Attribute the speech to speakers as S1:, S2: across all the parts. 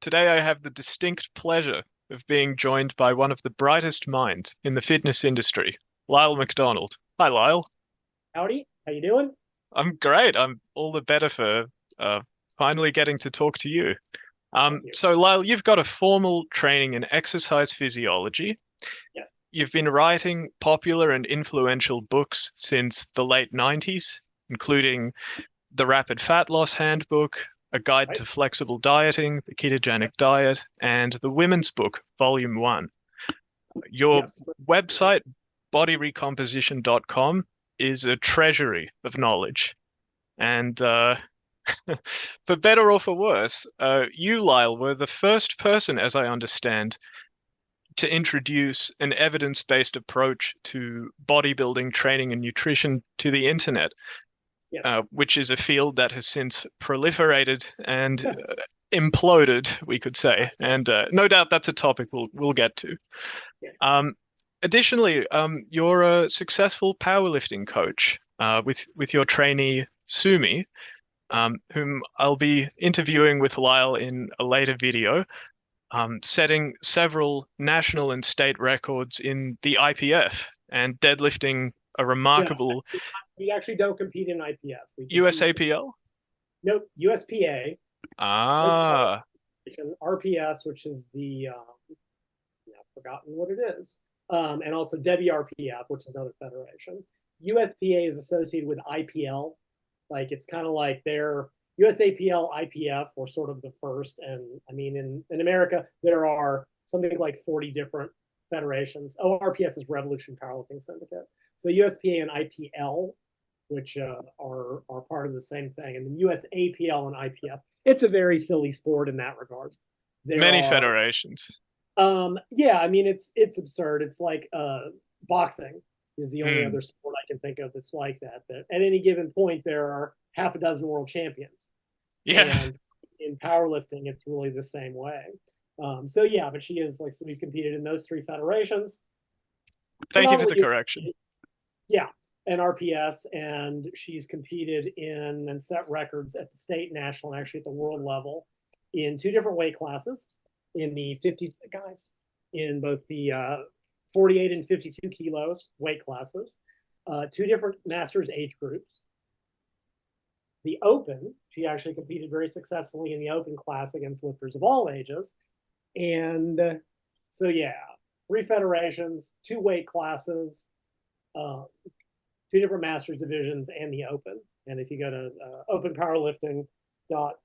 S1: Today I have the distinct pleasure of being joined by one of the brightest minds in the fitness industry, Lyle McDonald. Hi, Lyle.
S2: Howdy, how you doing?
S1: I'm great. I'm all the better for uh, finally getting to talk to you.
S2: Thank you.
S1: So, Lyle, you've got a formal training in exercise physiology.
S2: Yes.
S1: You've been writing popular and influential books since the late 90s, including The Rapid Fat Loss Handbook, A Guide
S2: Right?
S1: to Flexible Dieting, The Ketogenic Diet, and the Women's Book, Volume 1. Your
S2: Yes.
S1: website, bodyrecomposition.com, is a treasury of knowledge. And for better or for worse, you, Lyle, were the first person, as I understand, to introduce an evidence-based approach to bodybuilding training and nutrition to the internet,
S2: Yes.
S1: which is a field that has since proliferated and imploded, we could say. And no doubt that's a topic we'll get to.
S2: Yes.
S1: Additionally, you're a successful powerlifting coach with your trainee Sumi,
S2: Yes.
S1: whom I'll be interviewing with Lyle in a later video, setting several national and state records in the IPF and deadlifting a
S2: No,
S1: remarkable
S2: we actually don't compete in IPF. We compete in
S1: USAPL.
S2: no USPA,
S1: Ah,
S2: RPS, which is the I've forgotten what it is, and also WRPF, which is another federation. USPA is associated with IPL, like it's kind of like their USAPL, IPF were sort of the first, and I mean in America there are something like 40 different federations. Oh, RPS is Revolution Powerlifting Syndicate. So USPA and IPL, which are part of the same thing, and then USAPL and IPF. It's a very silly sport in that regard. There
S1: many
S2: are
S1: federations.
S2: yeah, I mean it's absurd. It's like boxing is the only
S1: Hmm.
S2: other sport I can think of that's like that. That at any given point there are half a dozen world champions,
S1: Yeah.
S2: and in powerlifting it's really the same way. So yeah, but she is like so we've competed in those three federations,
S1: Thank you for the
S2: predominantly
S1: correction.
S2: yeah, and RPS, and she's competed in and set records at the state, national, and actually at the world level in two different weight classes in the 50s, guys, in both the 48 and 52 kilos weight classes, two different masters age groups. The open, she actually competed very successfully in the open class against lifters of all ages. And so, yeah, three federations, two weight classes, uh, two different masters divisions, and the open. And if you go to openpowerlifting.org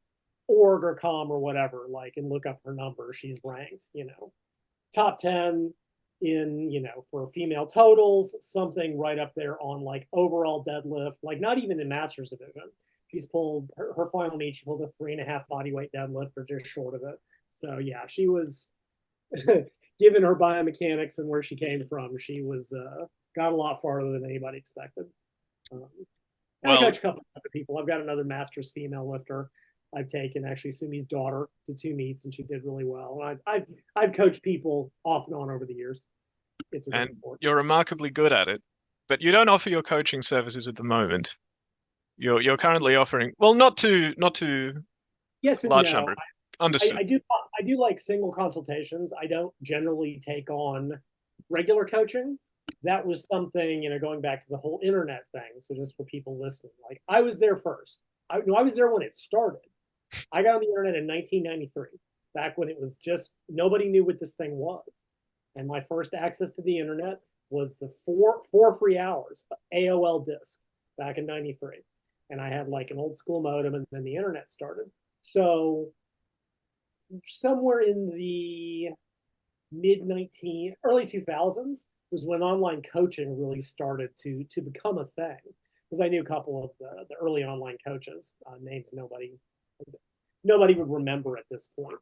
S2: or com or whatever, like, and look up her number, she's ranked, top 10 in, for female totals, something right up there on like overall deadlift, like not even in master's division. She's pulled her final meet, she pulled a 3.5 body weight deadlift or just short of it. So yeah, she was given her biomechanics and where she came from, she was got a lot farther than anybody expected. Um, and I
S1: Well,
S2: coach a couple of other people. I've got another master's female lifter I've taken actually Sumi's daughter to two meets, and she did really well. And I've coached people off and on over the years. It's a
S1: and
S2: great sport.
S1: you're remarkably good at it, but you don't offer your coaching services at the moment. You're currently offering, well, not to
S2: Yes and
S1: large
S2: no.
S1: number.
S2: I,
S1: Understood.
S2: I do I do like single consultations. I don't generally take on regular coaching. That was something, going back to the whole internet thing. So just for people listening, like I was there first. I was there when it started. I got on the internet in 1993, back when it was just nobody knew what this thing was. And my first access to the internet was the four free hours of AOL disk back in '93, and I had like an old school modem, and then the internet started. So somewhere in the early 2000s was when online coaching really started to become a thing. Because I knew a couple of the early online coaches, names nobody would remember at this point.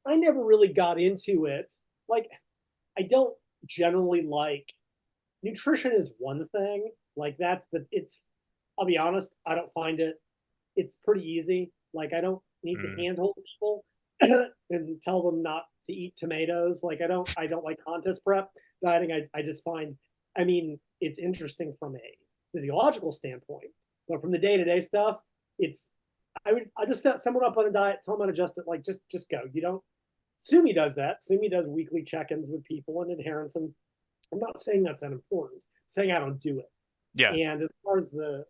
S2: I never really got into it. Like, I don't generally like nutrition is one thing. Like but I'll be honest, I don't find it's pretty easy. Like I don't need to
S1: Mm.
S2: handhold people and tell them not to eat tomatoes. Like I don't like contest prep dieting. I just find, I mean, it's interesting from a physiological standpoint, but from the day-to-day stuff, it's I just set someone up on a diet, tell them how to adjust it, like just go. You don't. Sumi does that. Sumi does weekly check-ins with people and adherence, and I'm not saying that's unimportant. I'm saying I don't do it.
S1: Yeah.
S2: And as far as the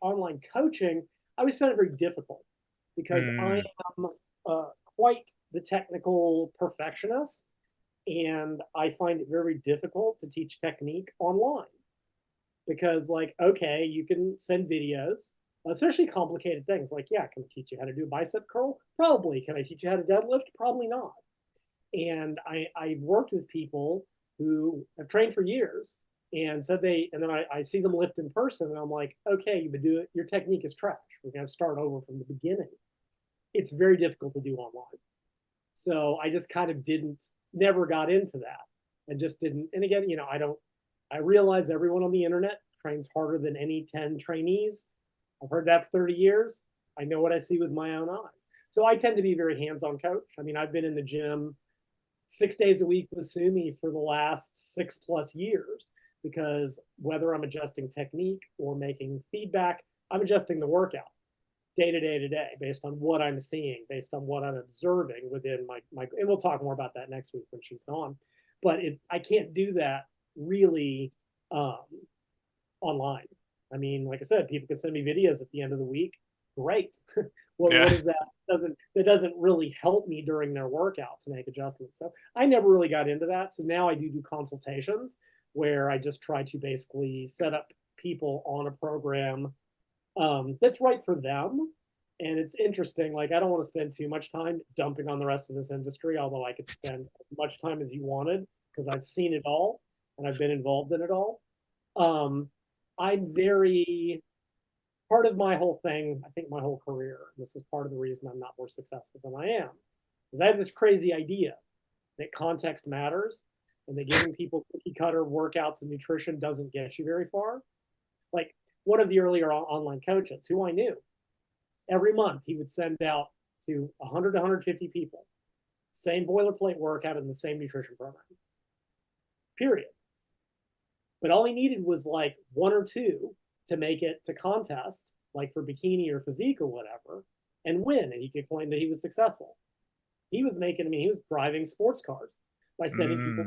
S2: online coaching, I always found it very difficult because I am quite the technical perfectionist, and I find it very difficult to teach technique online because, like, okay, you can send videos, especially complicated things. Like, yeah, can I teach you how to do a bicep curl? Probably. Can I teach you how to deadlift? Probably not. And I've worked with people who have trained for years and said and then I see them lift in person and I'm like, okay, you've been doing, your technique is trash. We're going to start over from the beginning. It's very difficult to do online. So I just kind of never got into that and just didn't. And again, I realize everyone on the internet trains harder than any 10 trainees. I've heard that for 30 years. I know what I see with my own eyes. So I tend to be a very hands-on coach. I mean, I've been in the gym 6 days a week with Sumi for the last 6+ years because whether I'm adjusting technique or making feedback, I'm adjusting the workout day to day to day based on what I'm seeing, based on what I'm observing within my and we'll talk more about that next week when she's on. But I can't do that really online. I mean, like I said, people can send me videos at the end of the week. Great. What is that? That doesn't really help me during their workout to make adjustments. So I never really got into that. So now I do consultations where I just try to basically set up people on a program that's right for them. And it's interesting. Like, I don't want to spend too much time dumping on the rest of this industry, although I could spend as much time as you wanted because I've seen it all and I've been involved in it all. I'm very part of my whole thing, I think my whole career, this is part of the reason I'm not more successful than I am, is I have this crazy idea that context matters and that giving people cookie cutter workouts and nutrition doesn't get you very far. Like one of the earlier online coaches who I knew, every month he would send out to 100 to 150 people, same boilerplate workout in the same nutrition program, period. But all he needed was like one or two to make it to contest, like for bikini or physique or whatever, and win. And he could claim that he was successful. He was making, I mean, he was driving sports cars by sending people.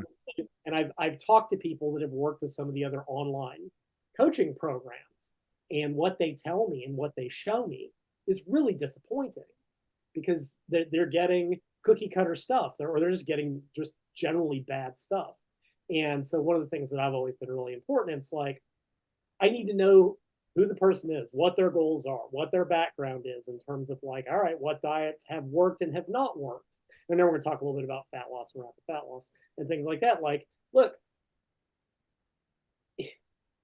S2: And I've talked to people that have worked with some of the other online coaching programs. And what they tell me and what they show me is really disappointing because they're getting cookie cutter stuff or they're just getting just generally bad stuff. And so one of the things that I've always been really important, it's like, I need to know who the person is, what their goals are, what their background is in terms of like, all right, what diets have worked and have not worked. And then we're going to talk a little bit about fat loss and rapid fat loss and things like that. Like, look,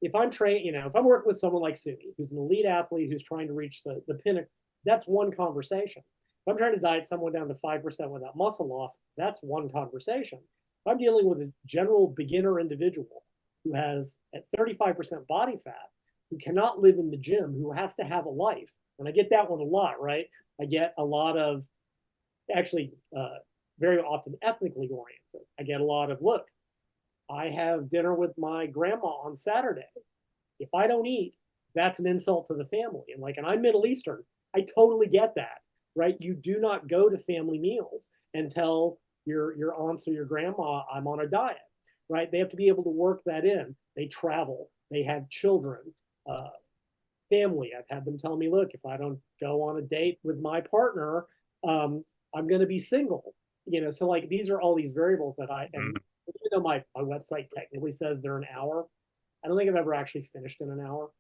S2: if I'm training, if I'm working with someone like Sumi, who's an elite athlete, who's trying to reach the pinnacle, that's one conversation. If I'm trying to diet someone down to 5% without muscle loss, that's one conversation. If I'm dealing with a general beginner individual who has at 35% body fat, who cannot live in the gym, who has to have a life, and I get that one a lot, right? I get a lot of, actually, very often ethnically oriented. I get a lot of, look, I have dinner with my grandma on Saturday. If I don't eat, that's an insult to the family. And I'm Middle Eastern. I totally get that, right? You do not go to family meals and tell your aunts or your grandma, I'm on a diet, right? They have to be able to work that in. They travel, they have children, family. I've had them tell me, look, if I don't go on a date with my partner, I'm going to be single. So like these are all these variables that and even though my website technically says they're an hour, I don't think I've ever actually finished in an hour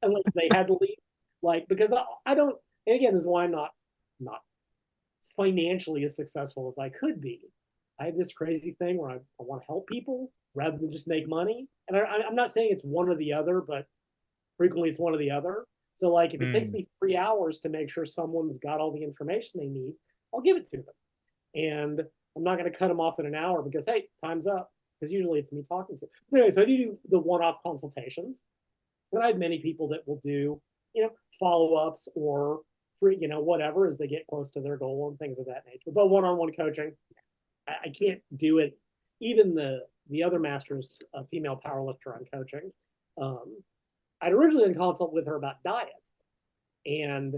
S2: unless they had to leave. Like, because I don't, and again, this is why I'm not financially as successful as I could be. I have this crazy thing where I want to help people rather than just make money. And I'm not saying it's one or the other, but frequently it's one or the other. So like if it takes me 3 hours to make sure someone's got all the information they need, I'll give it to them. And I'm not going to cut them off in an hour because, hey, time's up. Because usually it's me talking to. But anyway, so I do the one-off consultations. And I have many people that will do, follow-ups or free, whatever as they get close to their goal and things of that nature. But one-on-one coaching, I can't do it. Even the other master's female powerlifter I'm coaching, I'd originally done consult with her about diet. And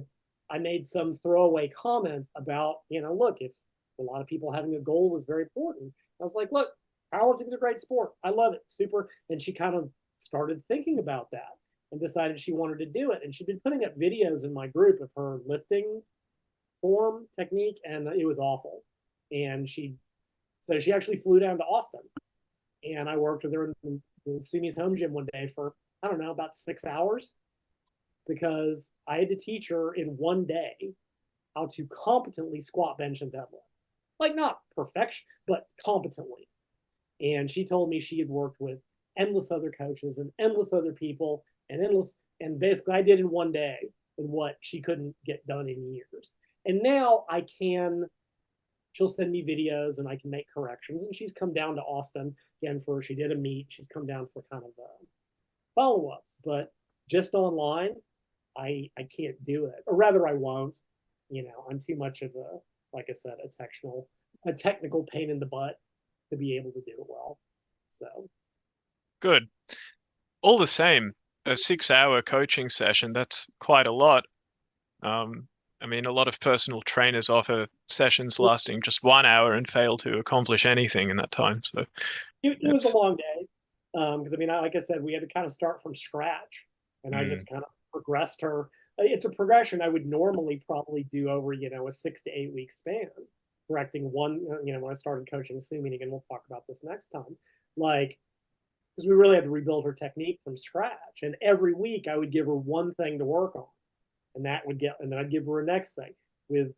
S2: I made some throwaway comment about, look, if a lot of people having a goal was very important. I was like, look, powerlifting is a great sport. I love it. Super. And she kind of started thinking about that and decided she wanted to do it. And she'd been putting up videos in my group of her lifting form technique, and it was awful. And she actually flew down to Austin, and I worked with her in Sumi's home gym one day for, I don't know, about 6 hours, because I had to teach her in one day how to competently squat, bench, and deadlift. Like, not perfection, but competently. And she told me she had worked with endless other coaches and endless other people and basically I did in one day in what she couldn't get done in years. And now she'll send me videos and I can make corrections. And she's come down to Austin again she did a meet. She's come down for kind of follow-ups, but just online, I can't do it, or rather I won't. I'm too much of like I said, a technical pain in the butt to be able to do it well. So
S1: Good. All the same, a 6 hour coaching session, that's quite a lot. I mean, a lot of personal trainers offer sessions lasting just 1 hour and fail to accomplish anything in that time. So
S2: it was a long day. Because like I said, we had to kind of start from scratch, and I just kind of progressed her. It's a progression I would normally probably do over, a 6 to 8 week span, correcting one, when I started coaching Sumi, again, we'll talk about this next time, like, because we really had to rebuild her technique from scratch. And every week I would give her one thing to work on, and then I'd give her a next thing. With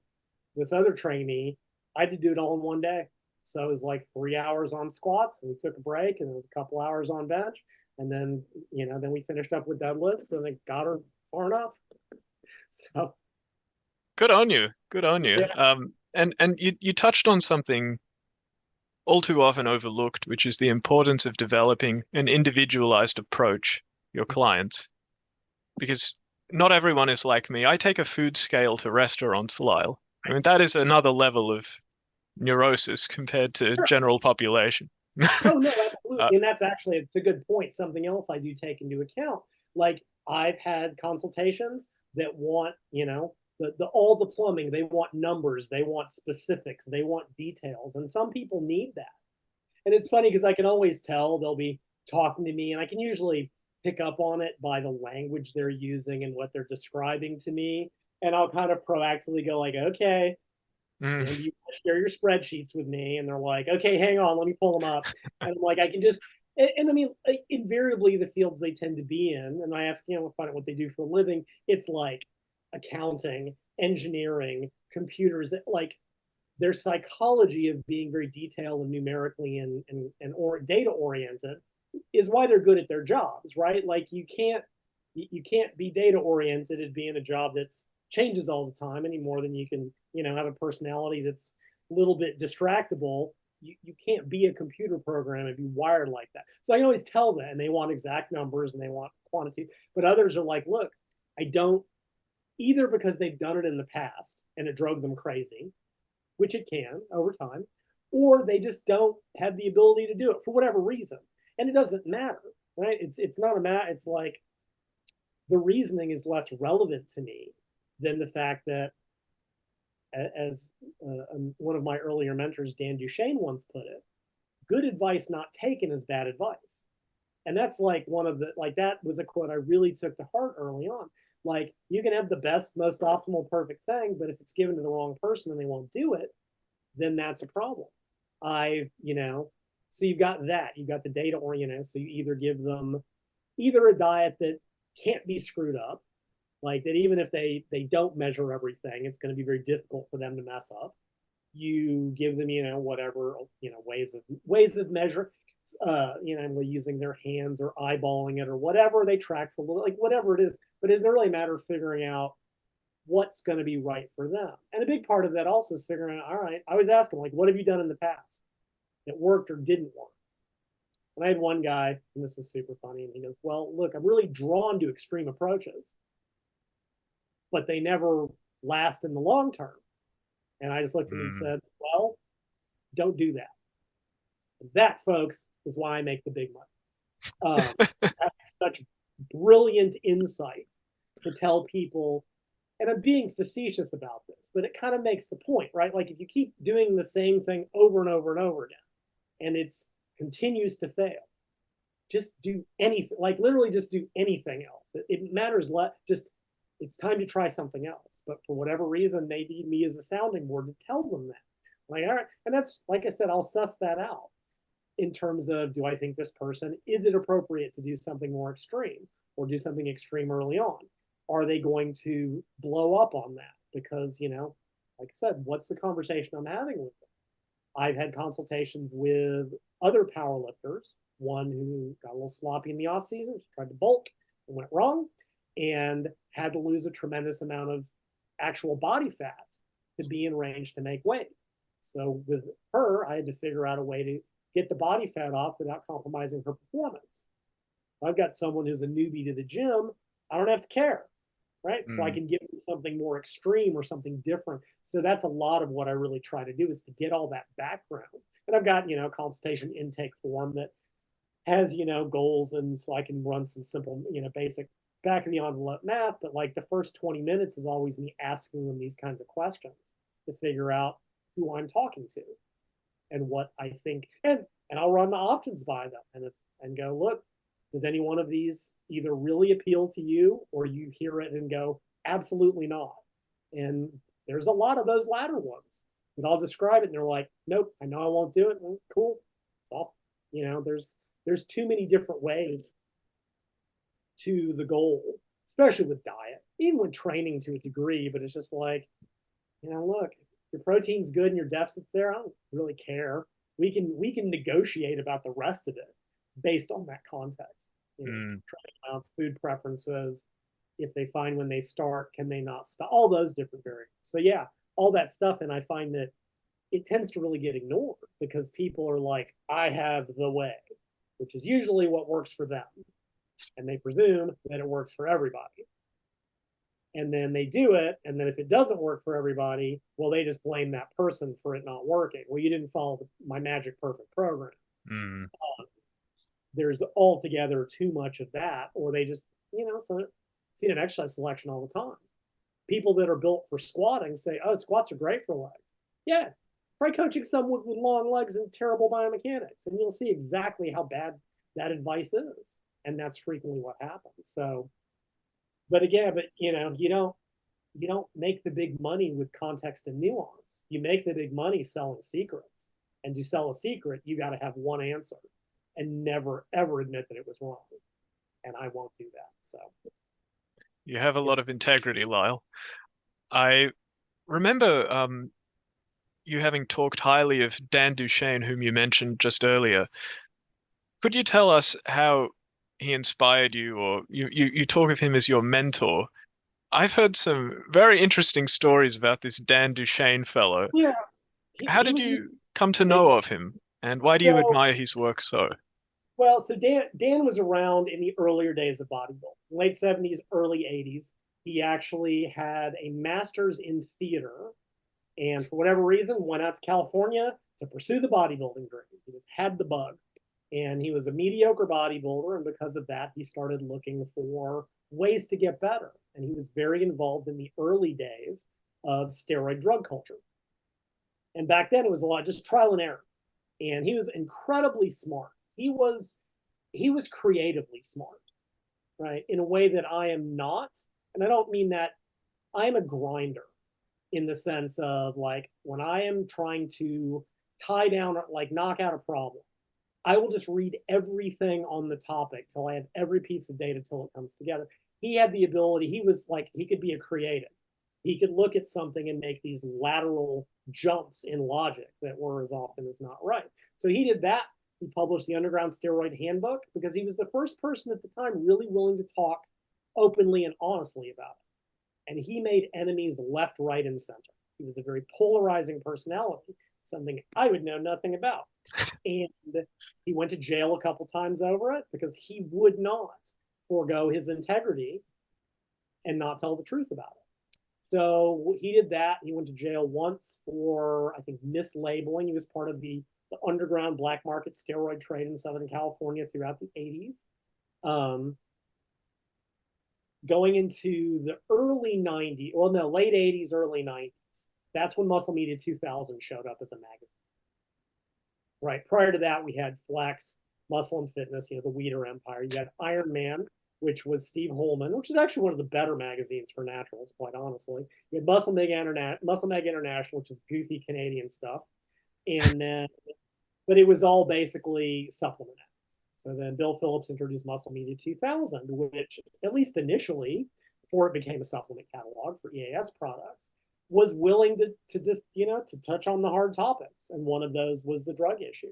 S2: this other trainee, I had to do it all in one day. So it was like 3 hours on squats, and we took a break, and it was a couple hours on bench, and then then we finished up with deadlifts, and it got her far enough. So
S1: good on you. Good on you.
S2: yeah.
S1: And you touched on something all too often overlooked, which is the importance of developing an individualized approach your clients. Because not everyone is like me. I take a food scale to restaurants, Lyle. I mean, that is another level of neurosis compared to
S2: Sure.
S1: general population.
S2: Oh no, absolutely.
S1: Uh,
S2: And that's actually, it's a good point. Something else I do take into account. Like, I've had consultations that want, the all the plumbing, they want numbers, they want specifics, they want details. And some people need that. And it's funny because I can always tell they'll be talking to me, and I can usually pick up on it by the language they're using and what they're describing to me. And I'll kind of proactively go like, okay,
S1: mm,
S2: do you share your spreadsheets with me? And they're like, okay, hang on, let me pull them up. And I'm like, I can just, and I mean, invariably the fields they tend to be in, and I ask, find out what they do for a living. It's like accounting, engineering, computers, like their psychology of being very detailed and numerically or data oriented is why they're good at their jobs, right? Like, you can't be data oriented and be in a job that's changes all the time any more than you can, have a personality that's a little bit distractible. You can't be a computer program and be wired like that. So I can always tell them, and they want exact numbers and they want quantity. But others are like, look, I don't, either because they've done it in the past and it drove them crazy, which it can over time, or they just don't have the ability to do it for whatever reason. And it doesn't matter, right? It's not a matter. It's like the reasoning is less relevant to me than the fact that, as one of my earlier mentors, Dan Duchaine, once put it, good advice not taken is bad advice. And that's like that was a quote I really took to heart early on. Like, you can have the best, most optimal, perfect thing, but if it's given to the wrong person and they won't do it, then that's a problem. So you've got that. You've got the data, or, so you either give them either a diet that can't be screwed up, like that even if they don't measure everything, it's going to be very difficult for them to mess up. You give them, whatever, ways of measure, using their hands or eyeballing it or whatever they track for, like whatever it is. But it's really a matter of figuring out what's going to be right for them. And a big part of that also is figuring out, all right, I always ask them, like, what have you done in the past that worked or didn't work? And I had one guy, and this was super funny, and he goes, well, look, I'm really drawn to extreme approaches, but they never last in the long term. And I just looked at him and said, well, don't do that. And that, folks, is why I make the big money. That's such brilliant insight to tell people and I'm being facetious about this, but it kind of makes the point, right? Like if you keep doing the same thing over and over and over again, and it's continues to fail, just do anything, like literally just do anything else. It matters less. Just it's time to try something else. But for whatever reason, they need me as a sounding board to tell them that. Like, all right, and that's like I said, I'll suss that out in terms of, do I think this person, is it appropriate to do something more extreme or do something extreme early on? Are they going to blow up on that? Because, you know, like I said, what's the conversation I'm having with them? I've had consultations with other powerlifters, one who got a little sloppy in the off season, she tried to bulk and went wrong, and had to lose a tremendous amount of actual body fat to be in range to make weight. So with her, I had to figure out a way to get the body fat off without compromising her performance. I've got someone who's a newbie to the gym, I don't have to care, right? So I can give them something more extreme or something different. So that's a lot of what I really try to do, is to get all that background. And I've got, you know, consultation intake form that has, you know, goals, and so I can run some simple, you know, basic back of the envelope math. But like the first 20 minutes is always me asking them these kinds of questions to figure out who I'm talking to and what I think, and I'll run the options by them and go, look, does any one of these either really appeal to you, or you hear it and go, absolutely not? And there's a lot of those latter ones. And I'll describe it and they're like, nope, I know I won't do it. Well, cool. It's all, you know, there's too many different ways to the goal, especially with diet, even with training to a degree. But it's just like, you know, look, your protein's good and your deficit's there, I don't really care. We can negotiate about the rest of it based on that context. You know, training amounts, food preferences, if they find when they start, can they not stop? All those different variables. So yeah, all that stuff. And I find that it tends to really get ignored because people are like, I have the way, which is usually what works for them. And they presume that it works for everybody. And then they do it. And then if it doesn't work for everybody, well, they just blame that person for it not working. Well, you didn't follow my magic perfect program. There's altogether too much of that, or they just, you know, so see an exercise selection all the time. People that are built for squatting say, oh, squats are great for legs. Yeah, try coaching someone with long legs and terrible biomechanics, and you'll see exactly how bad that advice is. And that's frequently what happens. So, but again, but you know, you don't make the big money with context and nuance. You make the big money selling secrets. And to sell a secret, you got to have one answer and never ever admit that it was wrong. And I won't do that. So
S1: you have a lot of integrity, Lyle. I remember you having talked highly of Dan Duchaine, whom you mentioned just earlier. Could you tell us how he inspired you, or you talk of him as your mentor? I've heard some very interesting stories about this Dan Duchaine fellow.
S2: yeah,
S1: How
S2: he
S1: did
S2: was
S1: you come to know of him, and why do you
S2: so
S1: admire his work so?
S2: well. So Dan was around in the earlier days of bodybuilding, late 70s, early 80s. He actually had a master's in theater, and for whatever reason, went out to California to pursue the bodybuilding dream. He just had the bug, and he was a mediocre bodybuilder, and because of that, he started looking for ways to get better. And he was very involved in the early days of steroid drug culture. And back then, it was a lot just trial and error. And he was incredibly smart. He was creatively smart, right? In a way that I am not. And I don't mean that. I'm a grinder in the sense of like when I am trying to tie down, like knock out a problem, I will just read everything on the topic till I have every piece of data till it comes together. He had the ability, he was like, he could be a creative. He could look at something and make these lateral jumps in logic that were as often as not right. So he did that. He published the Underground Steroid Handbook because he was the first person at the time really willing to talk openly and honestly about it. And he made enemies left, right, and center. He was a very polarizing personality, something I would know nothing about. And he went to jail a couple times over it because he would not forego his integrity and not tell the truth about it. So he did that. He went to jail once for, I think, mislabeling. He was part of the underground black market steroid trade in Southern California throughout the 80s. going into the early 90s, well, no, late 80s, early 90s. That's when Muscle Media 2000 showed up as a magazine. Right. Prior to that, we had Flex, Muscle and Fitness, the Weider Empire. You had Iron Man, which was Steve Holman, which is actually one of the better magazines for naturals, quite honestly. You had Muscle Meg International, which is goofy Canadian stuff. And then, but it was all basically supplement ads. So then Bill Phillips introduced Muscle Media 2000, which, at least initially, before it became a supplement catalog for EAS products, was willing to just, to touch on the hard topics. And one of those was the drug issue.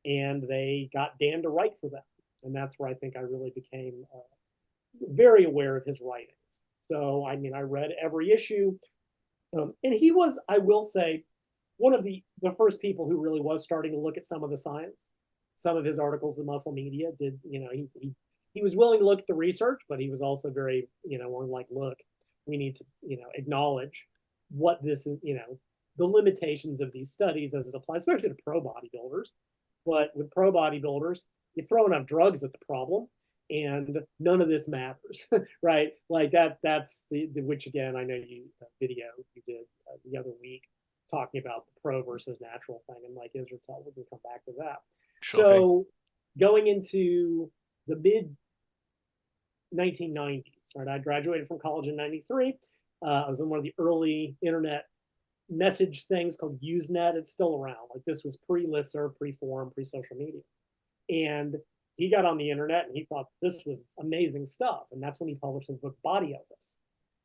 S2: And they got Dan to write for them. And that's where I think I really became very aware of his writings. So, I mean, I read every issue. And he was, I will say, one of the first people who really was starting to look at some of the science. Some of his articles in Muscle Media did, he was willing to look at the research, but he was also very, like, look, we need to, acknowledge what this is, the limitations of these studies as it applies, especially to pro bodybuilders. But with pro bodybuilders, you throw enough drugs at the problem, and none of this matters, right? Like that's the which again, I know video you did the other week talking about the pro versus natural thing, and Mike Israetel, we can come back to that.
S1: Sure
S2: so
S1: thing.
S2: Going into the mid 1990s, right? I graduated from college in 93. I was in one of the early internet message things called Usenet. It's still around. Like this was pre-listserv, pre-forum, pre-social media. And he got on the internet and he thought this was amazing stuff. And that's when he published his book Body Opus,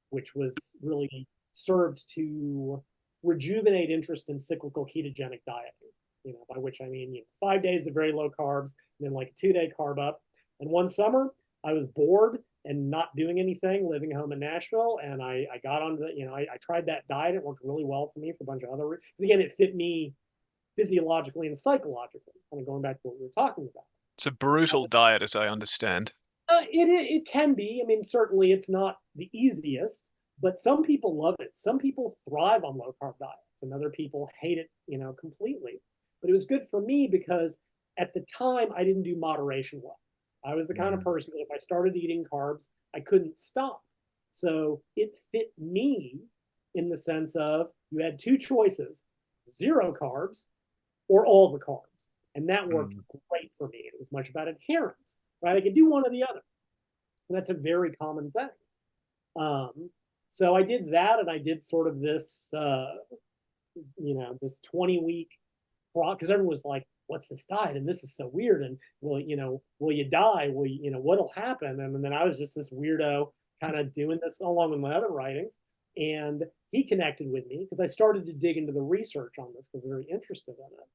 S2: which was really served to rejuvenate interest in cyclical ketogenic dieting. By which I mean 5 days of very low carbs, and then like a 2-day carb up. And one summer I was bored and not doing anything, living home in Nashville. And I got on I tried that diet. It worked really well for me for a bunch of other reasons. Again, it fit me physiologically and psychologically, kind of going back to what we were talking about.
S1: It's a brutal diet, as I understand.
S2: It can be. I mean, certainly it's not the easiest, but some people love it. Some people thrive on low carb diets, and other people hate it, completely. But it was good for me because at the time I didn't do moderation well. I was the kind of person that if I started eating carbs, I couldn't stop. So it fit me in the sense of you had two choices: 0 carbs or all the carbs. And that worked great for me. It was much about adherence, right? I could do one or the other. And that's a very common thing. So I did that, and I did sort of this, this 20-week, because everyone was like, what's this diet? And this is so weird. And will you die? What'll happen? And then I was just this weirdo kind of doing this along with my other writings. And he connected with me because I started to dig into the research on this because I was very interested in it.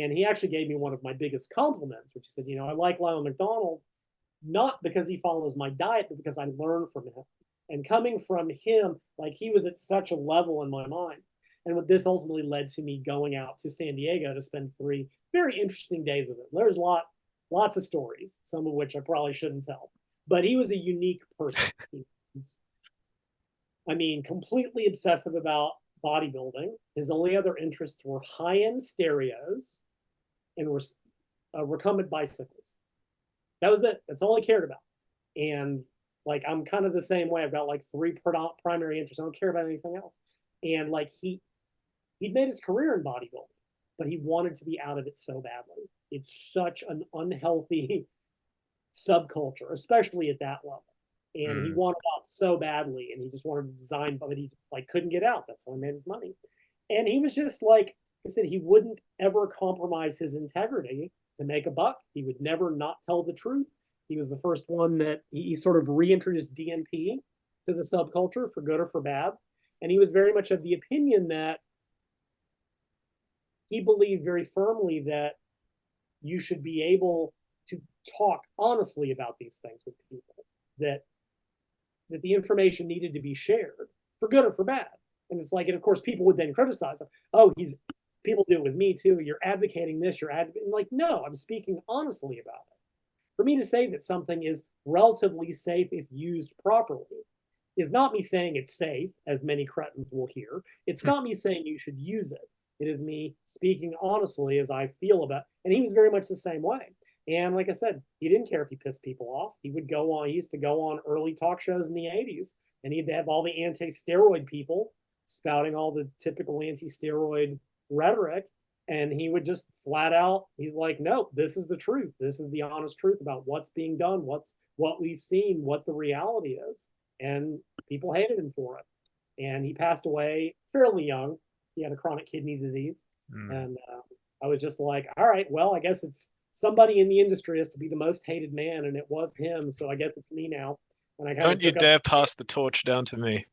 S2: And he actually gave me one of my biggest compliments, which he said, I like Lyle McDonald, not because he follows my diet, but because I learned from him. And coming from him, like he was at such a level in my mind. And what this ultimately led to me going out to San Diego to spend 3 very interesting days with him. There's lots of stories, some of which I probably shouldn't tell. But he was a unique person. He was, completely obsessive about bodybuilding. His only other interests were high-end stereos and were recumbent bicycles. That was it. That's all I cared about. And like I'm kind of the same way. I've got like 3 primary interests. I don't care about anything else. And like he'd made his career in bodybuilding, but he wanted to be out of it so badly. It's such an unhealthy subculture, especially at that level. And he wanted out so badly, and he just wanted to design, but he just like couldn't get out. That's how he made his money. And he was just like I said, he wouldn't ever compromise his integrity to make a buck. He would never not tell the truth. He was the first one that he sort of reintroduced DNP to the subculture for good or for bad. And he was very much of the opinion that he believed very firmly that you should be able to talk honestly about these things with people, that the information needed to be shared for good or for bad. And it's like, and of course, people would then criticize him. Oh, people do it with me too. You're advocating this, you're advocating. Like, no, I'm speaking honestly about it. For me to say that something is relatively safe if used properly is not me saying it's safe, as many cretins will hear. It's not me saying you should use it. It is me speaking honestly as I feel about it. And he was very much the same way. And like I said, he didn't care if he pissed people off. He would go on, he used to go on early talk shows in the 80s, and he'd have all the anti-steroid people spouting all the typical anti-steroid rhetoric. And he would just flat out, he's like, no, this is the truth. This is the honest truth about what's being done, what we've seen, what the reality is. And people hated him for it. And he passed away fairly young. He had a chronic kidney disease. And I was just like, all right, well, I guess it's somebody in the industry has to be the most hated man, and it was him. So I guess it's me now. And I kind of
S1: Don't you
S2: took up.
S1: dare pass the torch down to me.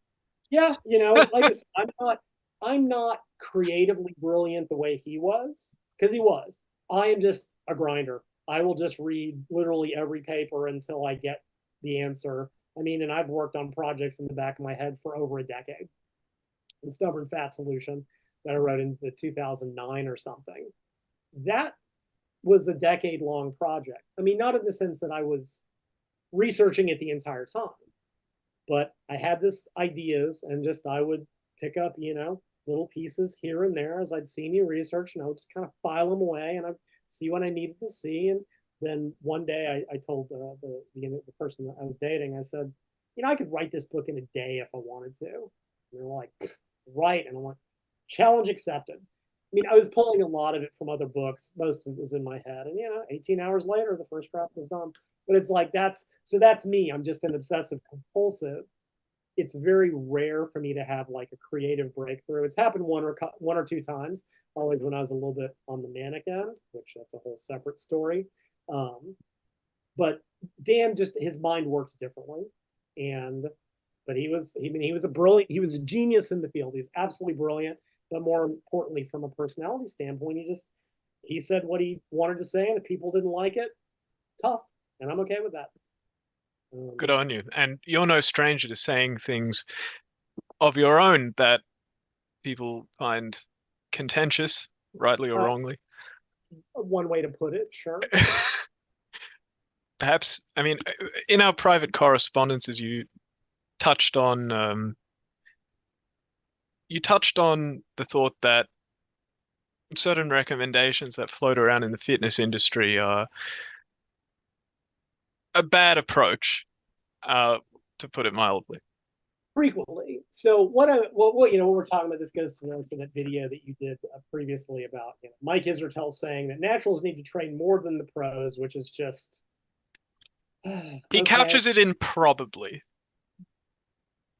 S2: Yeah, you know, it's like I'm not creatively brilliant the way he was, because he was. I am just a grinder. I will just read literally every paper until I get the answer. I mean, and I've worked on projects in the back of my head for over a decade. The Stubborn Fat Solution that I wrote in the 2009 or something. That was a decade-long project. I mean, not in the sense that I was researching it the entire time, but I had this ideas, and just I would pick up, little pieces here and there as I'd see new research, and I would just kind of file them away, and I'd see what I needed to see. And then one day I told the person that I was dating, I said, I could write this book in a day if I wanted to. And they're like, right. And I'm like, challenge accepted. I mean, I was pulling a lot of it from other books. Most of it was in my head. And, 18 hours later, the first draft was done. But it's like, that's me. I'm just an obsessive compulsive. It's very rare for me to have like a creative breakthrough. It's happened one or two times, always when I was a little bit on the manic end, which that's a whole separate story. But Dan, just his mind worked differently. But he was a genius in the field. He's absolutely brilliant. But more importantly, from a personality standpoint, he said what he wanted to say, and if people didn't like it, tough. And I'm okay with that.
S1: Good on you. And you're no stranger to saying things of your own that people find contentious, rightly or wrongly.
S2: One way to put it, sure.
S1: Perhaps, I mean, in our private correspondences, touched on the thought that certain recommendations that float around in the fitness industry are a bad approach, to put it mildly.
S2: Frequently. So what we're talking about, this goes to that video that you did previously about Mike Israetel saying that naturals need to train more than the pros, which is just
S1: He couches it in probably.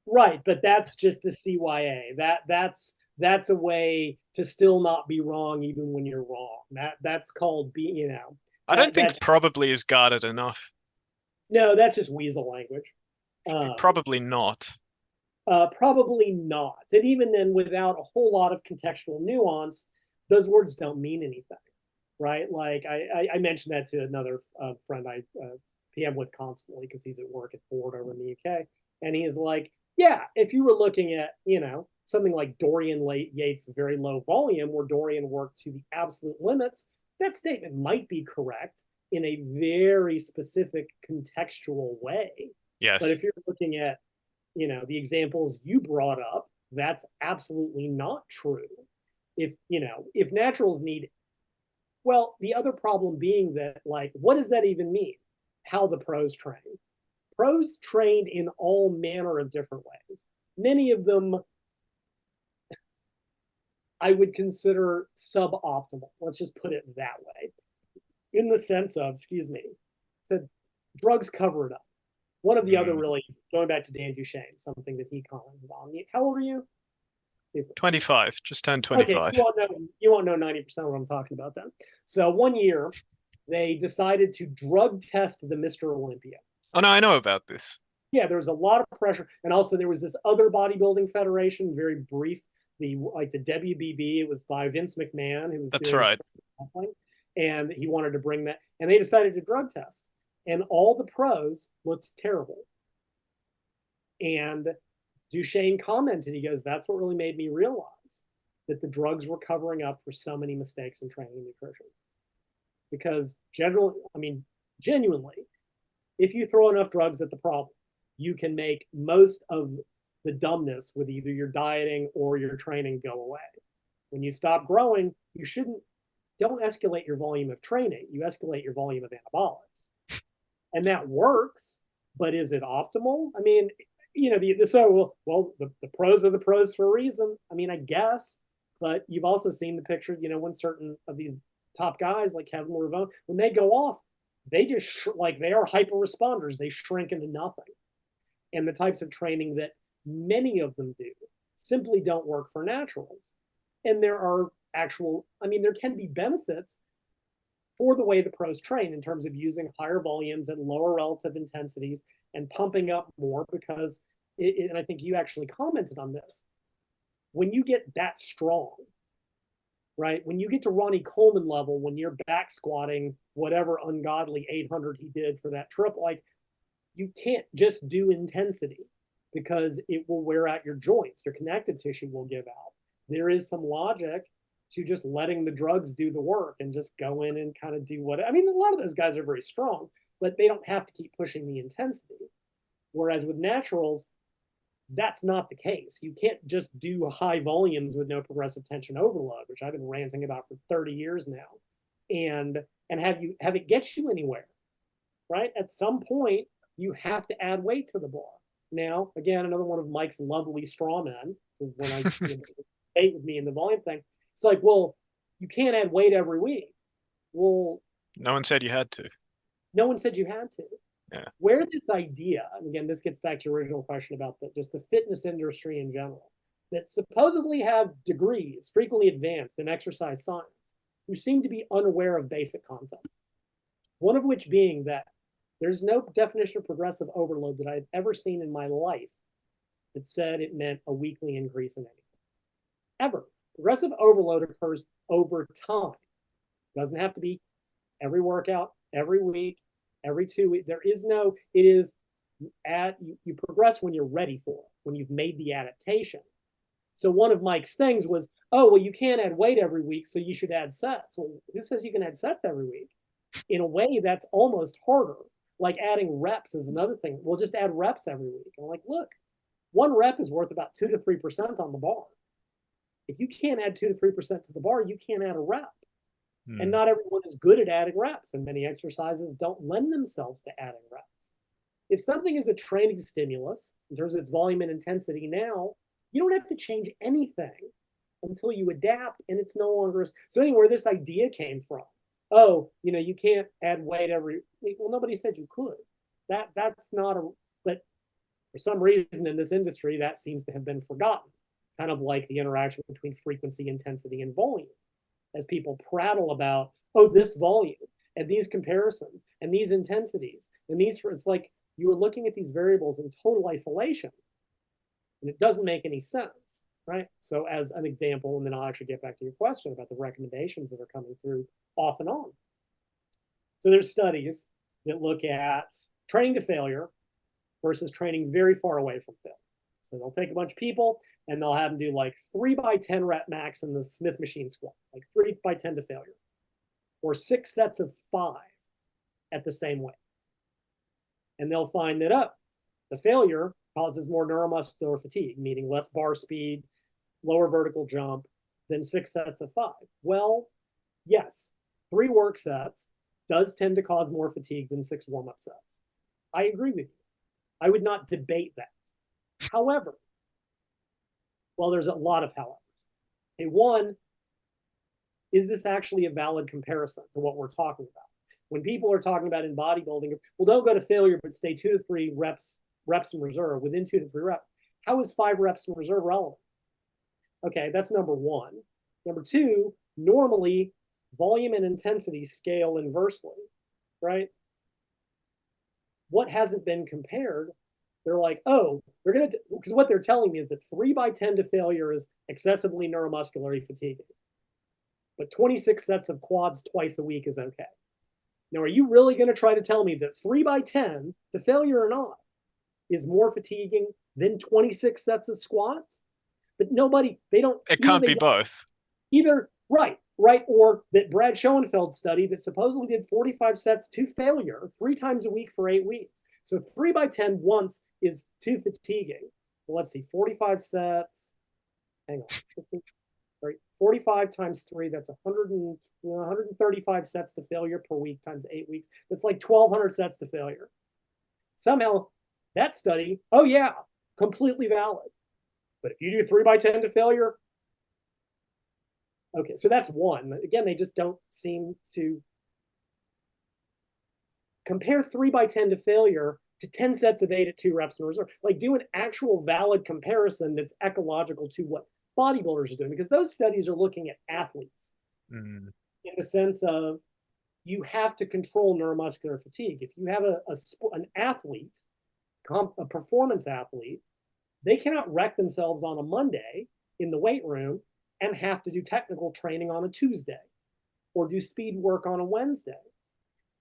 S2: Right, but that's just a CYA. That's a way to still not be wrong even when you're wrong. That's called
S1: I don't think probably is guarded enough.
S2: No, that's just weasel language.
S1: Probably not.
S2: Probably not. And even then, without a whole lot of contextual nuance, those words don't mean anything, right? Like I mentioned that to another friend I PM with constantly because he's at work at Ford over in the UK, and he's like, yeah, if you were looking at something like Dorian Yates' very low volume, where Dorian worked to the absolute limits, that statement might be correct in a very specific contextual way.
S1: Yes.
S2: But if you're looking at the examples you brought up, that's absolutely not true. If naturals need, well, the other problem being that, like, what does that even mean? How the pros train? Pros trained in all manner of different ways. Many of them I would consider suboptimal. Let's just put it that way. In the sense of, said drugs cover it up. One of the other, really, going back to Dan Duchaine, something that he commented on. How old are you?
S1: 25, just turned 25.
S2: Okay, you won't know 90% of what I'm talking about then. So one year, they decided to drug test the Mr. Olympia.
S1: Oh, no, I know about this.
S2: Yeah, there was a lot of pressure. And also there was this other bodybuilding federation, very brief, the WBB. It was by Vince McMahon, who was
S1: That's right.
S2: And he wanted to bring that. And they decided to drug test. And all the pros looked terrible. And Duchaine commented, he goes, that's what really made me realize that the drugs were covering up for so many mistakes in training and nutrition. Because genuinely, if you throw enough drugs at the problem, you can make most of the dumbness with either your dieting or your training go away. When you stop growing, you shouldn't don't escalate your volume of training. You escalate your volume of anabolics. And that works, but is it optimal? I mean, the pros are the pros for a reason. I mean, I guess, but you've also seen the picture, when certain of these top guys like Kevin Ravone, when they go off, they just they are hyper responders. They shrink into nothing. And the types of training that many of them do simply don't work for naturals. And there can be benefits for the way the pros train in terms of using higher volumes and lower relative intensities and pumping up more, because and I think you actually commented on this, when you get that strong, right? When you get to Ronnie Coleman level, when you're back squatting whatever ungodly 800 he did for that trip, you can't just do intensity because it will wear out your joints. Your connective tissue will give out. There is some logic to just letting the drugs do the work and just go in and kind of do what, I mean, a lot of those guys are very strong, but they don't have to keep pushing the intensity. Whereas with naturals, that's not the case. You can't just do high volumes with no progressive tension overload, which I've been ranting about for 30 years now, and have it get you anywhere, right? At some point, you have to add weight to the bar. Now, again, another one of Mike's lovely straw men, when I debate with me in the volume thing, it's like, well, you can't add weight every week. Well,
S1: no one said you had to.
S2: No one said you had to.
S1: Yeah.
S2: Where this idea, and again, this gets back to your original question about just the fitness industry in general, that supposedly have degrees, frequently advanced in exercise science, who seem to be unaware of basic concepts. One of which being that there's no definition of progressive overload that I've ever seen in my life that said it meant a weekly increase in anything. Ever. Progressive overload occurs over time. It doesn't have to be every workout, every week, every 2 weeks. There is no, it is you progress when you're ready for it, when you've made the adaptation. So one of Mike's things was, oh, well, you can't add weight every week, so you should add sets. Well, who says you can add sets every week? In a way, that's almost harder. Like adding reps is another thing. We'll just add reps every week. I'm like, look, one rep is worth about 2 to 3% on the bar. If you can't add 2 to 3% to the bar, you can't add a rep. And not everyone is good at adding reps, and many exercises don't lend themselves to adding reps. If something is a training stimulus in terms of its volume and intensity now, you don't have to change anything until you adapt, and it's no longer. So anyway, where this idea came from, oh, you can't add weight every week. Well, nobody said you could. That's not but for some reason in this industry, that seems to have been forgotten, kind of like the interaction between frequency, intensity, and volume. As people prattle about, oh, this volume and these comparisons and these intensities and it's like you are looking at these variables in total isolation, and it doesn't make any sense, right? So as an example, and then I'll actually get back to your question about the recommendations that are coming through off and on. So there's studies that look at training to failure versus training very far away from failure. So they'll take a bunch of people and they'll have them do like 3x10 rep max in the Smith machine squat, like 3x10 to failure, or 6 sets of 5 at the same weight. And they'll find that the failure causes more neuromuscular fatigue, meaning less bar speed, lower vertical jump than 6 sets of 5. Well, yes, 3 work sets does tend to cause more fatigue than 6 warm-up sets. I agree with you. I would not debate that. However, well, there's a lot of howevers. Okay, one, is this actually a valid comparison to what we're talking about? When people are talking about in bodybuilding, well, don't go to failure, but stay 2 to 3 reps in reserve within 2 to 3 reps. How is 5 reps in reserve relevant? Okay, that's number one. Number two, normally volume and intensity scale inversely, right? What hasn't been compared? They're like, oh, they're going to, because what they're telling me is that 3x10 to failure is excessively neuromuscularly fatiguing. But 26 sets of quads twice a week is okay. Now, are you really going to try to tell me that 3x10 to failure or not is more fatiguing than 26 sets of squats? But
S1: it can't be both.
S2: Either, right. Or that Brad Schoenfeld study that supposedly did 45 sets to failure 3 times a week for 8 weeks. So 3x10 once is too fatiguing. Well, let's see, 45 sets. Hang on, 15, right? 45 times 3, that's 135 sets to failure per week times 8 weeks. That's like 1,200 sets to failure. Somehow, that study, oh yeah, completely valid. But if you do 3 by 10 to failure, okay, so that's one. Again, they just don't seem to compare 3 by 10 to failure to 10 sets of 8 at 2 reps in reserve. Like, do an actual valid comparison that's ecological to what bodybuilders are doing, because those studies are looking at athletes in the sense of you have to control neuromuscular fatigue. If you have an athlete, a performance athlete, they cannot wreck themselves on a Monday in the weight room and have to do technical training on a Tuesday or do speed work on a Wednesday.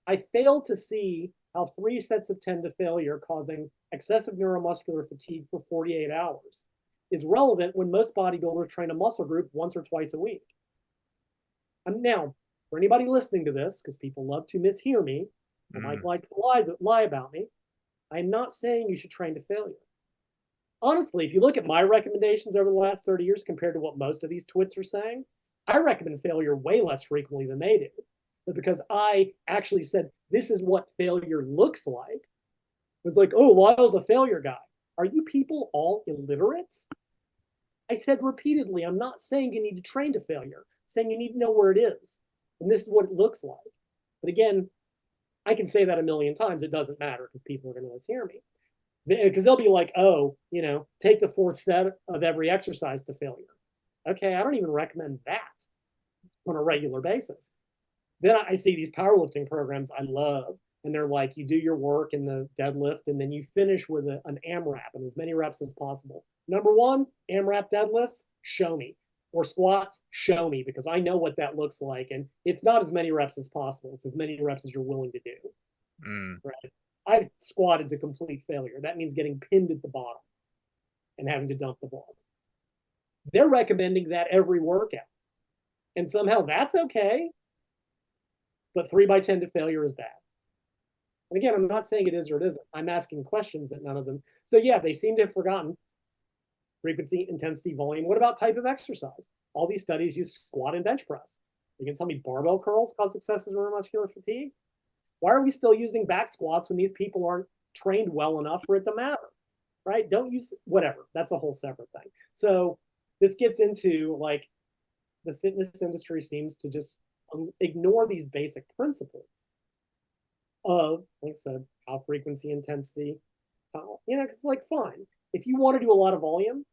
S2: I fail to see how 3 sets of 10 to failure causing excessive neuromuscular fatigue for 48 hours is relevant when most bodybuilders train a muscle group once or twice a week. And now, for anybody listening to this, because people love to mishear me, and Mike likes to lie about me, I'm not saying you should train to failure. Honestly, if you look at my recommendations over the last 30 years compared to what most of these twits are saying, I recommend failure way less frequently than they do. But because I actually said, this is what failure looks like, it was like, oh, Lyle's a failure guy. Are you people all illiterate? I said repeatedly, I'm not saying you need to train to failure. I'm saying you need to know where it is. And this is what it looks like. But again, I can say that a million times. It doesn't matter because people are going to mishear me. Because they'll be like, oh, take the 4th set of every exercise to failure. Okay, I don't even recommend that on a regular basis. Then I see these powerlifting programs I love, and they're like, you do your work in the deadlift, and then you finish with an AMRAP and as many reps as possible. Number 1, AMRAP deadlifts, show me. Or squats, show me, because I know what that looks like. And it's not as many reps as possible. It's as many reps as you're willing to do. Right? I've squatted to complete failure. That means getting pinned at the bottom and having to dump the ball. They're recommending that every workout. And somehow that's okay. But 3 by 10 to failure is bad. And again, I'm not saying it is or it isn't. I'm asking questions that none of them. So yeah, they seem to have forgotten frequency, intensity, volume. What about type of exercise? All these studies use squat and bench press. You can tell me barbell curls cause excessive neuromuscular fatigue? Why are we still using back squats when these people aren't trained well enough for it to matter? Right? Don't use whatever. That's a whole separate thing. So this gets into like the fitness industry seems to just ignore these basic principles of, like I said, how frequency, intensity, it's like fine. If you want to do a lot of volume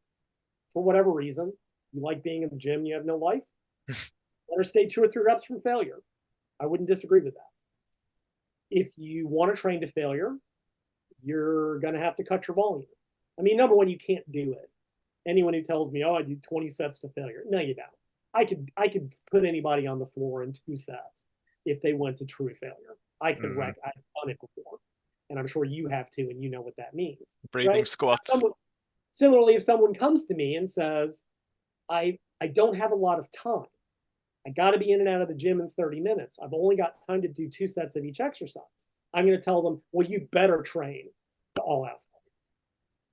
S2: for whatever reason, you like being in the gym, you have no life, better stay 2 or 3 reps from failure. I wouldn't disagree with that. If you want to train to failure, you're going to have to cut your volume. I mean, number one, you can't do it. Anyone who tells me, oh, I do 20 sets to failure. No, you don't. I could put anybody on the floor in 2 sets if they went to true failure. I've done it before. And I'm sure you have too, and you know what that means.
S1: Breathing
S2: right?
S1: squats.
S2: Similarly, if someone comes to me and says, I don't have a lot of time. I got to be in and out of the gym in 30 minutes. I've only got time to do 2 sets of each exercise. I'm going to tell them, well, you better train to all out.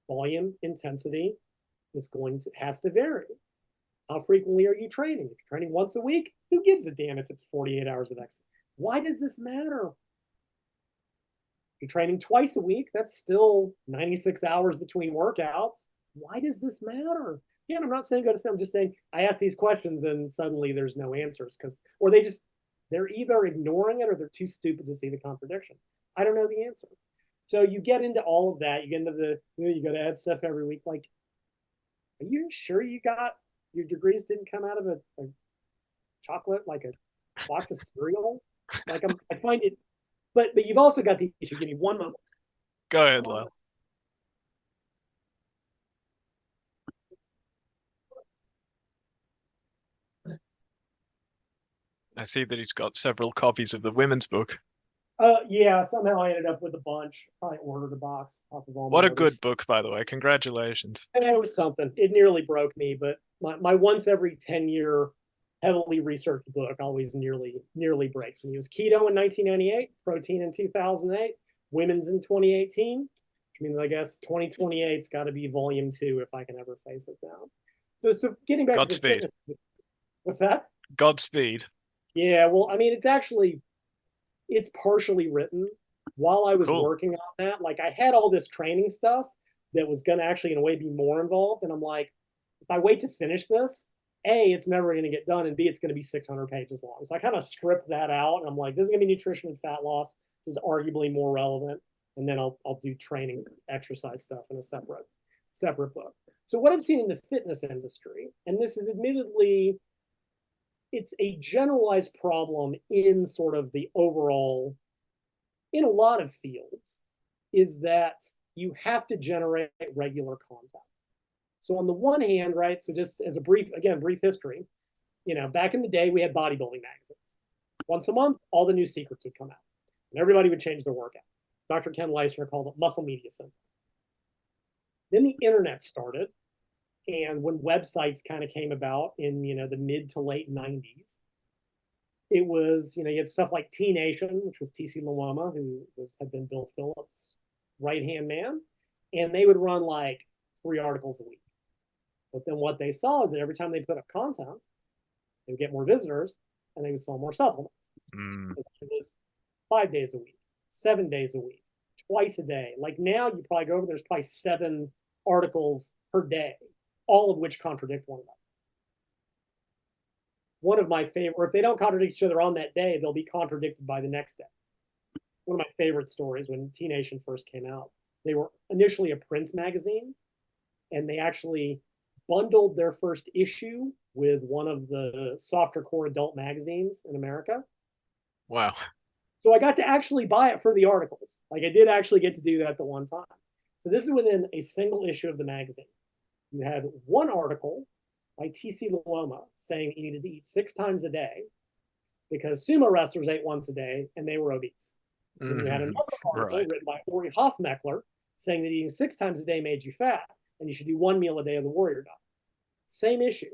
S2: Volume, intensity has to vary. How frequently are you training? If you're training once a week, who gives a damn if it's 48 hours of exercise? Why does this matter? If you're training twice a week, that's still 96 hours between workouts. Why does this matter? Yeah, I'm not saying go to film. I'm just saying I ask these questions and suddenly there's no answers or they're either ignoring it or they're too stupid to see the contradiction. I don't know the answer. So you get into all of that. You get into you got to add stuff every week. Like, are you sure you got your degrees didn't come out of a chocolate, like a box of cereal? Like I find it, but you've also got the issue. Give me one moment.
S1: Go ahead, Lyle. I see that he's got several copies of the women's book.
S2: Yeah, somehow I ended up with a bunch. I ordered a box off of all.
S1: What a good book, by the way. Congratulations.
S2: And it was something. It nearly broke me, but my once every 10-year heavily researched book always nearly breaks me. It was keto in 1998, protein in 2008, women's in 2018, which means I guess 2028's got to be volume 2 if I can ever face it down. So getting back
S1: Godspeed.
S2: to fitness, What's that?
S1: Godspeed.
S2: Yeah, well, I mean, it's partially written. While I was
S1: Cool.
S2: working on that, like I had all this training stuff that was going to actually, in a way, be more involved. And I'm like, if I wait to finish this, A, it's never going to get done, and B, it's going to be 600 pages long. So I kind of stripped that out, and I'm like, this is going to be nutrition and fat loss, which is arguably more relevant, and then I'll do training, exercise stuff in a separate book. So what I've seen in the fitness industry, and this is admittedly, it's a generalized problem in sort of the overall, in a lot of fields, is that you have to generate regular content. So on the one hand, right, so just as a brief history, back in the day, we had bodybuilding magazines. Once a month, all the new secrets would come out, and everybody would change their workout. Dr. Ken Leistner called it muscle media syndrome. Then the internet started, and when websites kind of came about in the mid to late 90s, it was, you had stuff like T Nation, which was TC Luoma, who had been Bill Phillips' right-hand man, and they would run like 3 articles a week. But then what they saw is that every time they put up content, they would get more visitors, and they would sell more supplements. So it was 5 days a week, 7 days a week, twice a day. Like now, you probably go over, there's probably 7 articles per day, all of which contradict one another. One of my favorite, or if they don't contradict each other on that day, they'll be contradicted by the next day. One of my favorite stories, when T Nation first came out, they were initially a print magazine, and they actually bundled their first issue with one of the softer core adult magazines in America.
S1: Wow.
S2: So I got to actually buy it for the articles. Like I did actually get to do that the one time. So this is within a single issue of the magazine. You had one article by TC Luoma saying you needed to eat 6 times a day because sumo wrestlers ate once a day and they were obese. And you had another article written by Ori Hofmeckler saying that eating 6 times a day made you fat and you should do 1 meal a day of the warrior diet. Same issue.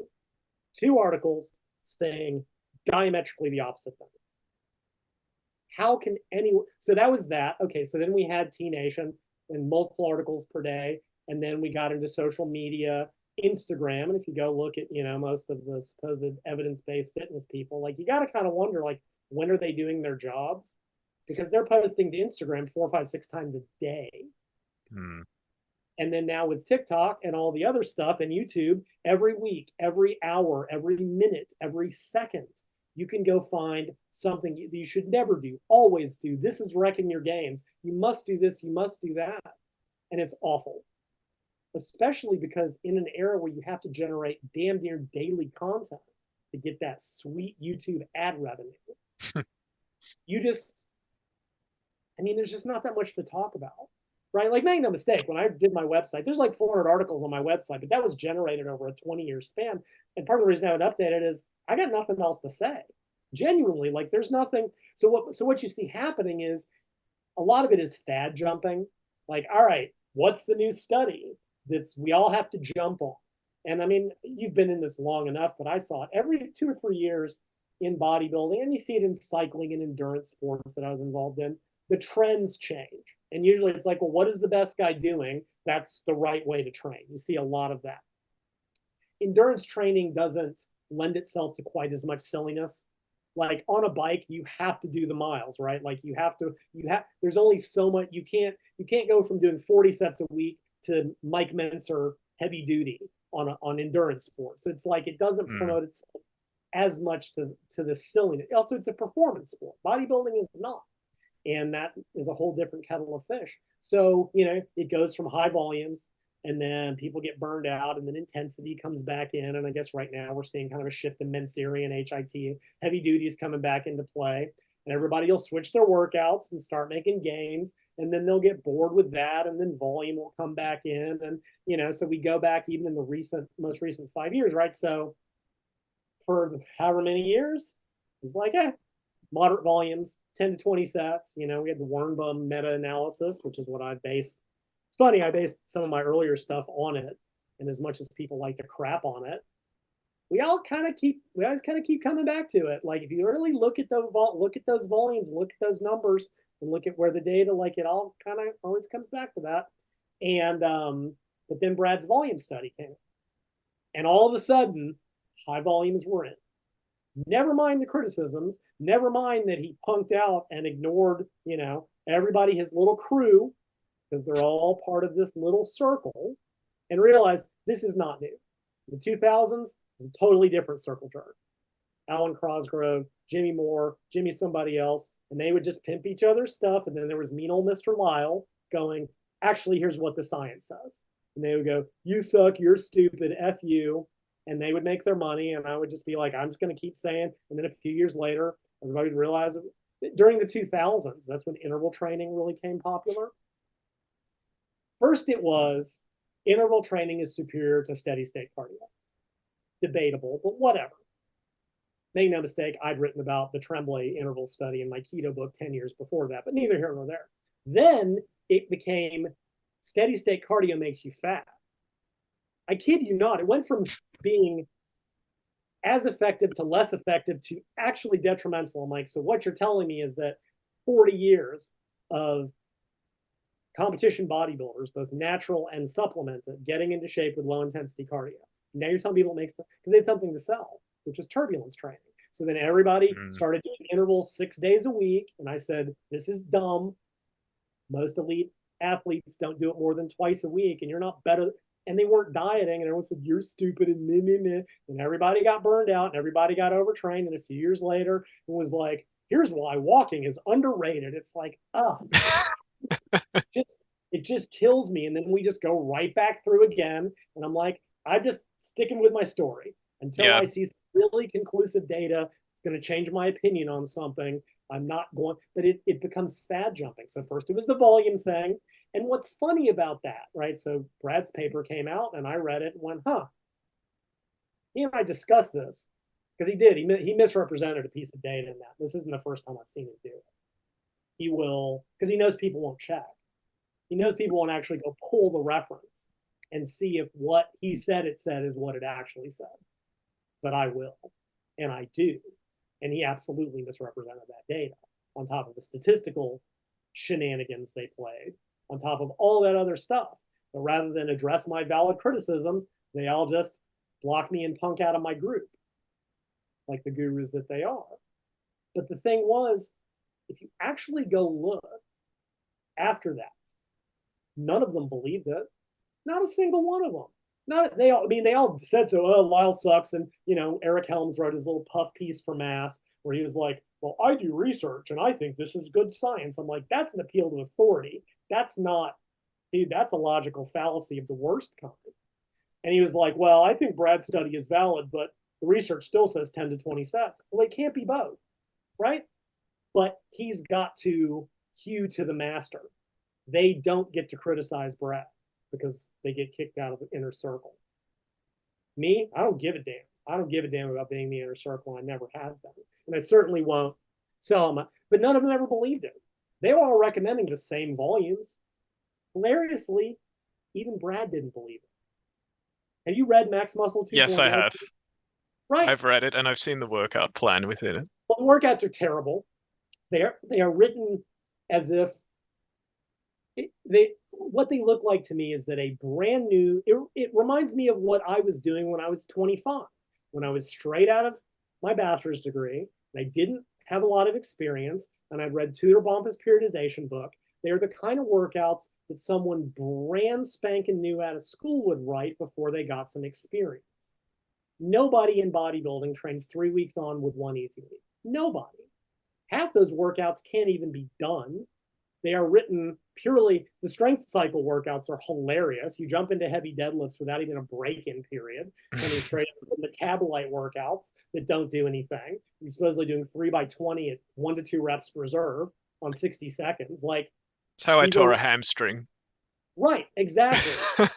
S2: 2 articles saying diametrically the opposite thing. How can anyone? So that was that. Okay, so then we had T Nation and multiple articles per day, and then we got into social media, Instagram, and if you go look at most of the supposed evidence-based fitness people, like you got to kind of wonder, like, when are they doing their jobs? Because they're posting to Instagram 4, 5, 6 times a day. And then now with TikTok and all the other stuff and YouTube, every week, every hour, every minute, every second, you can go find something that you should never do, always do. This is wrecking your games. You must do this, you must do that. And it's awful, especially because in an era where you have to generate damn near daily content to get that sweet YouTube ad revenue, there's just not that much to talk about. Right? Like, make no mistake, when I did my website, there's like 400 articles on my website, but that was generated over a 20-year span. And part of the reason I would update it is I got nothing else to say. Genuinely, like there's nothing. So what you see happening is a lot of it is fad jumping. Like, all right, what's the new study that's we all have to jump on? And I mean, you've been in this long enough, but I saw it every 2 or 3 years in bodybuilding, and you see it in cycling and endurance sports that I was involved in. The trends change. And usually it's like, well, what is the best guy doing? That's the right way to train. You see a lot of that. Endurance training doesn't lend itself to quite as much silliness. Like on a bike, you have to do the miles, right? Like there's only so much, you can't go from doing 40 sets a week to Mike Menser heavy duty on endurance sports. So it's like, it doesn't promote itself as much to the silliness. Also, it's a performance sport. Bodybuilding is not. And that is a whole different kettle of fish. So, it goes from high volumes and then people get burned out and then intensity comes back in. And I guess right now we're seeing kind of a shift in Mensiri and HIT. Heavy duty is coming back into play. And everybody will switch their workouts and start making gains. And then they'll get bored with that. And then volume will come back in. And, so we go back even in the most recent 5 years, right? So for however many years, it's like, moderate volumes, 10 to 20 sets. We had the Wernbum meta-analysis, which is what I based. It's funny, I based some of my earlier stuff on it. And as much as people like to crap on it, we always kind of keep coming back to it. Like if you really look at those volumes, look at those numbers, and look at where the data, like it all kind of always comes back to that. And but then Brad's volume study came, and all of a sudden, high volumes were in. Never mind the criticisms, never mind that he punked out and ignored, everybody, his little crew, because they're all part of this little circle, and realized this is not new. The 2000s is a totally different circle jerk. Alan Cosgrove, Jimmy Moore, Jimmy somebody else, and they would just pimp each other's stuff. And then there was mean old Mr. Lyle going, actually, here's what the science says. And they would go, you suck, you're stupid, F you. And they would make their money. And I would just be like, I'm just going to keep saying. And then a few years later, everybody would realize it. During the 2000s, that's when interval training really came popular. First, it was interval training is superior to steady state cardio. Debatable, but whatever. Make no mistake, I'd written about the Tremblay interval study in my keto book 10 years before that, but neither here nor there. Then it became steady state cardio makes you fat. I kid you not. It went from being as effective to less effective to actually detrimental. I'm like, so what you're telling me is that 40 years of competition bodybuilders, both natural and supplemented, getting into shape with low intensity cardio. Now you're telling people it makes sense because they have something to sell, which is turbulence training. So then everybody started doing intervals 6 days a week. And I said, this is dumb. Most elite athletes don't do it more than twice a week, and you're not better. And they weren't dieting, and everyone said, you're stupid, and meh, meh, meh. And everybody got burned out, and everybody got overtrained. And a few years later, it was like, here's why walking is underrated. It's like, it just kills me. And then we just go right back through again. And I'm like, I'm just sticking with my story until I see some really conclusive data. It's going to change my opinion on something. I'm not going, but it becomes fad jumping. So first it was the volume thing. And what's funny about that, right? So Brad's paper came out and I read it and went, he and I discussed this because he misrepresented a piece of data in that. This isn't the first time I've seen him do it. He will, because he knows people won't check. He knows people won't actually go pull the reference and see if what he said it said is what it actually said. But I will, and I do. And he absolutely misrepresented that data on top of the statistical shenanigans they played, on top of all that other stuff. But rather than address my valid criticisms, they all just block me and punk out of my group, like the gurus that they are. But the thing was, if you actually go look after that, none of them believed it. Not a single one of them. They all said so. Oh, Lyle sucks. And Eric Helms wrote his little puff piece for Mass where he was like, well, I do research and I think this is good science. I'm like, that's an appeal to authority. That's not, dude, that's a logical fallacy of the worst kind. And he was like, well, I think Brad's study is valid, but the research still says 10 to 20 sets. Well, they can't be both, right? But he's got to hew to the master. They don't get to criticize Brad because they get kicked out of the inner circle. Me, I don't give a damn. I don't give a damn about being the inner circle. I never have been. And I certainly won't sell them. But none of them ever believed it. They were all recommending the same volumes. Hilariously, even Brad didn't believe it. Have you read Max Muscle 2.0?
S1: Yes, I have.
S2: Right.
S1: I've read it and I've seen the workout plan within it.
S2: Well, the workouts are terrible. They are written as if what they look like to me is that a brand new, it reminds me of what I was doing when I was 25, when I was straight out of my bachelor's degree, and I didn't have a lot of experience, and I'd read Tudor Bompa's periodization book. They're the kind of workouts that someone brand spanking new out of school would write before they got some experience. Nobody in bodybuilding trains 3 weeks on with one easy week. Nobody. Half those workouts can't even be done. They are written purely, the strength cycle workouts are hilarious. You jump into heavy deadlifts without even a break-in period. Coming straight up metabolite workouts that don't do anything. You're supposedly doing 3x20 at 1 to 2 reps reserve on 60 seconds. Like,
S1: it's how I tore a hamstring.
S2: Right, exactly.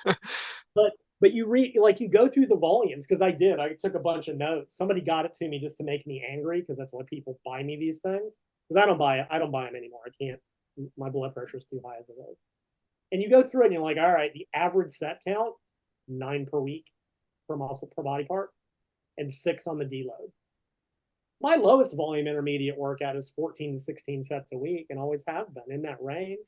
S2: But you read, like, you go through the volumes, because I did. I took a bunch of notes. Somebody got it to me just to make me angry, because that's why people buy me these things. Because I don't buy them anymore. I can't. My blood pressure is too high as it is. And you go through it and you're like, all right, the average set count, 9 per week per muscle, per body part, and 6 on the deload. My lowest volume intermediate workout is 14 to 16 sets a week, and always have been in that range.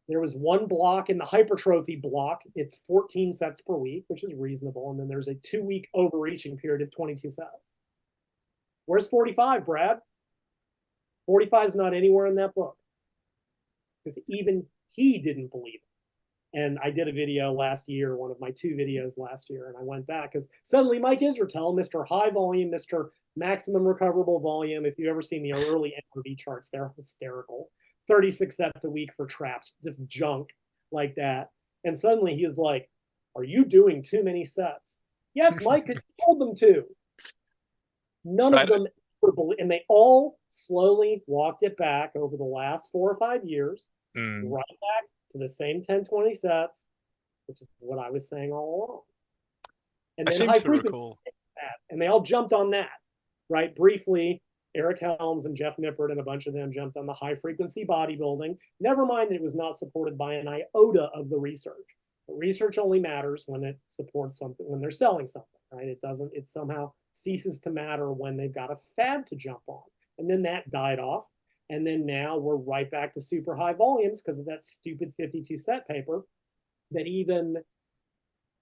S2: There was one block in the hypertrophy block. It's 14 sets per week, which is reasonable. And then there's a 2-week overreaching period of 22 sets. Where's 45, Brad? 45 is not anywhere in that book because even he didn't believe it. And I did a video last year, one of my 2 videos last year, and I went back because suddenly Mike Israetel, Mr. High Volume, Mr. Maximum Recoverable Volume, if you've ever seen the early NRV charts, they're hysterical. 36 sets a week for traps, just junk like that. And suddenly he was like, are you doing too many sets? Yes, Mike, because you told them to. None of them, and they all slowly walked it back over the last 4 or 5 years, right back to the same 10, 20 sets, which is what I was saying all along. And then high frequency, and they all jumped on that, right? Briefly, Eric Helms and Jeff Nippert and a bunch of them jumped on the high frequency bodybuilding. Never mind that it was not supported by an iota of the research. But research only matters when it supports something, when they're selling something, right? It somehow ceases to matter when they've got a fad to jump on. And then that died off. And then now we're right back to super high volumes because of that stupid 52 set paper that even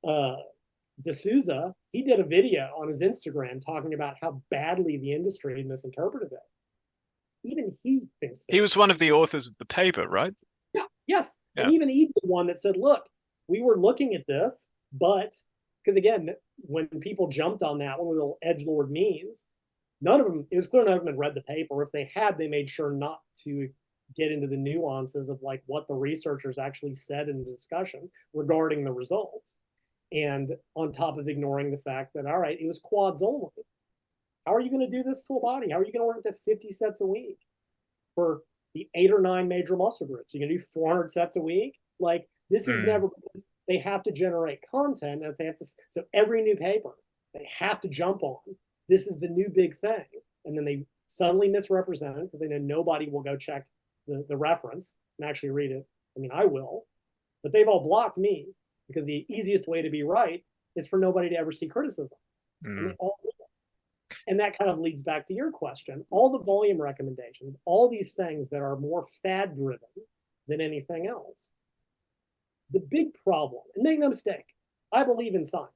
S2: D'Souza, he did a video on his Instagram talking about how badly the industry had misinterpreted it. Even he thinks that.
S1: He was one of the authors of the paper, right?
S2: Yeah, yes. Yeah. And even he did one that said, look, we were looking at this, but because again, when people jumped on that one with little edgelord memes, none of them, it was clear none of them had read the paper. If they had, they made sure not to get into the nuances of like what the researchers actually said in the discussion regarding the results. And on top of ignoring the fact that, all right, it was quads only. How are you going to do this to a body? How are you going to work at 50 sets a week for the 8 or 9 major muscle groups? You're going to do 400 sets a week? Like, this is never, they have to generate content. And they have to, so every new paper, they have to jump on. This is the new big thing. And then they suddenly misrepresent it because they know nobody will go check the reference and actually read it. I mean, I will, but they've all blocked me because the easiest way to be right is for nobody to ever see criticism. And they all do it. And that kind of leads back to your question. All the volume recommendations, all these things that are more fad driven than anything else. The big problem, and make no mistake, I believe in science.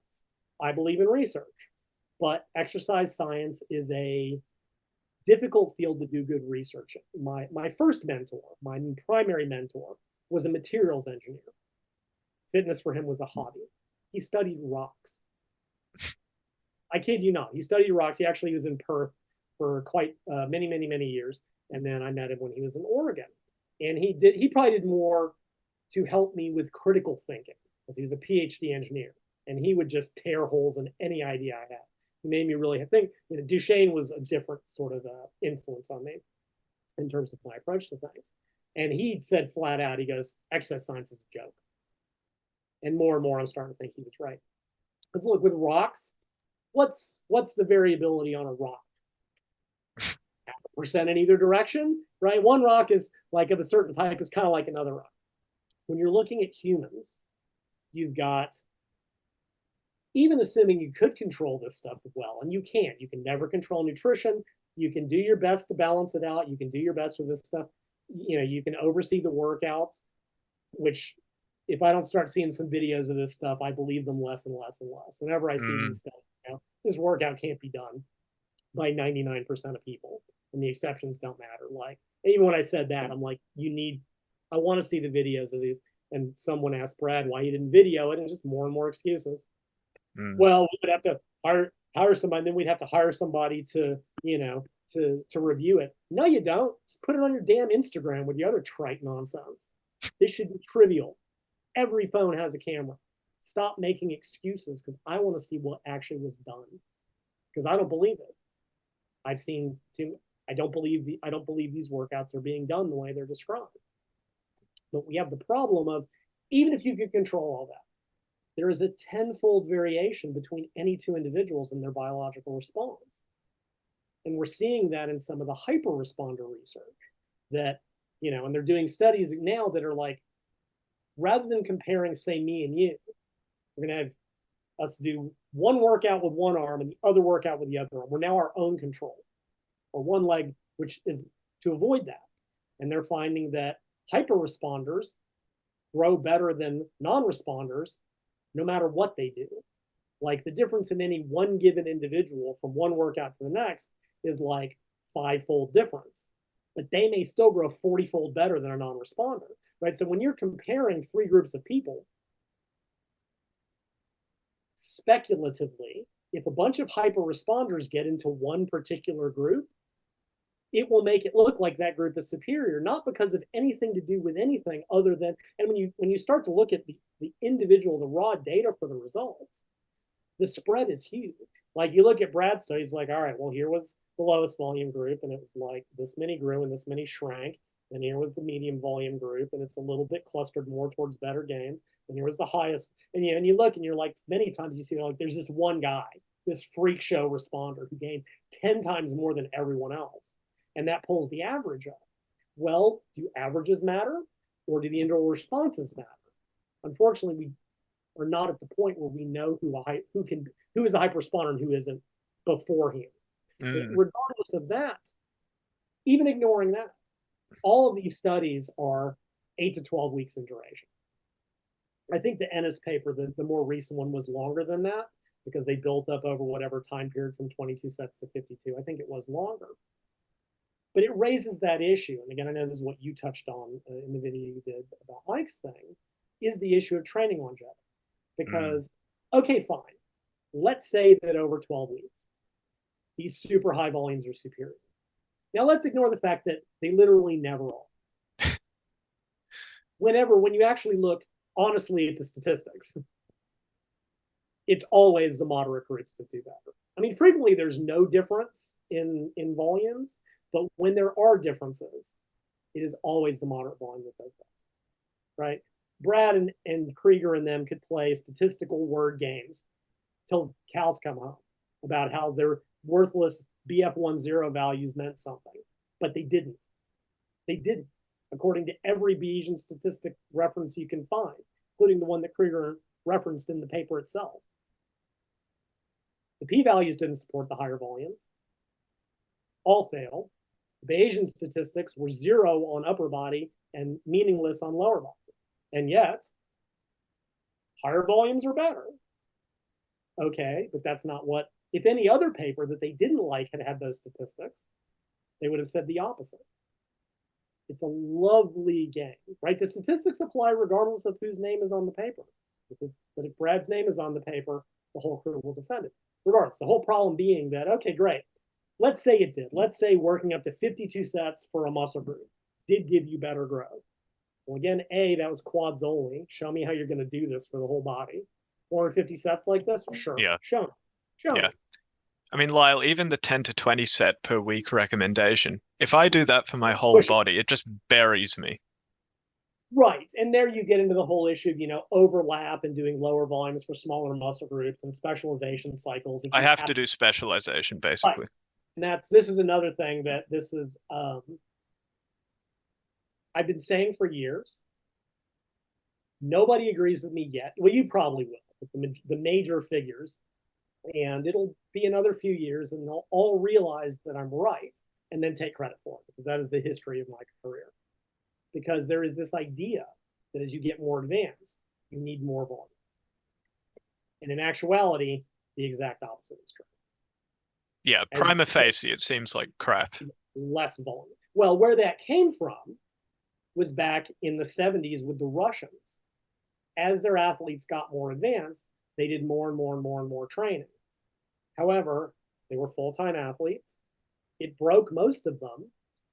S2: I believe in research, but exercise science is a difficult field to do good research in. My first mentor, my primary mentor, was a materials engineer. Fitness for him was a hobby. He studied rocks. I kid you not. He studied rocks. He actually was in Perth for quite many, many, many years. And then I met him when he was in Oregon. And he probably did more to help me with critical thinking because he was a PhD engineer. And he would just tear holes in any idea I had. He made me really think. You know, Duchaine was a different sort of influence on me in terms of my approach to things. And he said flat out, he goes, exercise science is a joke. And more I'm starting to think he was right. Because look, with rocks, what's the variability on a rock? 0.5% in either direction, right? One rock is like of a certain type is kind of like another rock. When you're looking at humans, you've got, even assuming you could control this stuff well, and you can never control nutrition. You can do your best to balance it out. You can do your best with this stuff. You know, you can oversee the workouts, which if I don't start seeing some videos of this stuff, I believe them less and less and less. Whenever I see these stuff, you know, this workout can't be done by 99% of people, and the exceptions don't matter. Like, even when I said that, I'm like, I want to see the videos of these. And someone asked Brad why he didn't video it, and just more and more excuses. Well, we would have to hire somebody, then we'd have to hire somebody to, you know, to review it. No, you don't. Just put it on your damn Instagram with the other trite nonsense. This should be trivial. Every phone has a camera. Stop making excuses because I want to see what actually was done. Because I don't believe it. I've seen too. I don't believe these workouts are being done the way they're described. But we have the problem of, even if you could control all that, there is a tenfold variation between any two individuals in their biological response. And we're seeing that in some of the hyper responder research that, you know, and they're doing studies now that are like, rather than comparing, say, me and you, we're going to have us do one workout with one arm and the other workout with the other arm. We're now our own control, or one leg, which is to avoid that. And they're finding that hyper responders grow better than non-responders no matter what they do. Like, the difference in any one given individual from one workout to the next is like 5-fold difference, but they may still grow 40-fold better than a non-responder, right? So when you're comparing 3 groups of people, speculatively, if a bunch of hyper responders get into one particular group, it will make it look like that group is superior, not because of anything to do with anything other than, and when you start to look at the individual, the raw data for the results, the spread is huge. Like you look at Brad's study, it's like, all right, well, here was the lowest volume group, and it was like this many grew and this many shrank. And here was the medium volume group, and it's a little bit clustered more towards better gains. And here was the highest. And you look and you're like, many times you see like there's this one guy, this freak show responder who gained 10 times more than everyone else. And that pulls the average up. Well, do averages matter, or do the individual responses matter? Unfortunately, we are not at the point where we know who is a hyper responder and who isn't beforehand. Regardless of that, even ignoring that, all of these studies are 8 to 12 weeks in duration. I think the Ennis paper, the more recent one, was longer than that because they built up over whatever time period from 22 sets to 52. I think it was longer. But it raises that issue. And again, I know this is what you touched on in the video you did about Mike's thing, is the issue of training longevity. Because, okay, fine. Let's say that over 12 weeks, these super high volumes are superior. Now let's ignore the fact that they literally never are. When you actually look honestly at the statistics, it's always the moderate groups that do better. I mean, frequently there's no difference in volumes, but when there are differences, it is always the moderate volume that does best, right? Brad and Krieger and them could play statistical word games till cows come home about how their worthless BF10 values meant something, but they didn't. They didn't, according to every Bayesian statistic reference you can find, including the one that Krieger referenced in the paper itself. The p-values didn't support the higher volumes. All failed. The Bayesian statistics were 0 on upper body and meaningless on lower body. And yet, higher volumes are better. Okay, but that's not what, if any other paper that they didn't like had had those statistics, they would have said the opposite. It's a lovely game, right? The statistics apply regardless of whose name is on the paper. But if Brad's name is on the paper, the whole crew will defend it. Regardless, the whole problem being that, okay, great. Let's say it did. Let's say working up to 52 sets for a muscle group did give you better growth. Well, again, that was quads only. Show me how you're going to do this for the whole body. 450 sets like this? Sure.
S1: Yeah.
S2: Show me.
S1: I mean, Lyle, even the 10 to 20 set per week recommendation, if I do that for my whole body, it just buries me.
S2: Right. And there you get into the whole issue of, overlap and doing lower volumes for smaller muscle groups and specialization cycles.
S1: I have to do specialization, basically.
S2: Right. And this is another thing that I've been saying for years. Nobody agrees with me yet. Well, you probably will, with the major figures. And it'll be another few years, and they'll all realize that I'm right and then take credit for it, because that is the history of my career. Because there is this idea that as you get more advanced, you need more volume. And in actuality, the exact opposite is true.
S1: Yeah, prima facie, it seems like crap.
S2: Less volume. Well, where that came from was back in the 70s with the Russians. As their athletes got more advanced, they did more and more and more and more training. However, they were full-time athletes. It broke most of them.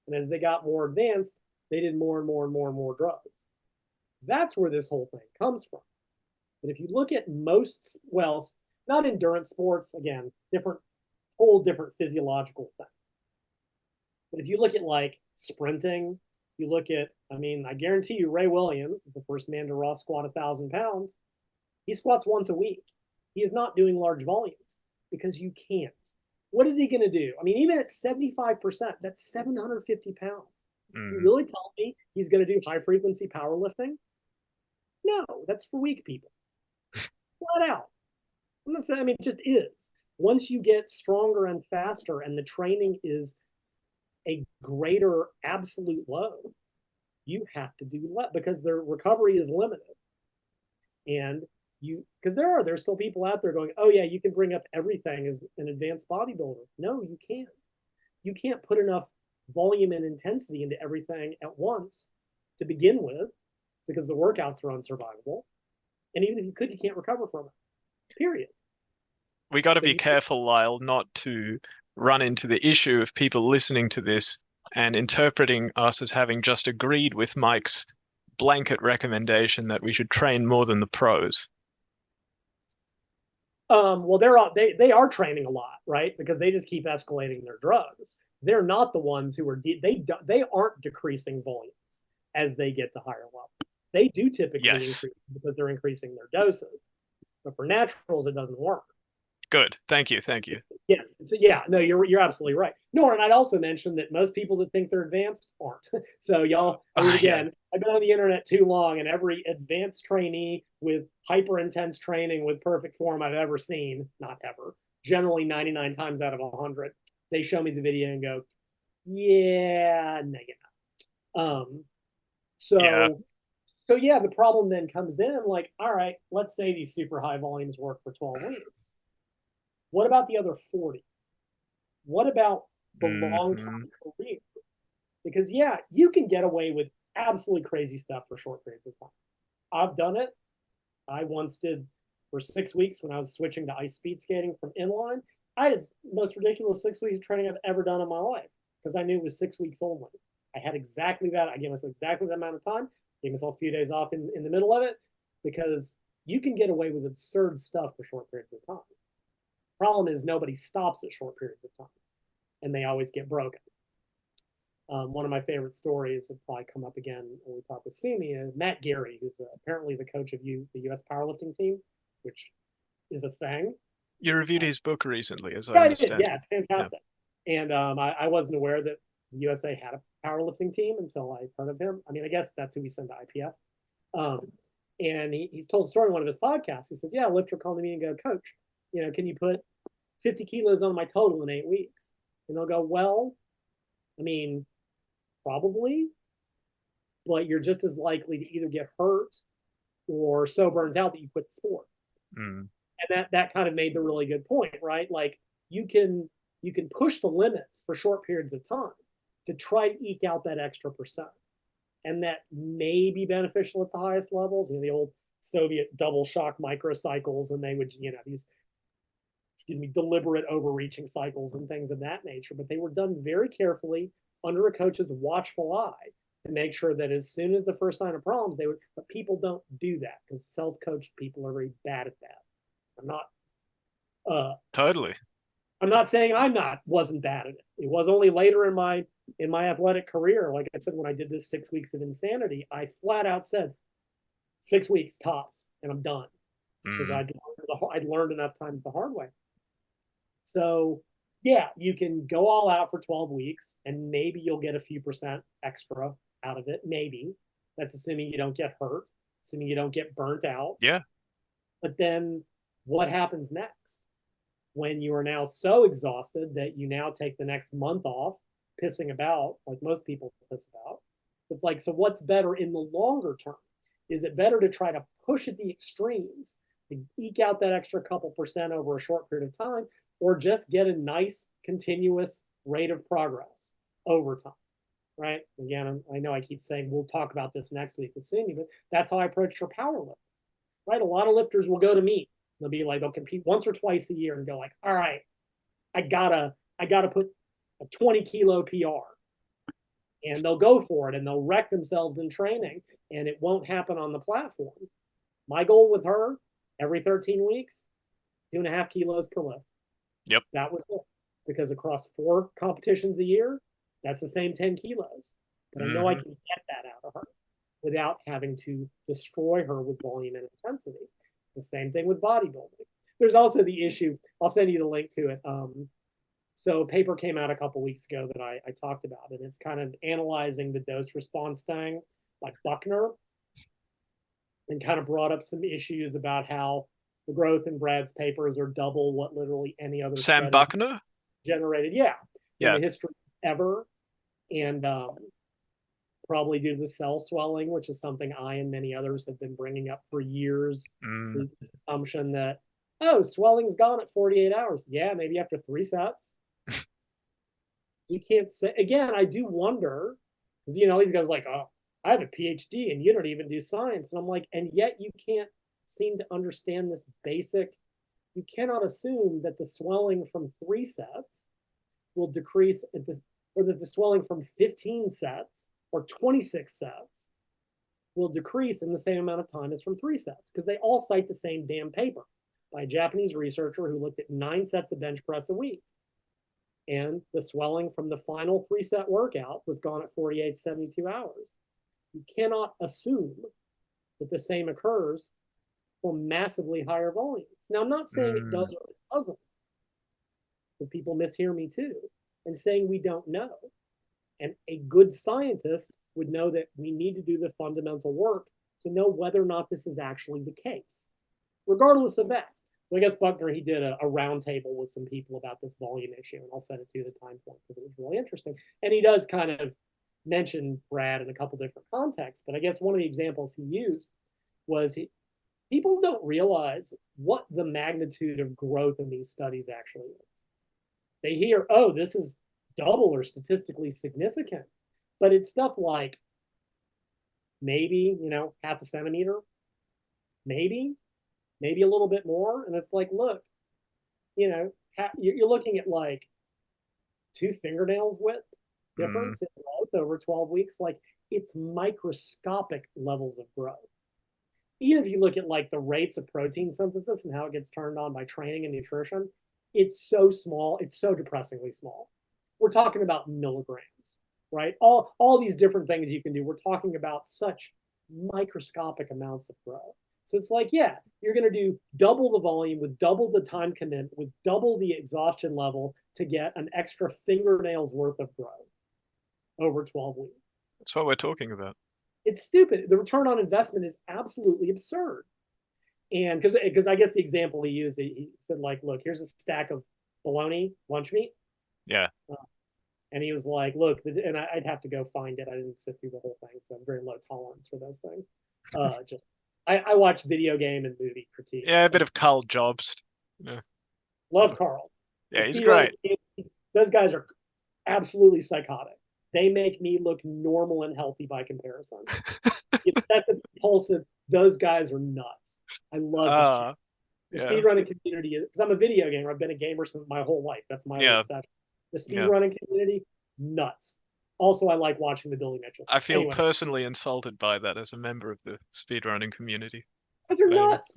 S2: And as they got more advanced, they did more and more and more and more drugs. That's where this whole thing comes from. But if you look at most, well, not endurance sports, again, whole different physiological thing. But if you look at like sprinting, you look at, I guarantee you Ray Williams is the first man to raw squat 1,000 pounds. He squats once a week. He is not doing large volumes because you can't. What is he going to do? Even at 75%, that's 750 pounds. You really tell me he's going to do high frequency powerlifting? No, that's for weak people. Flat out. I'm not saying, it just is. Once you get stronger and faster and the training is a greater absolute load, you have to do less because their recovery is limited. And because there's still people out there going, oh yeah, you can bring up everything as an advanced bodybuilder. No, you can't. you can't put enough volume and intensity into everything at once to begin with, because the workouts are unsurvivable. And even if you could, you can't recover from it, period.
S1: We got to
S2: So
S1: be careful, Lyle, not to run into the issue of people listening to this and interpreting us as having just agreed with Mike's blanket recommendation that we should train more than the pros.
S2: Well, they are training a lot, right? Because they just keep escalating their drugs. They're not the ones who are they aren't decreasing volumes as they get to higher levels. They do typically
S1: Yes.
S2: increase because they're increasing their doses, but for naturals it doesn't work.
S1: Good. Thank you. Thank you.
S2: Yes. So yeah, no, you're absolutely right. Nor, and I'd also mention that most people that think they're advanced aren't. So y'all, I mean, again,
S1: Yeah.
S2: I've been on the internet too long, and every advanced trainee with hyper intense training with perfect form I've ever seen, not ever, generally 99 times out of 100, they show me the video and go, yeah, no, you're not.
S1: Yeah.
S2: So yeah, the problem then comes in like, all right, let's say these super high volumes work for 12 weeks. What about the other 40? What about the
S1: Hmm.
S2: long-term career? Because yeah, you can get away with absolutely crazy stuff for short periods of time. I've done it. I once did for 6 weeks when I was switching to ice speed skating from inline. I had the most ridiculous 6 weeks of training I've ever done in my life because I knew it was 6 weeks only. I had exactly that. I gave myself exactly that amount of time. Gave myself a few days off in the middle of it because you can get away with absurd stuff for short periods of time. Problem is nobody stops at short periods of time, and they always get broken. One of my favorite stories will probably come up again when we talk with Simi is Matt Gary, who's apparently the coach of the U.S. powerlifting team, which is a thing.
S1: You reviewed his book recently, as I
S2: Yeah, I did.
S1: understand.
S2: Yeah, it's
S1: Yeah.
S2: fantastic. And I wasn't aware that the USA had a powerlifting team until I heard of him. I mean, I guess that's who we send to IPF. Um, and he's told a story in one of his podcasts. He says, yeah, a lifter called me and go, Coach, can you put 50 kilos on my total in 8 weeks? And they'll go, well, I mean, probably, but you're just as likely to either get hurt or so burnt out that you quit the sport.
S1: Mm.
S2: And that kind of made the really good point, right? Like you can push the limits for short periods of time to try to eke out that extra percent. And that may be beneficial at the highest levels, the old Soviet double shock microcycles, and they would, these deliberate overreaching cycles and things of that nature. But they were done very carefully under a coach's watchful eye to make sure that as soon as the first sign of problems, they would. But people don't do that because self-coached people are very bad at that. I'm not.
S1: Totally.
S2: I'm not saying wasn't bad at it. It was only later in my athletic career, like I said, when I did this 6 weeks of insanity, I flat out said 6 weeks tops, and I'm done because
S1: Mm.
S2: I'd learned enough times the hard way. So yeah, you can go all out for 12 weeks and maybe you'll get a few percent extra out of it. Maybe. That's assuming you don't get hurt, assuming you don't get burnt out.
S1: Yeah.
S2: But then what happens next? When you are now so exhausted that you now take the next month off, pissing about, like most people piss about. It's like, so what's better in the longer term? Is it better to try to push at the extremes to eke out that extra couple percent over a short period of time, or just get a nice continuous rate of progress over time? Right? Again, I know I keep saying we'll talk about this next week with Cindy, but that's how I approach her powerlifting. Right? A lot of lifters will go to meet. They'll be like, they'll compete once or twice a year and go like, all right, I gotta put a 20 kilo PR. And they'll go for it and they'll wreck themselves in training and it won't happen on the platform. My goal with her, every 13 weeks, 2.5 kilos per lift.
S1: Yep.
S2: That was it. Because across 4 competitions a year, that's the same 10 kilos. But I know I can get that out of her without having to destroy her with volume and intensity. The same thing with bodybuilding. There's also the issue, I'll send you the link to it. So a paper came out a couple weeks ago that I talked about, and it's kind of analyzing the dose response thing by Buckner, and kind of brought up some issues about how the growth in Brad's papers are double what literally any other
S1: Sam
S2: study
S1: Buckner?
S2: generated. Yeah, in
S1: Yeah.
S2: the history ever. And probably due to the cell swelling, which is something I and many others have been bringing up for years.
S1: Mm.
S2: The assumption that, oh, swelling's gone at 48 hours. Yeah, maybe after 3 sets. You can't say, again, I do wonder, because, these guys are like, oh, I have a PhD and you don't even do science. And I'm like, and yet you can't seem to understand this basic. You cannot assume that the swelling from 3 sets will decrease at this, or that the swelling from 15 sets or 26 sets will decrease in the same amount of time as from 3 sets, because they all cite the same damn paper by a Japanese researcher who looked at 9 sets of bench press a week. And the swelling from the final 3-set workout was gone at 48 to 72 hours. You cannot assume that the same occurs for massively higher volumes. Now, I'm not saying it does or it doesn't, because people mishear me too. I'm saying we don't know. And a good scientist would know that we need to do the fundamental work to know whether or not this is actually the case, regardless of that. So I guess Buckner, he did a roundtable with some people about this volume issue, and I'll send it to you at the time point because it was really interesting. And he does kind of mention Brad in a couple different contexts, but I guess one of the examples he used was people don't realize what the magnitude of growth in these studies actually is. They hear, oh, this is double or statistically significant, but it's stuff like maybe, half a centimeter, maybe a little bit more. And it's like, look, you're looking at like 2 fingernails width difference in growth over 12 weeks. Like, it's microscopic levels of growth. Even if you look at like the rates of protein synthesis and how it gets turned on by training and nutrition, it's so small, it's so depressingly small. We're talking about milligrams, right? All these different things you can do. We're talking about such microscopic amounts of growth. So it's like, yeah, you're going to do double the volume with double the time commitment, with double the exhaustion level to get an extra fingernail's worth of growth over 12 weeks.
S1: That's what we're talking about.
S2: It's stupid. The return on investment is absolutely absurd. And because I guess the example he used, he said, like, look, here's a stack of bologna lunch meat.
S1: Yeah.
S2: And he was like, look, and I'd have to go find it. I didn't sit through the whole thing, so I'm very low tolerance for those things. I watch video game and movie critique.
S1: Yeah, a bit of Carl Jobs. Yeah.
S2: Love Carl.
S1: Yeah, he's great.
S2: Those guys are absolutely psychotic. They make me look normal and healthy by comparison. Excessive, compulsive. Those guys are nuts. I love this shit. The speedrunning community is, because I'm a video gamer. I've been a gamer since my whole life. That's my obsession. The speedrunning community, nuts. Also, I like watching the Billy Mitchell.
S1: I feel personally insulted by that as a member of the speedrunning community.
S2: Because they're nuts.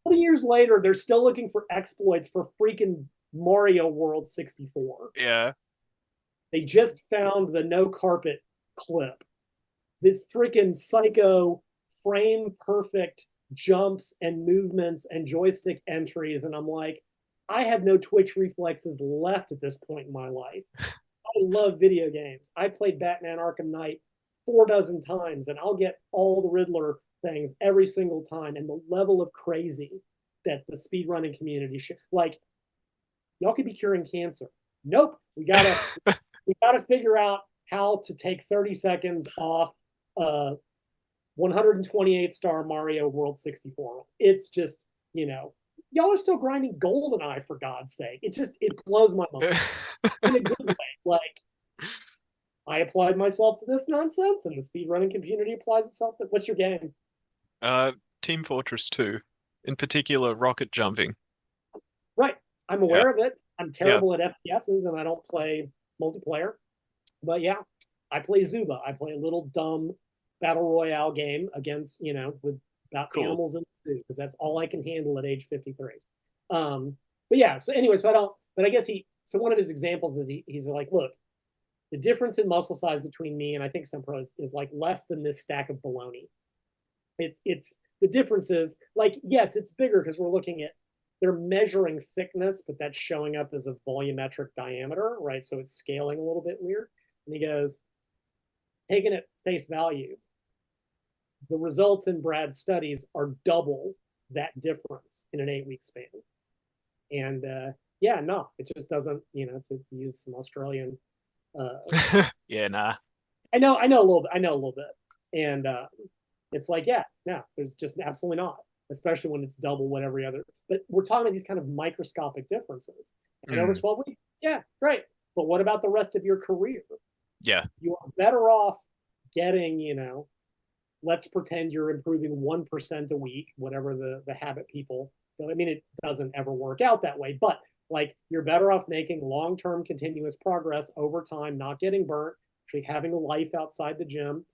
S2: 20 years later, they're still looking for exploits for freaking Mario World 64.
S1: Yeah.
S2: They just found the no carpet clip. This freaking psycho frame perfect jumps and movements and joystick entries. And I'm like, I have no twitch reflexes left at this point in my life. I love video games. I played Batman Arkham Knight 4 dozen times, and I'll get all the Riddler things every single time. And the level of crazy that the speedrunning community like, y'all could be curing cancer. Nope. We gotta figure out how to take 30 seconds off 128-star Mario World 64. It's just, y'all are still grinding GoldenEye, for God's sake. It blows my mind in a good way. Like, I applied myself to this nonsense, and the speedrunning community applies itself to. What's your game?
S1: Team Fortress 2, in particular, rocket jumping.
S2: Right, I'm aware of it. I'm terrible at FPSs, and I don't play multiplayer. But yeah, I play Zuba. I play a little dumb battle royale game against, with about animals in the zoo, because that's all I can handle at age 53. But yeah, so anyway, but I guess one of his examples is he's like, look, the difference in muscle size between me and I think some pros is like less than this stack of bologna. It's the difference is like, yes, it's bigger because they're measuring thickness, but that's showing up as a volumetric diameter, right? So it's scaling a little bit weird. And he goes, taken at face value, the results in Brad's studies are double that difference in an 8-week span. And it just doesn't, to use some Australian.
S1: Yeah, nah.
S2: I know a little bit. And it's like, there's just absolutely not, especially when it's double what every other. But we're talking about these kind of microscopic differences. And over 12 weeks, great. But what about the rest of your career?
S1: Yeah.
S2: You are better off getting, let's pretend you're improving 1% a week, whatever the habit people. I mean, it doesn't ever work out that way, but like you're better off making long-term continuous progress over time, not getting burnt, actually having a life outside the gym.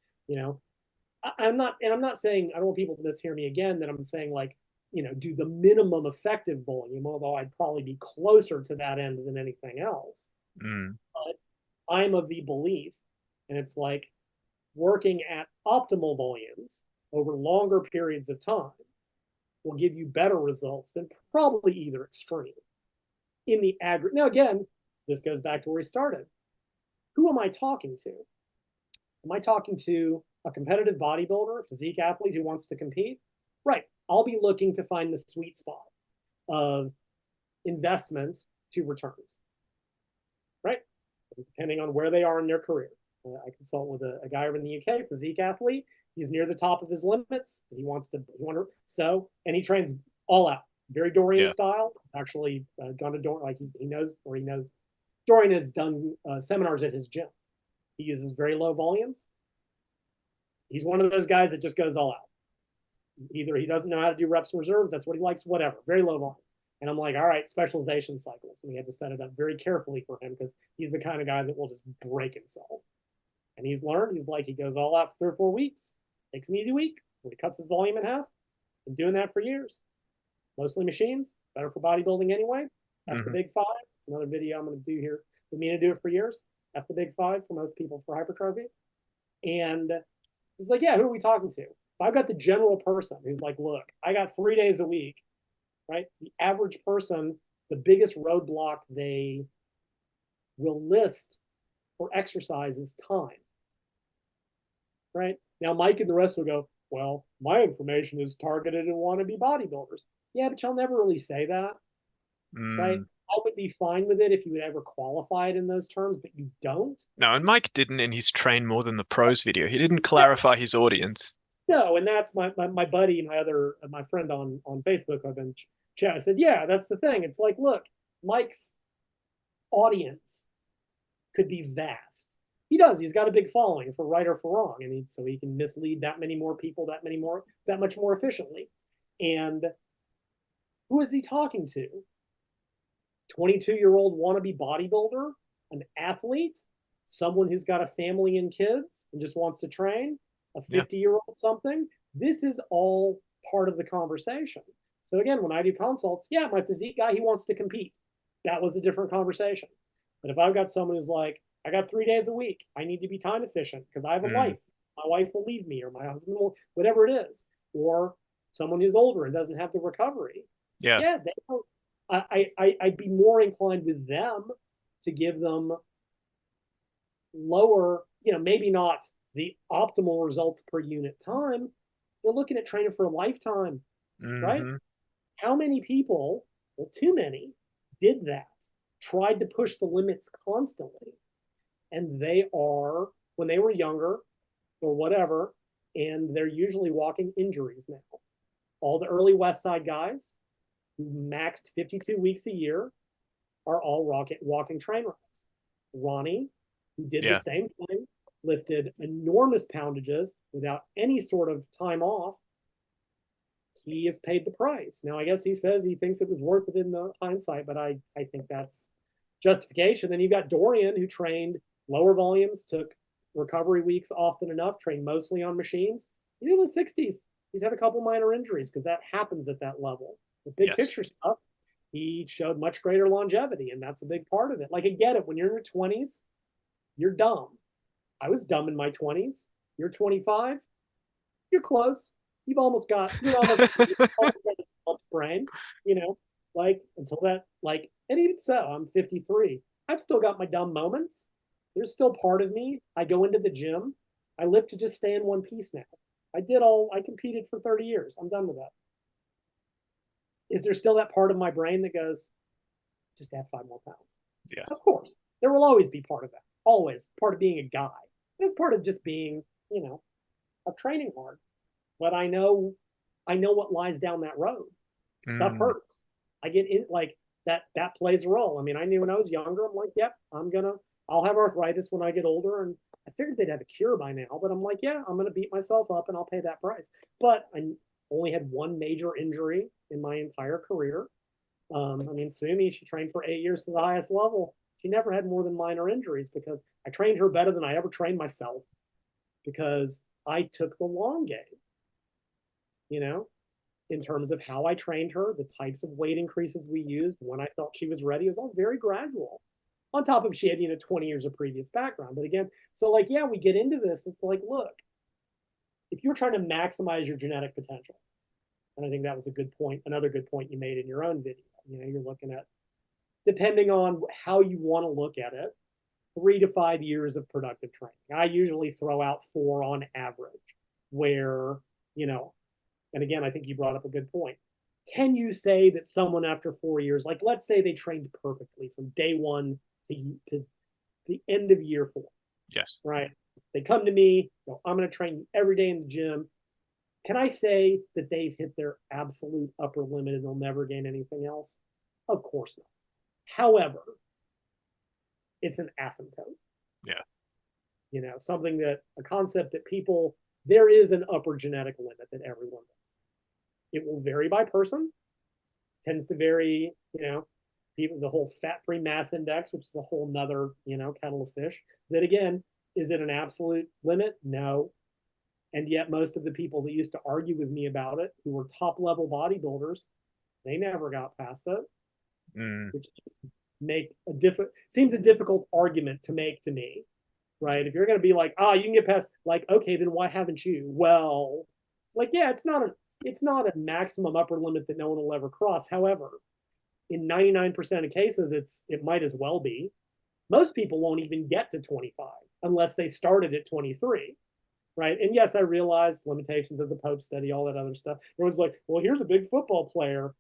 S2: I'm not saying, I don't want people to mishear me again, that I'm saying like, do the minimum effective volume, although I'd probably be closer to that end than anything else.
S1: Mm.
S2: But I'm of the belief, and it's like working at optimal volumes over longer periods of time will give you better results than probably either extreme in the aggregate. Now, again, this goes back to where we started. Who am I talking to? Am I talking to a competitive bodybuilder, a physique athlete who wants to compete? Right. I'll be looking to find the sweet spot of investment to returns, right? Depending on where they are in their career. I consult with a guy over in the UK, physique athlete. He's near the top of his limits. He wants to, and he trains all out, very Dorian style. Actually, gone to Dorian, like he knows. Dorian has done seminars at his gym. He uses very low volumes. He's one of those guys that just goes all out. Either he doesn't know how to do reps in reserve, that's what he likes, whatever, very low volumes. And I'm like, all right, specialization cycles. And we had to set it up very carefully for him because he's the kind of guy that will just break himself. And he's learned, he goes all out for 3 or 4 weeks, takes an easy week, where he cuts his volume in half. Been doing that for years. Mostly machines, better for bodybuilding anyway. F the Big Five. It's another video I'm going to do here. Been meaning to do it for years. F the Big Five for most people for hypertrophy. And he's like, yeah, who are we talking to? If I've got the general person who's like, look, I got 3 days a week, right? The average person, the biggest roadblock they will list for exercise is time, right? Now, Mike and the rest will go, well, my information is targeted at wannabe bodybuilders. Yeah, but y'all never really say that, right? I would be fine with it if you would ever qualify it in those terms, but you don't.
S1: No, and Mike didn't in his Train More Than the Pros video. He didn't clarify his audience.
S2: No, and that's my buddy, my friend on Facebook. I've been chatting. I said, yeah, that's the thing. It's like, look, Mike's audience could be vast. He does. He's got a big following for right or for wrong, and so he can mislead that many more people, that much more efficiently. And who is he talking to? 22-year-old wannabe bodybuilder, an athlete, someone who's got a family and kids and just wants to train, a 50-year-old something. This is all part of the conversation. So again, when I do consults, yeah, my physique guy, he wants to compete. That was a different conversation. But if I've got someone who's like, I got 3 days a week, I need to be time efficient because I have a life. My wife will leave me, or my husband will, whatever it is, or someone who's older and doesn't have the recovery. Yeah, they don't. I'd be more inclined with them to give them lower, maybe not the optimal results per unit time. They're looking at training for a lifetime, right? How many people, well, too many, did that, tried to push the limits constantly. And they are, when they were younger or whatever, and they're usually walking injuries now. All the early West Side guys who maxed 52 weeks a year are all walking train rides. Ronnie, who did the same thing, lifted enormous poundages without any sort of time off. He has paid the price. Now, I guess he says he thinks it was worth it in the hindsight, but I think that's justification. Then you've got Dorian, who trained lower volumes, took recovery weeks often enough, trained mostly on machines. He's in the 60s. He's had a couple minor injuries because that happens at that level. The big picture stuff, he showed much greater longevity, and that's a big part of it. Like, I get it. When you're in your 20s, you're dumb. I was dumb in my 20s. You're 25, you're close. You're almost got a brain, like until that, like, and even so, I'm 53. I've still got my dumb moments. There's still part of me. I go into the gym. I live to just stay in one piece now. I competed for 30 years. I'm done with that. Is there still that part of my brain that goes, just add 5 more pounds?
S1: Yes.
S2: Of course. There will always be part of that. Always. Part of being a guy. It's part of just being, of training hard. But I know what lies down that road. Stuff hurts. I get in, like, that plays a role. I mean, I knew when I was younger, I'm like, yep, I'll have arthritis when I get older. And I figured they'd have a cure by now, but I'm like, yeah, I'm going to beat myself up and I'll pay that price. But I only had one major injury in my entire career. I mean, Sumi, she trained for 8 years to the highest level. She never had more than minor injuries because I trained her better than I ever trained myself because I took the long game, you know, in terms of how I trained her, the types of weight increases we used when I felt she was ready. It was all very gradual. On top of she had, 20 years of previous background. But again, so like, yeah, we get into this. It's like, look, if you're trying to maximize your genetic potential, and I think that was a good point, another good point you made in your own video. You're looking at, depending on how you want to look at it, 3 to 5 years of productive training. I usually throw out 4 on average, where, and again, I think you brought up a good point. Can you say that someone after 4 years, like let's say they trained perfectly from day one to the end of year 4?
S1: Yes.
S2: Right. They come to me, I'm going to train every day in the gym. Can I say that they've hit their absolute upper limit and they'll never gain anything else? Of course not. However, it's an asymptote.
S1: Yeah.
S2: Something that a concept that there is an upper genetic limit that everyone knows. It will vary by person, tends to vary, people, the whole fat-free mass index, which is a whole nother, kettle of fish. That again, is it an absolute limit? No. And yet most of the people that used to argue with me about it, who were top-level bodybuilders, they never got past it. Which seems a difficult argument to make to me, right? If you're going to be like, you can get past, like, okay, then why haven't you? Well, like, yeah, it's not a maximum upper limit that no one will ever cross. However, in 99% of cases, it might as well be. Most people won't even get to 25 unless they started at 23. Right. And yes, I realize limitations of the Pope study, all that other stuff. Everyone's like, well, here's a big football player,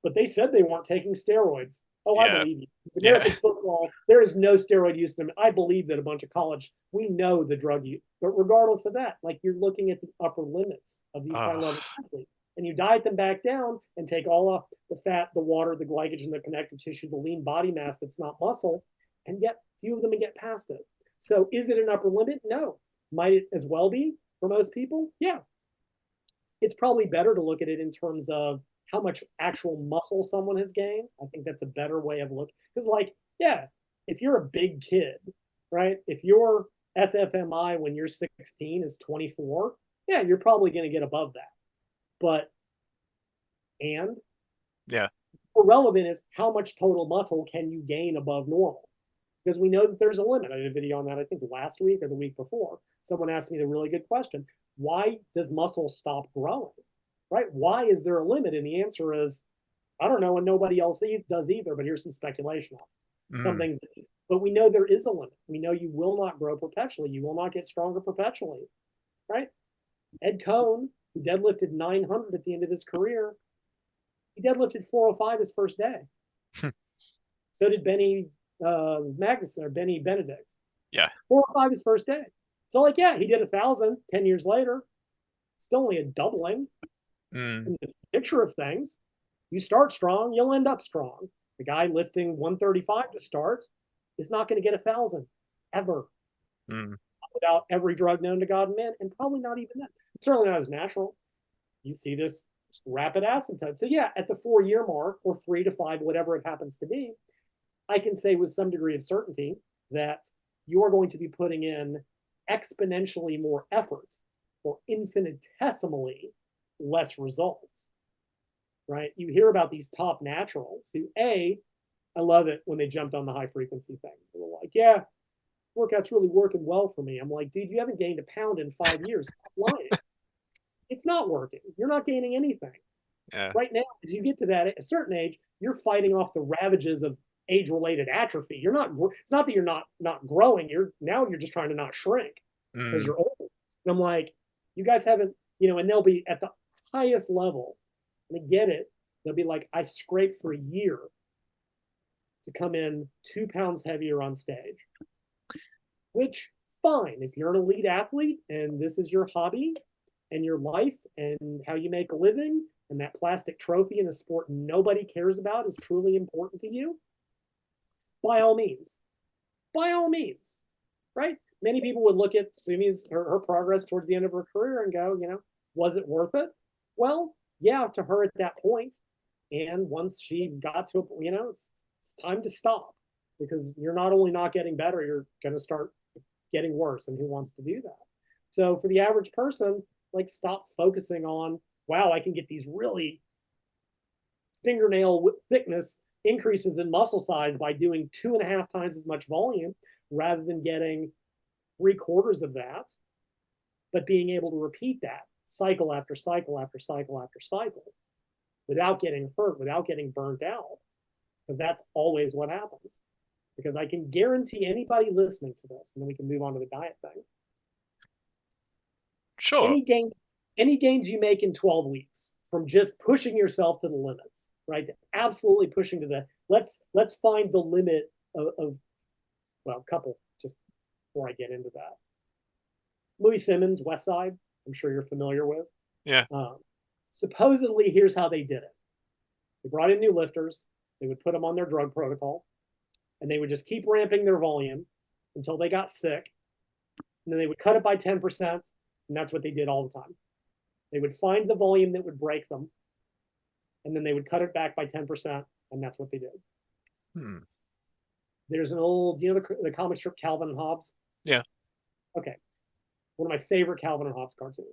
S2: but they said they weren't taking steroids. Oh, yeah. I believe you. American football, there is no steroid use. I believe that a bunch of college, we know the drug use. But regardless of that, like you're looking at the upper limits of these high level athletes. And you diet them back down and take all of the fat, the water, the glycogen, the connective tissue, the lean body mass that's not muscle, and yet few of them get past it. So is it an upper limit? No. Might it as well be for most people? Yeah. It's probably better to look at it in terms of how much actual muscle someone has gained. I think that's a better way of looking. Because, like, yeah, if you're a big kid, right? If your FFMI when you're 16 is 24, yeah, you're probably going to get above that. But, and?
S1: Yeah.
S2: What's relevant is how much total muscle can you gain above normal? Because we know that there's a limit. I did a video on that, I think, last week or the week before. Someone asked me the really good question. Why does muscle stop growing? Right? Why is there a limit? And the answer is, I don't know, and nobody else does either, but here's some speculation on some things. But we know there is a limit. We know you will not grow perpetually. You will not get stronger perpetually. Right? Ed Cohn, who deadlifted 900 at the end of his career, he deadlifted 405 his first day. So did Benny Magnuson or Benny Benedict.
S1: Yeah.
S2: 405 his first day. So, like, yeah, he did 1,000 10 years later. Still only a doubling in the picture of things. You start strong, you'll end up strong. The guy lifting 135 to start is not going to get 1,000 ever without every drug known to God and man, and probably not even that. Certainly not as natural. You see this rapid asymptote. So, yeah, at the 4-year mark or 3 to 5, whatever it happens to be, I can say with some degree of certainty that you are going to be putting in exponentially more effort for infinitesimally less results, right? You hear about these top naturals who, I love it when they jumped on the high frequency thing. They're like, yeah, workout's really working well for me. I'm like, dude, you haven't gained a pound in 5 years. Stop lying. It's not working. You're not gaining anything.
S1: Yeah.
S2: Right now, as you get to that a certain age, you're fighting off the ravages of age-related atrophy. You're not. It's not that you're not growing. You're just trying to not shrink because you're old. And I'm like, you guys haven't, and they'll be at the highest level. And they get it. They'll be like, I scraped for a year to come in 2 pounds heavier on stage. Which, fine, if you're an elite athlete and this is your hobby and your life and how you make a living, and that plastic trophy in a sport nobody cares about is truly important to you, by all means. By all means, right? Many people would look at Sumi's her progress towards the end of her career and go, was it worth it? Well, yeah, to her at that point. And once she got to, it's time to stop, because you're not only not getting better, you're going to start getting worse. And who wants to do that? So for the average person, like, stop focusing on, wow, I can get these really fingernail thickness increases in muscle size by doing 2.5 times as much volume, rather than getting 3/4 of that, but being able to repeat that cycle after cycle after cycle after cycle without getting hurt, without getting burnt out, because that's always what happens. Because I can guarantee anybody listening to this, and then we can move on to the diet thing.
S1: Sure.
S2: Any gains you make in 12 weeks from just pushing yourself to the limits, right? Absolutely pushing to the, let's find the limit of well, a couple, just before I get into that. Louis Simmons, West Side, I'm sure you're familiar with.
S1: Yeah.
S2: Supposedly, here's how they did it. They brought in new lifters. They would put them on their drug protocol, and they would just keep ramping their volume until they got sick. And then they would cut it by 10%, and that's what they did all the time. They would find the volume that would break them, and then they would cut it back by 10%, and that's what they did. There's an old, the comic strip Calvin and Hobbes?
S1: Yeah.
S2: Okay. One of my favorite Calvin and Hobbes cartoons.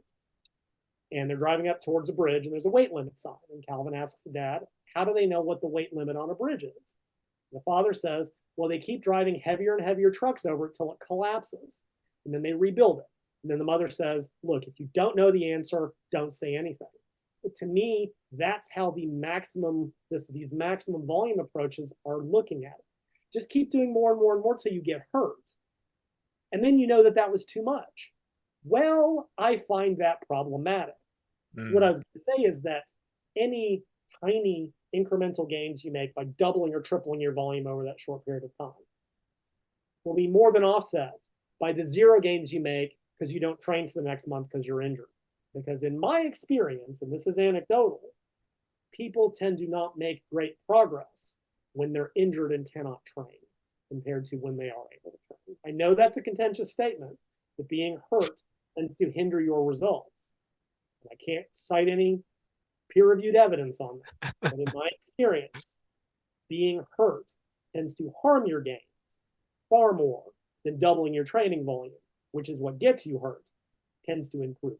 S2: And they're driving up towards a bridge, and there's a weight limit sign. And Calvin asks the dad, how do they know what the weight limit on a bridge is? The father says, well, they keep driving heavier and heavier trucks over it till it collapses. And then they rebuild it. And then the mother says, look, if you don't know the answer, don't say anything. But to me, that's how these maximum volume approaches are looking at it. Just keep doing more and more and more till you get hurt. And then you know that was too much. Well, I find that problematic. What I was going to say is that any tiny incremental gains you make by doubling or tripling your volume over that short period of time will be more than offset by the zero gains you make because you don't train for the next month because you're injured. Because in my experience, and this is anecdotal, people tend to not make great progress when they're injured and cannot train compared to when they are able to train. I know that's a contentious statement, but being hurt tends to hinder your results. And I can't cite any peer-reviewed evidence on that. But in my experience, being hurt tends to harm your gains far more than doubling your training volume, which is what gets you hurt, tends to improve.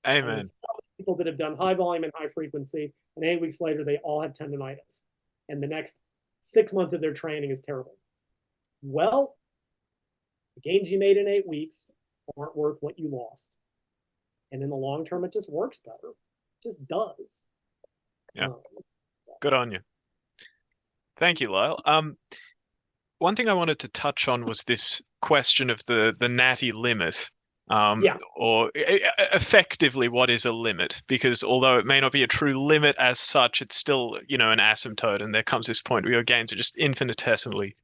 S1: Amen.
S2: People that have done high volume and high frequency, and 8 weeks later, they all have tendonitis. And the next 6 months of their training is terrible. Well, the gains you made in 8 weeks aren't worth what you lost. And in the long term, it just works better. It just does.
S1: Yeah. Good on you. Thank you, Lyle. One thing I wanted to touch on was this question of the Natty limit. Or effectively, what is a limit? Because although it may not be a true limit as such, it's still, an asymptote, and there comes this point where your gains are just infinitesimally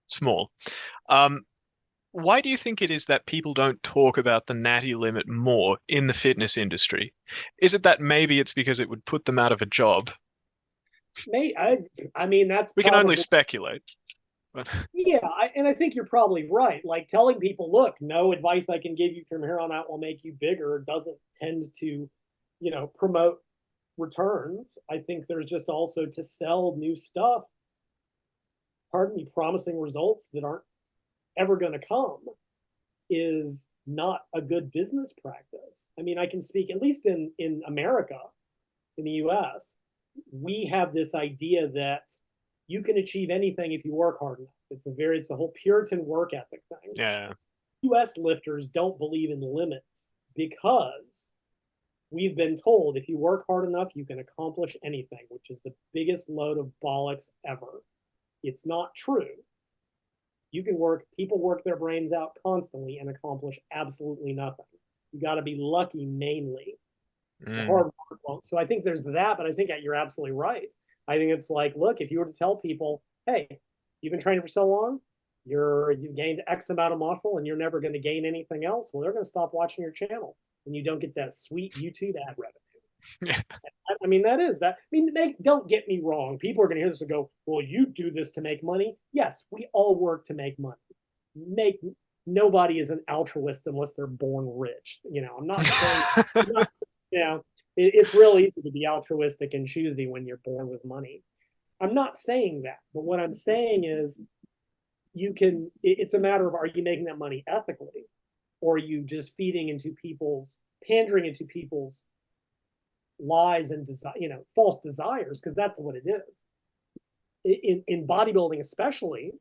S1: small. Why do you think it is that people don't talk about the Natty limit more in the fitness industry? Is it that maybe it's because it would put them out of a job?
S2: I mean, that's
S1: we can only speculate.
S2: Yeah, and I think you're probably right. Like, telling people, look, no advice I can give you from here on out will make you bigger doesn't tend to, promote returns. I think there's just also to sell new stuff, promising results that aren't ever going to come is not a good business practice. I mean, I can speak, at least in America, in the US, we have this idea that you can achieve anything if you work hard enough. It's the whole Puritan work ethic thing.
S1: Yeah.
S2: US lifters don't believe in limits because we've been told if you work hard enough, you can accomplish anything, which is the biggest load of bollocks ever. It's not true. People work their brains out constantly and accomplish absolutely nothing. You got to be lucky mainly. The hard work won't. So I think there's that, but I think you're absolutely right. I think it's like, look, if you were to tell people, hey, you've been training for so long, you've gained X amount of muscle and you're never going to gain anything else, well, they're going to stop watching your channel and you don't get that sweet YouTube ad revenue.
S1: Yeah.
S2: I mean, that is that. I mean, don't get me wrong. People are going to hear this and go, "Well, you do this to make money." Yes, we all work to make money. Make Nobody is an altruist unless they're born rich. I'm not saying, I'm not, you know, it's real easy to be altruistic and choosy when you're born with money. I'm not saying that, but what I'm saying is it's a matter of, are you making that money ethically, or are you just pandering into people's lies and false desires, because that's what it is. In bodybuilding especially,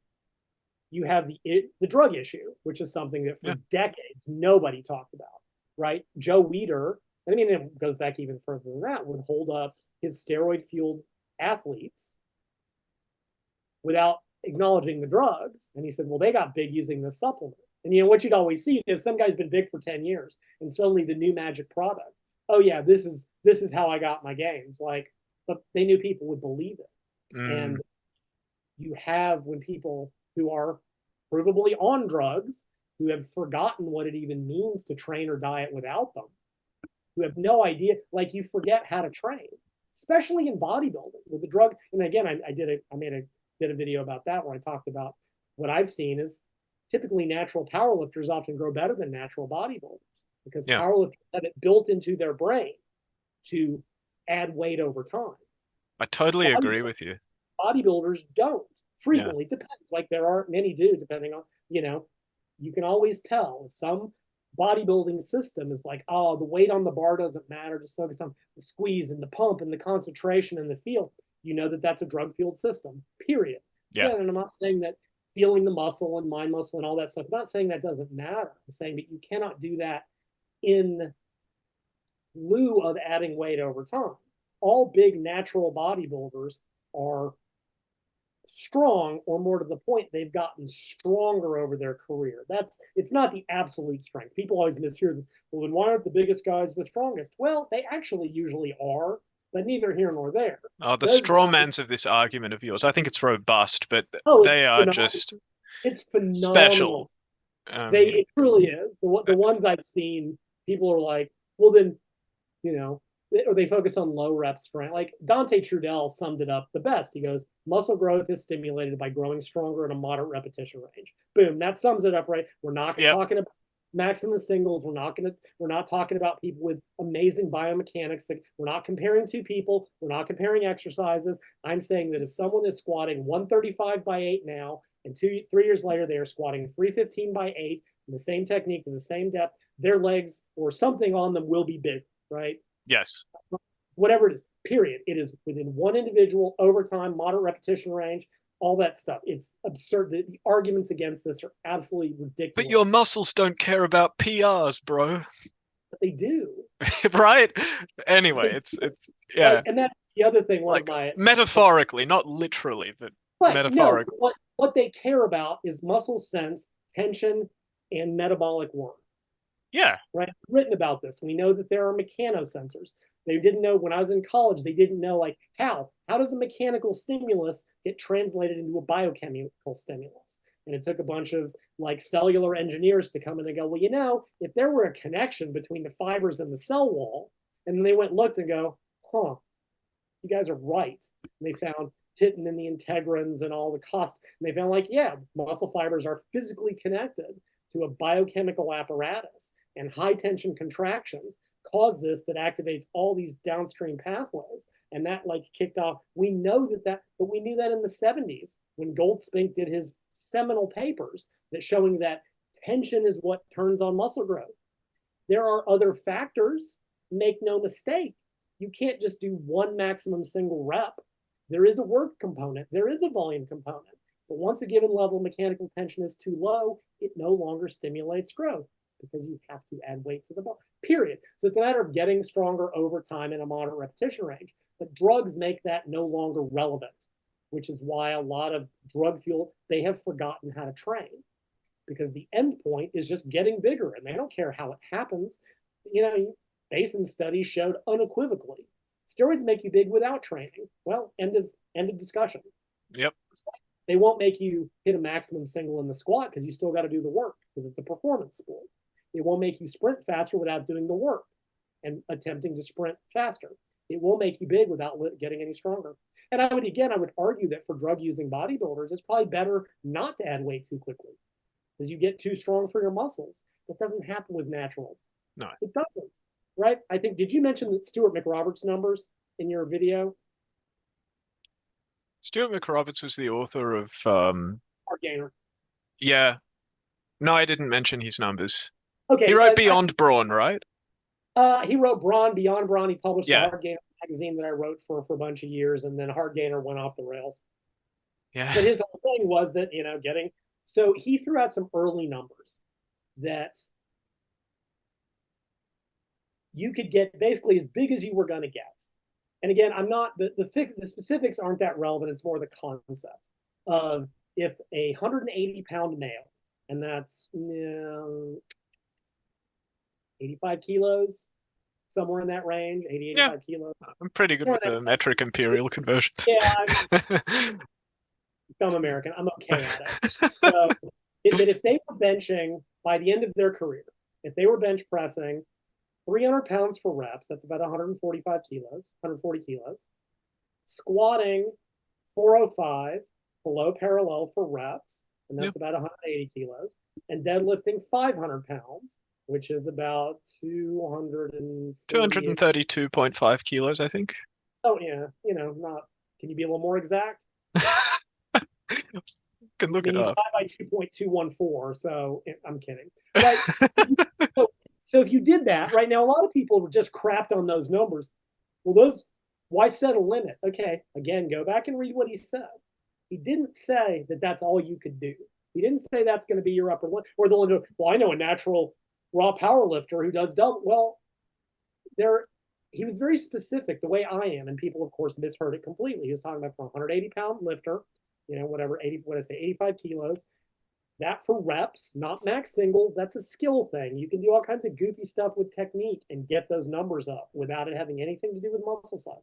S2: you have the drug issue, which is something that for decades nobody talked about, right? Joe Weider, I mean, it goes back even further than that, would hold up his steroid-fueled athletes without acknowledging the drugs. And he said, well, they got big using this supplement. And what you'd always see is some guy's been big for 10 years and suddenly the new magic product. Oh yeah, this is how I got my gains. But they knew people would believe it. And you have, when people who are provably on drugs, who have forgotten what it even means to train or diet without them, who have no idea, you forget how to train, especially in bodybuilding with the drug. And again, I did a video about that where I talked about what I've seen is typically natural powerlifters often grow better than natural bodybuilders, because powerlifters have it built into their brain to add weight over time.
S1: I totally agree with you.
S2: Bodybuilders don't frequently. Depends. There are many do, depending on, you can always tell. Some bodybuilding system is the weight on the bar doesn't matter. Just focus on the squeeze and the pump and the concentration and the feel. That's a drug fueled system, period.
S1: Yeah.
S2: And I'm not saying that feeling the muscle and mind muscle and all that stuff, I'm not saying that doesn't matter. I'm saying that you cannot do that in lieu of adding weight over time. All big natural bodybuilders are strong, or more to the point, they've gotten stronger over their career. It's not the absolute strength. People always mishear this. Well, then why aren't the biggest guys the strongest? Well, they actually usually are, but neither here nor there.
S1: Oh, the straw mans of this argument of yours, I think it's robust, but they are
S2: phenomenal.
S1: just
S2: it's phenomenal.
S1: Special.
S2: It truly is. The ones I've seen, people are like, well, then, or they focus on low rep strength. Like Dante Trudell summed it up the best. He goes, muscle growth is stimulated by growing stronger at a moderate repetition range. Boom, that sums it up, right? We're not talking about maximum singles. We're not talking about people with amazing biomechanics. We're not comparing two people. We're not comparing exercises. I'm saying that if someone is squatting 135 by 8 now, and 3 years later they are squatting 315 by 8 in the same technique, in the same depth, their legs or something on them will be big, right?
S1: Yes.
S2: Whatever it is, period. It is within one individual, over time, moderate repetition range, all that stuff. It's absurd. The arguments against this are absolutely ridiculous.
S1: But your muscles don't care about PRs, bro.
S2: But they do.
S1: Right? Anyway, it's yeah.
S2: And that's the other thing.
S1: Metaphorically, not literally, but metaphorically.
S2: No, what they care about is muscle sense, tension, and metabolic work.
S1: Yeah.
S2: Right. Written about this. We know that there are mechanosensors. They didn't know when I was in college, they didn't know how does a mechanical stimulus get translated into a biochemical stimulus? And it took a bunch of cellular engineers to come in and go, well, if there were a connection between the fibers and the cell wall, and then they went and looked and go, you guys are right. And they found titin and the integrins and all the costs. And they found muscle fibers are physically connected to a biochemical apparatus, and high tension contractions cause this that activates all these downstream pathways. And that kicked off. We know but we knew that in the 70s when Goldspink did his seminal papers that showing that tension is what turns on muscle growth. There are other factors. Make no mistake. You can't just do one maximum single rep. There is a work component. There is a volume component. But once a given level of mechanical tension is too low, it no longer stimulates growth because you have to add weight to the bar, period. So it's a matter of getting stronger over time in a moderate repetition range. But drugs make that no longer relevant, which is why a lot of drug fuel, they have forgotten how to train, because the end point is just getting bigger, and they don't care how it happens. Basin studies showed unequivocally steroids make you big without training. Well, end of discussion.
S1: Yep.
S2: They won't make you hit a maximum single in the squat because you still got to do the work, because it's a performance sport. It won't make you sprint faster without doing the work. and attempting to sprint faster. It will make you big without getting any stronger. And I would argue that for drug using bodybuilders, it's probably better not to add weight too quickly because you get too strong for your muscles. It doesn't happen with naturals.
S1: No,
S2: it doesn't. Right? I think, did you mention that Stuart McRoberts' numbers in your video?
S1: Stuart McRoberts was the author of
S2: Hard Gainer.
S1: yeah. No, I didn't mention his numbers.
S2: Okay.
S1: He wrote Beyond Brawn, right?
S2: He wrote Brawn, Beyond Brawn. He published the
S1: Yeah.
S2: Hard Gainer magazine that I wrote for a bunch of years, and then Hard Gainer went off the rails.
S1: Yeah.
S2: But his whole thing was that, so he threw out some early numbers that you could get basically as big as you were going to get. And again, I'm not, the specifics aren't that relevant. It's more the concept of if a 180-pound male, and that's 85 kilos, somewhere in that range, 85 kilos.
S1: I'm pretty good with the metric imperial conversions.
S2: Yeah, I'm American. I'm okay at it. So that if they were benching by the end of their career, if they were bench pressing 300 pounds for reps, that's about 145 kilos, 140 kilos, squatting 405 below parallel for reps, and that's about 180 kilos, and deadlifting 500 pounds, which is about
S1: 232.5 kilos, I think.
S2: Oh, yeah. Not, can you be a little more exact?
S1: Can look it up.
S2: 5 by 2.214, so I'm kidding. Right? So if you did that, right now, a lot of people were just crapped on those numbers. Well, why set a limit? Okay, again, go back and read what he said. He didn't say that that's all you could do. He didn't say that's going to be your upper limit. Or they'll go, well, I know a natural raw power lifter who does double. Well, he was very specific the way I am, and people, of course, misheard it completely. He was talking about a 180-pound lifter, 85 kilos. That for reps, not max singles. That's a skill thing. You can do all kinds of goofy stuff with technique and get those numbers up without it having anything to do with muscle size.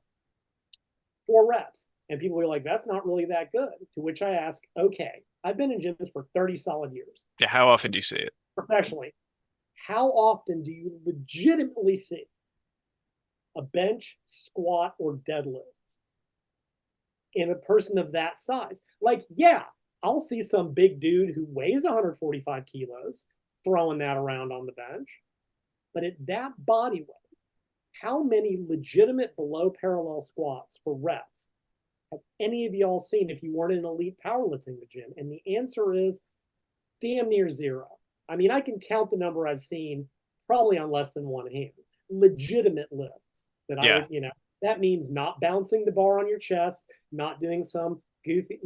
S2: 4 reps. And people are like, that's not really that good. To which I ask, okay, I've been in gyms for 30 solid years.
S1: Yeah, how often do you see it?
S2: Professionally. How often do you legitimately see a bench, squat, or deadlift in a person of that size? Like, yeah, I'll see some big dude who weighs 145 kilos throwing that around on the bench. But at that body weight, how many legitimate below parallel squats for reps have any of y'all seen if you weren't in elite powerlifting in the gym? And the answer is damn near 0. I mean, I can count the number I've seen probably on less than one hand. Legitimate lifts that I would, that means not bouncing the bar on your chest, not doing some goofy,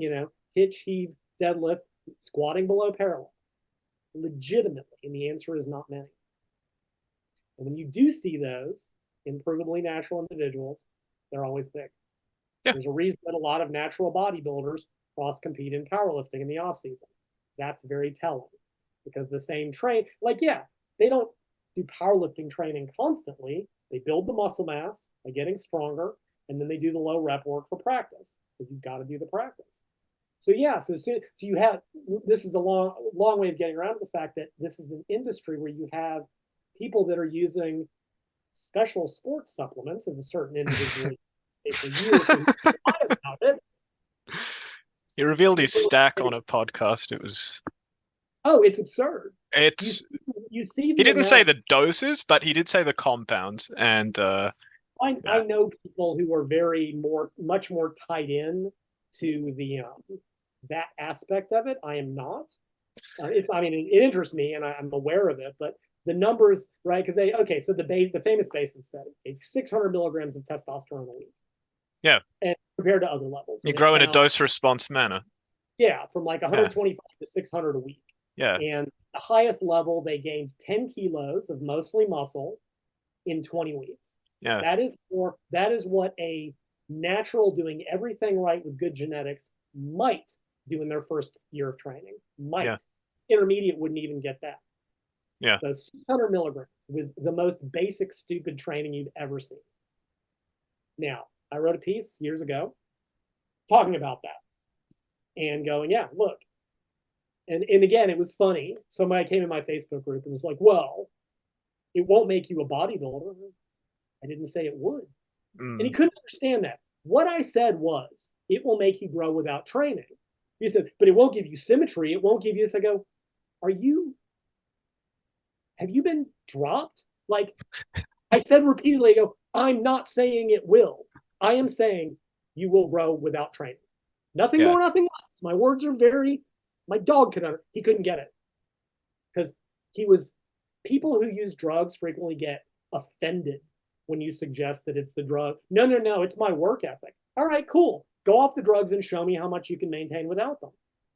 S2: hitch, heave, deadlift, squatting below parallel. Legitimately. And the answer is not many. And when you do see those improvably natural individuals, they're always big. Yeah. There's a reason that a lot of natural bodybuilders cross-compete in powerlifting in the off-season. That's very telling because the same they don't do powerlifting training constantly. They build the muscle mass by getting stronger, and then they do the low rep work for practice because you've got to do the practice. So you have, this is a long way of getting around to the fact that this is an industry where you have people that are using special sports supplements, as a certain individual for years about it.
S1: He revealed his stack on a podcast. It was
S2: it's absurd. You see
S1: he didn't say the doses, but he did say the compounds, and
S2: I know people who are much more tied in to the that aspect of it. I am not. It interests me, and I'm aware of it, but the numbers, right? Because so the famous Basin study, 600 milligrams of testosterone a week.
S1: Yeah.
S2: And compared to other levels,
S1: you grow in a dose response manner.
S2: Yeah, from like 125 to 600 a week.
S1: Yeah.
S2: And the highest level, they gained 10 kilos of mostly muscle in 20 weeks.
S1: Yeah.
S2: That is what a natural doing everything right with good genetics might do in their first year of training. Might. Yeah. Intermediate wouldn't even get that.
S1: Yeah.
S2: So 600 milligrams with the most basic stupid training you've ever seen. Now, I wrote a piece years ago talking about that and going, yeah, look. And again, it was funny. Somebody came in my Facebook group and was like, well, it won't make you a bodybuilder. I didn't say it would. And he
S1: Mm.
S2: couldn't understand that. What I said was, it will make you grow without training. He said, but it won't give you symmetry. It won't give you this. I go, have you been dropped? Like I said repeatedly, I go, I'm not saying it will. I am saying you will grow without training. Nothing
S1: Yeah.
S2: more, nothing less. My words are my dog he couldn't get it. Because people who use drugs frequently get offended when you suggest that it's the drug. No, it's my work ethic. All right, cool. Go off the drugs and show me how much you can maintain without them.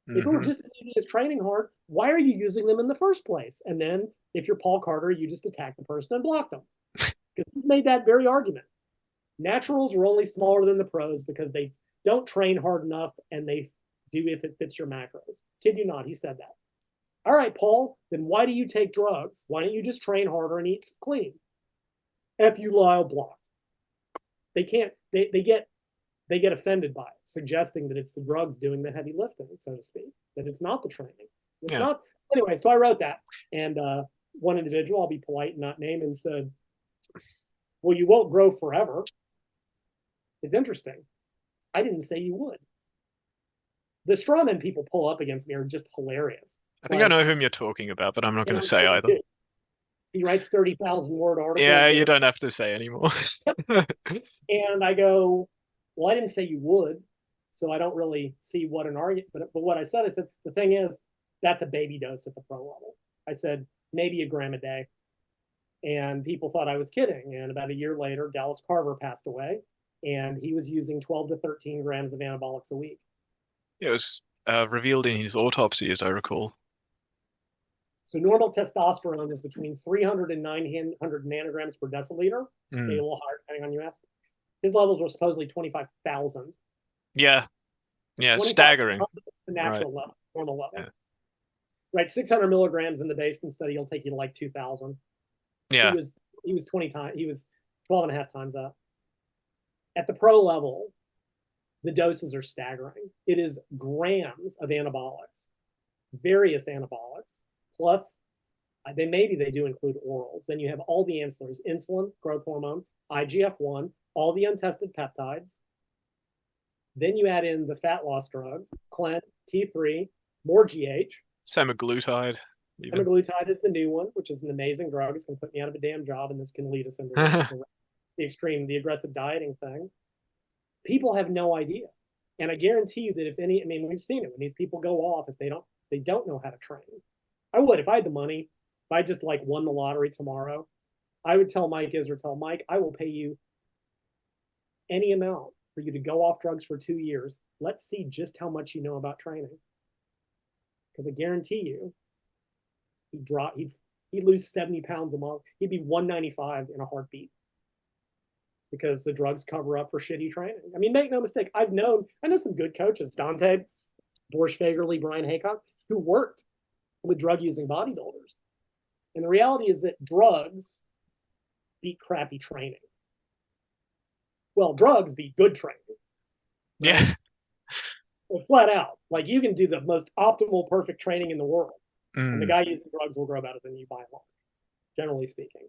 S2: If it were just as easy as training hard, why are you using them in the first place? And then if you're Paul Carter, you just attack the person and block them. Because he's made that very argument. Naturals are only smaller than the pros because they don't train hard enough and they do if it fits your macros. Kid you not, he said that. All right, Paul, then why do you take drugs? Why don't you just train harder and eat clean? F you, Lyle, blocked. They can't, they get offended by it, suggesting that it's the drugs doing the heavy lifting, so to speak, that it's not the training. It's not. Anyway, so I wrote that. And one individual, I'll be polite and not name, and said, well, you won't grow forever. It's interesting. I didn't say you would. The strawman people pull up against me are just hilarious.
S1: I think I know whom you're talking about, but I'm not going to say either.
S2: He writes 30,000 word articles.
S1: Yeah, you don't have to say anymore.
S2: And I go, well, I didn't say you would, so I don't really see what an argument. But what I said the thing is, that's a baby dose at the pro level. I said maybe a gram a day, and people thought I was kidding. And about a year later, Dallas Carver passed away, and he was using 12 to 13 grams of anabolics a week.
S1: It was revealed in his autopsy, as I recall.
S2: So normal testosterone is between 300 and 900 nanograms per deciliter, maybe a little higher depending on you ask. His levels were supposedly 25,000.
S1: Yeah, staggering.
S2: The natural level, normal level. Yeah. Right, 600 milligrams in the Basin study will take you to like 2,000.
S1: Yeah,
S2: he was 20 times. He was 12 and a half times that. At the pro level, the doses are staggering. It is grams of anabolics, various anabolics, plus they do include orals. Then you have all the ancillaries: insulin, growth hormone, IGF-1, all the untested peptides. Then you add in the fat loss drugs, Clen, T3, more GH.
S1: Semaglutide.
S2: Semaglutide is the new one, which is an amazing drug. It's going to put me out of a damn job, and this can lead us into the aggressive dieting thing. People have no idea. And I guarantee you that we've seen it when these people go off, if they don't know how to train. I would, if I had the money, if I just like won the lottery tomorrow, I would tell Mike Israetel, Mike, I will pay you any amount for you to go off drugs for 2 years. Let's see just how much you know about training. Because I guarantee you, he'd lose 70 pounds a month. He'd be 195 in a heartbeat. Because the drugs cover up for shitty training. I mean, make no mistake, I know some good coaches, Dante, Dorsch Fagerly, Brian Haycock, who worked with drug-using bodybuilders. And the reality is that drugs beat crappy training. Well, drugs beat good training.
S1: Right? Yeah.
S2: Well, flat out. Like, you can do the most optimal, perfect training in the world. And the guy using drugs will grow better than you by and large, generally speaking.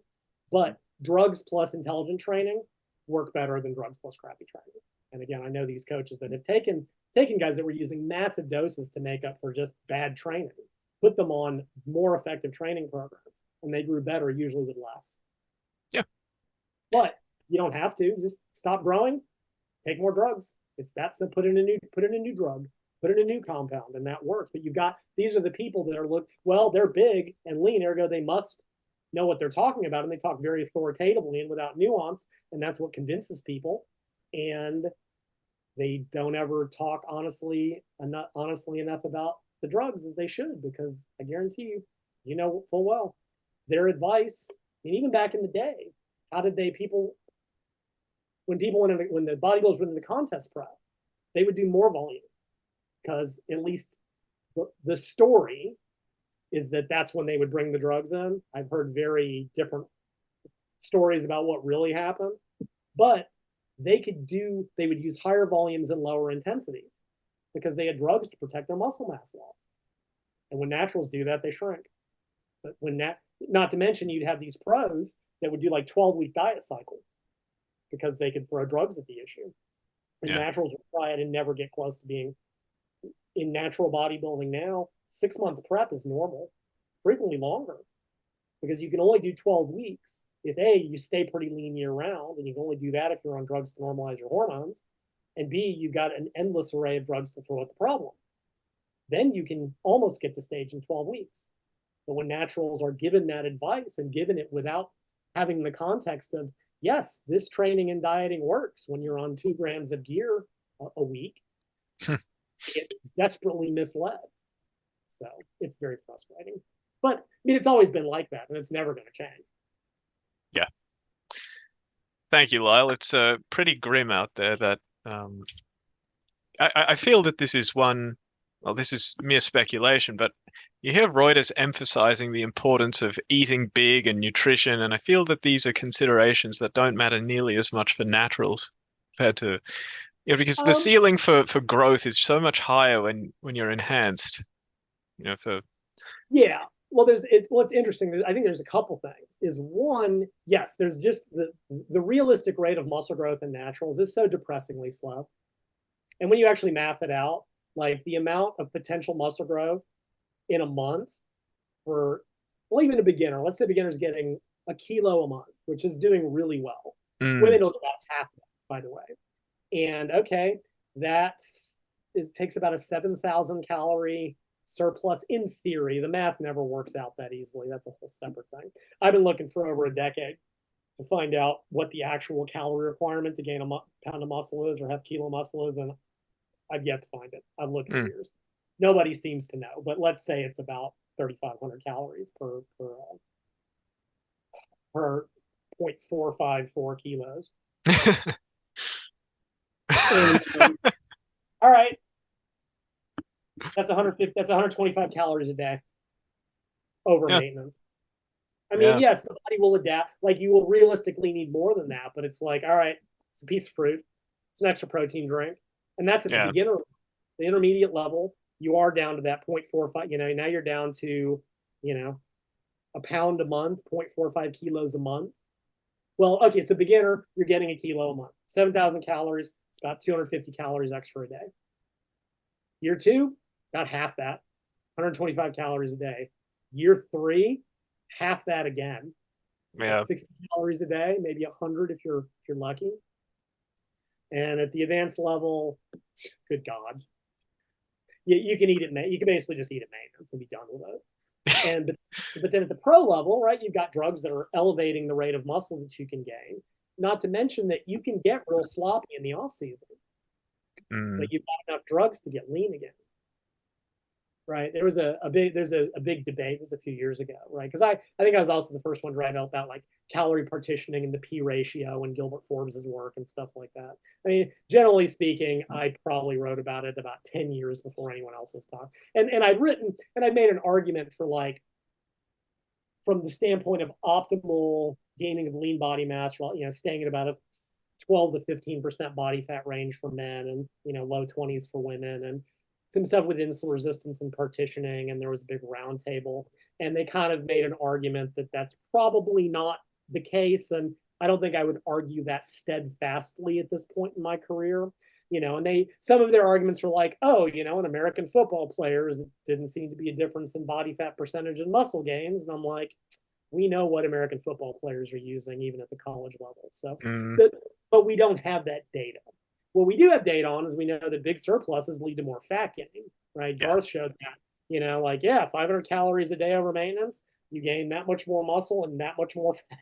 S2: But drugs plus intelligent training work better than drugs plus crappy training. And again, I know these coaches that have taken guys that were using massive doses to make up for just bad training, put them on more effective training programs, and they grew better, usually with less.
S1: Yeah.
S2: But you don't have to. Just stop growing, take more drugs. It's that simple. Put in a new drug, put in a new compound, and that works. But these are the people that are they're big and lean, ergo they must know what they're talking about, and they talk very authoritatively and without nuance, and that's what convinces people. And they don't ever talk honestly enough about the drugs as they should, because I guarantee you know full well their advice. And even back in the day, how did when the bodybuilders went into contest prep, they would do more volume, because at least the story is that's when they would bring the drugs in. I've heard very different stories about what really happened, but they would use higher volumes and lower intensities because they had drugs to protect their muscle mass loss. And when naturals do that, they shrink. But not to mention, you'd have these pros that would do like 12-week diet cycle. because they could throw drugs at the issue. And
S1: Yeah.
S2: naturals will try it and never get close to being in natural bodybuilding now. 6 month prep is normal, frequently longer, because you can only do 12 weeks if A, you stay pretty lean year round, and you can only do that if you're on drugs to normalize your hormones, and B, you've got an endless array of drugs to throw at the problem. Then you can almost get to stage in 12 weeks. But when naturals are given that advice and given it without having the context of, yes, this training and dieting works when you're on 2 grams of gear a week, it's desperately misled. So it's very frustrating. But I mean, it's always been like that, and it's never going to change.
S1: Yeah. Thank you, Lyle. It's pretty grim out there that I feel that this is one, well, this is mere speculation, but you hear Reuters emphasizing the importance of eating big and nutrition, and I feel that these are considerations that don't matter nearly as much for naturals compared to, because the ceiling for growth is so much higher when you're enhanced, for
S2: yeah. Well, it's interesting. I think there's a couple things. Is one, yes, there's just the realistic rate of muscle growth in naturals is so depressingly slow. And when you actually math it out, like the amount of potential muscle growth in a month for, well, even a beginner, let's say beginner's getting a kilo a month, which is doing really well. Women will do about half that, by the way. And okay, takes about a 7,000 calorie surplus in theory. The math never works out that easily. That's a whole separate thing. I've been looking for over a decade to find out what the actual calorie requirement to gain a pound of muscle is or have kilo muscle is, and I've yet to find it. I've looked for years. Nobody seems to know, but let's say it's about 3,500 calories per 0.454 kilos. And, all right, that's 150. That's 125 calories a day over maintenance. I mean, yes, the body will adapt. Like you will realistically need more than that, but it's like, all right, it's a piece of fruit, it's an extra protein drink, and that's at the beginner. The intermediate level, you are down to that 0.45. Now you're down to, a pound a month, 0.45 kilos a month. Well, okay, so beginner, you're getting a kilo a month, 7,000 calories. It's about 250 calories extra a day. Year 2, about half that, 125 calories a day. Year 3, half that again.
S1: Yeah.
S2: 60 calories a day, maybe 100 if you're lucky. And at the advanced level, good God, you can eat it. You can basically just eat it maintenance and be done with it. But then at the pro level, right, you've got drugs that are elevating the rate of muscle that you can gain. Not to mention that you can get real sloppy in the off season. But you've got enough drugs to get lean again. Right. There was a big debate. This was a few years ago, right? Because I think I was also the first one to write about like calorie partitioning and the P ratio and Gilbert Forbes's work and stuff like that. I mean, generally speaking, I probably wrote about it about 10 years before anyone else was talking. And I'd written and I made an argument for like from the standpoint of optimal gaining of lean body mass, staying at about a 12 to 15% body fat range for men and low 20s for women, and some stuff with insulin resistance and partitioning, and there was a big round table, and they kind of made an argument that that's probably not the case, and I don't think I would argue that steadfastly at this point in my career. And some of their arguments were like, oh, in American football players, it didn't seem to be a difference in body fat percentage and muscle gains. And I'm like, we know what American football players are using, even at the college level. So, but we don't have that data. What we do have data on is we know that big surpluses lead to more fat gain, right? Yeah. Garth showed that, 500 calories a day over maintenance, you gain that much more muscle and that much more fat.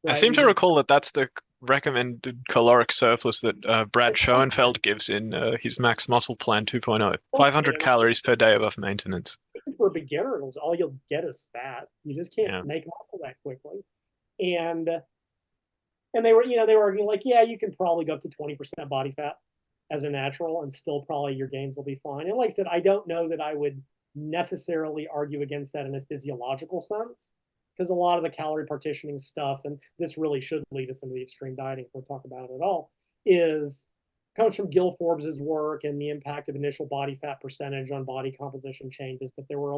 S1: Right? I seem to recall that that's the recommended caloric surplus that Brad Schoenfeld gives in his Max Muscle Plan 2.0, 500 calories per day above maintenance.
S2: For a beginner, all you'll get is fat. You just can't make muscle that quickly. And they were arguing like, yeah, you can probably go up to 20% body fat as a natural and still probably your gains will be fine. And like I said, I don't know that I would necessarily argue against that in a physiological sense, because a lot of the calorie partitioning stuff, and this really should lead to some of the extreme dieting if we're talking about it at all, comes from Gil Forbes's work and the impact of initial body fat percentage on body composition changes. But there were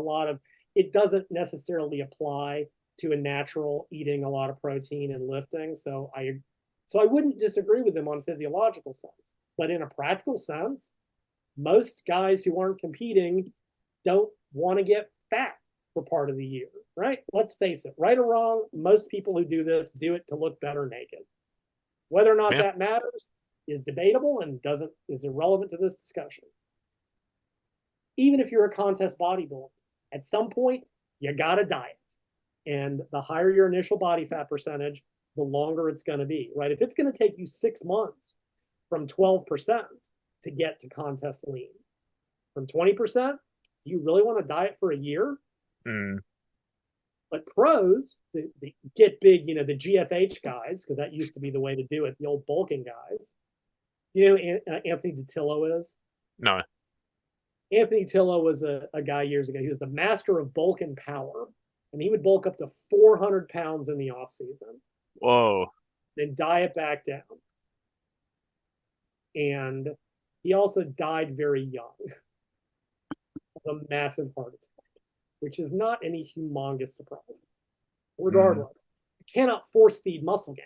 S2: it doesn't necessarily apply to a natural eating a lot of protein and lifting. So So I wouldn't disagree with them on physiological sense. But in a practical sense, most guys who aren't competing don't want to get fat for part of the year, right? Let's face it, right or wrong, most people who do this do it to look better naked. Whether or not
S1: Yeah.
S2: that matters is debatable and is irrelevant to this discussion. Even if you're a contest bodybuilder, at some point you gotta diet. And the higher your initial body fat percentage, the longer it's going to be, right? If it's going to take you 6 months from 12% to get to contest lean, from 20%, do you really want to diet for a year?
S1: Mm.
S2: But pros, the get big, the GFH guys, because that used to be the way to do it, the old bulking guys. You know who Anthony Dutillo is?
S1: No.
S2: Anthony Tillo was a guy years ago. He was the master of bulk and power, and he would bulk up to 400 pounds in the off season,
S1: Whoa.
S2: then diet back down. And he also died very young of a massive heart attack, which is not any humongous surprise. Regardless, you cannot force feed muscle gain.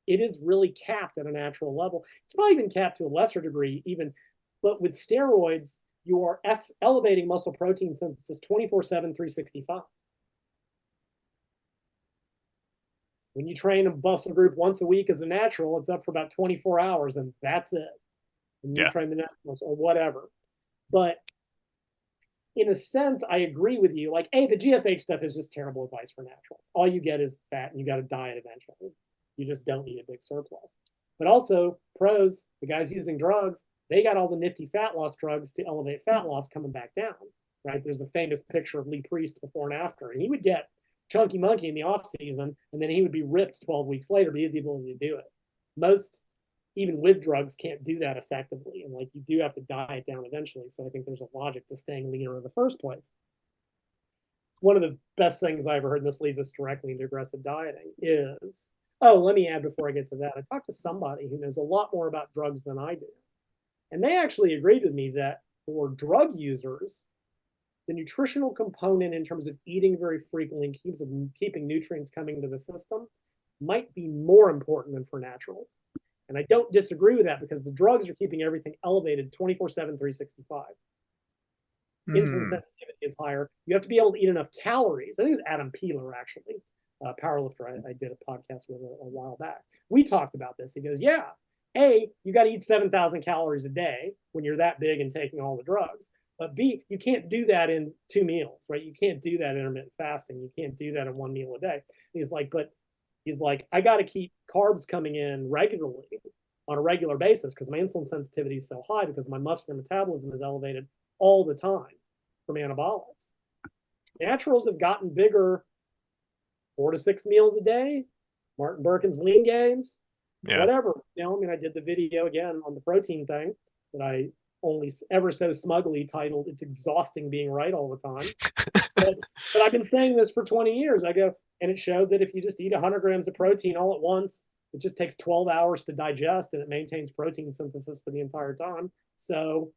S2: It is really capped at a natural level. It's probably even capped to a lesser degree, even. But with steroids, you are elevating muscle protein synthesis 24/7, 365. When you train a muscle group once a week as a natural, it's up for about 24 hours, and that's it. When you train the naturals or whatever. But in a sense, I agree with you. Like, the GFH stuff is just terrible advice for naturals. All you get is fat, and you got to diet eventually. You just don't need a big surplus. But also, pros, the guys using drugs, they got all the nifty fat loss drugs to elevate fat loss coming back down, right? There's a famous picture of Lee Priest before and after, and he would get chunky monkey in the off season, and then he would be ripped 12 weeks later, but he had the ability to do it. Most, even with drugs, can't do that effectively, and you do have to diet down eventually. So I think there's a logic to staying leaner in the first place. One of the best things I ever heard, and this leads us directly into aggressive dieting, is, let me add before I get to that, I talked to somebody who knows a lot more about drugs than I do. And they actually agreed with me that for drug users, the nutritional component in terms of eating very frequently and keeping nutrients coming to the system might be more important than for naturals. And I don't disagree with that because the drugs are keeping everything elevated 24/7, 365. Insulin sensitivity is higher. You have to be able to eat enough calories. I think it was Adam Peeler, actually, a powerlifter I did a podcast with a while back. We talked about this. He goes, yeah, you got to eat 7,000 calories a day when you're that big and taking all the drugs. But B, you can't do that in 2 meals, right? You can't do that intermittent fasting. You can't do that in 1 meal a day. He's like, I got to keep carbs coming in regularly on a regular basis because my insulin sensitivity is so high because my muscular metabolism is elevated all the time from anabolics. Naturals have gotten bigger, 4 to 6 meals a day. Martin Birkin's lean gains, whatever. I did the video again on the protein thing that I only ever so smugly titled "It's exhausting being right all the time." but I've been saying this for 20 years. I go, and it showed that if you just eat 100 grams of protein all at once, it just takes 12 hours to digest, and it maintains protein synthesis for the entire time. So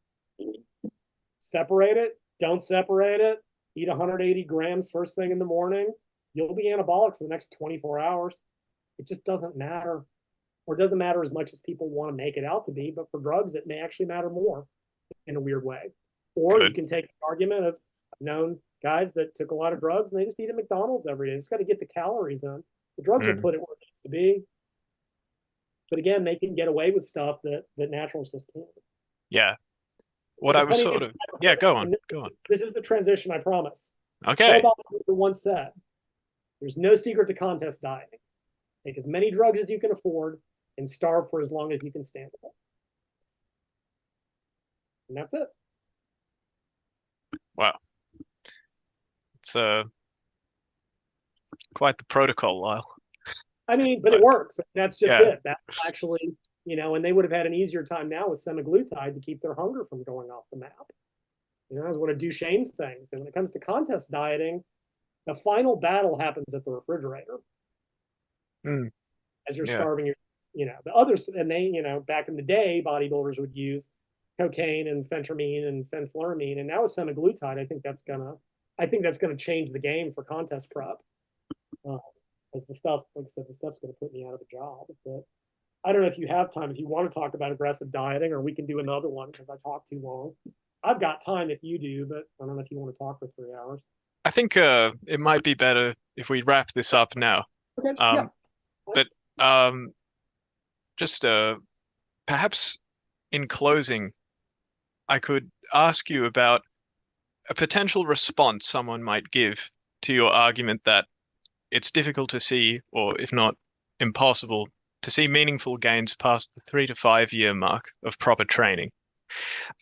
S2: separate it, don't separate it. Eat 180 grams first thing in the morning. You'll be anabolic for the next 24 hours. It just doesn't matter, or doesn't matter as much as people want to make it out to be. But for drugs, it may actually matter more in a weird way. Or you can take the argument of known guys that took a lot of drugs and they just eat at McDonald's every day. They just got to get the calories in. The drugs will put it where it needs to be. But again, they can get away with stuff that naturals just can't.
S1: Yeah. What I was sort of, go on.
S2: This is the transition, I promise.
S1: Okay.
S2: Bob once said, there's no secret to contest dieting. Take as many drugs as you can afford and starve for as long as you can stand it. And that's it.
S1: Wow. It's quite the protocol, Lyle.
S2: I mean, but it works. That's just it. That's actually, and they would have had an easier time now with semaglutide to keep their hunger from going off the map. That's one of Duchaine's things. And when it comes to contest dieting, the final battle happens at the refrigerator. As you're starving the others, and they, back in the day, bodybuilders would use cocaine and phentermine and fenfluramine, and now with semaglutide, I think that's gonna change the game for contest prep. As the stuff, like I said, the stuff's gonna put me out of a job. But I don't know if you have time, if you want to talk about aggressive dieting, or we can do another one because I talk too long. I've got time if you do, but I don't know if you want to talk for 3 hours.
S1: I think it might be better if we wrap this up now.
S2: Okay, yeah.
S1: Um, but um, just perhaps in closing, I could ask you about a potential response someone might give to your argument that it's difficult to see, or if not impossible, to see meaningful gains past the 3 to 5 year mark of proper training.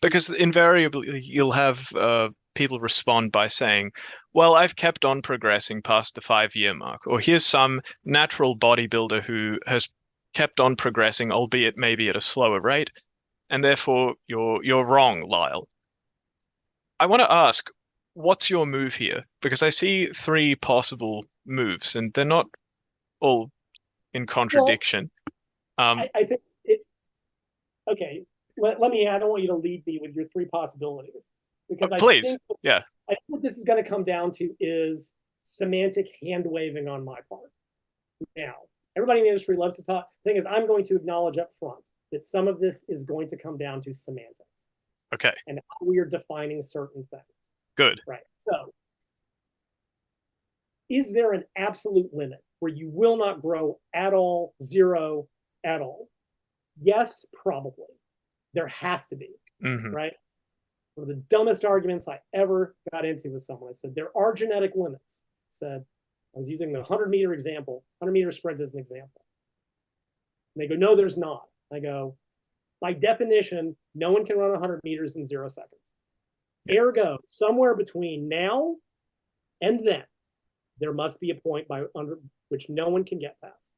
S1: Because invariably you'll have people respond by saying, well, I've kept on progressing past the 5 year mark, or here's some natural bodybuilder who has kept on progressing, albeit maybe at a slower rate, and therefore you're wrong, Lyle. I want to ask, what's your move here? Because I see three possible moves, and they're not all in
S2: Well,
S1: contradiction. Um,
S2: I think it, okay. Let me. I don't want you to lead me with your three possibilities because
S1: please, yeah,
S2: I think what this is going to come down to is semantic hand waving on my part. Now, everybody in the industry loves to talk. The thing is, I'm going to acknowledge up front that some of this is going to come down to semantics
S1: okay,
S2: and how we are defining certain things.
S1: good.
S2: Right. So, is there an absolute limit where you will not grow at all, zero at all? Yes, probably. There has to be,
S1: Mm-hmm.
S2: right? One of the dumbest arguments I ever got into with someone. I said, there are genetic limits. I said, I was using the 100-meter example, 100-meter sprint as an example. And they go, no, there's not. I go, by definition, no one can run 100 meters in 0 seconds. Yeah. Ergo, somewhere between now and then, there must be a point by under which no one can get past.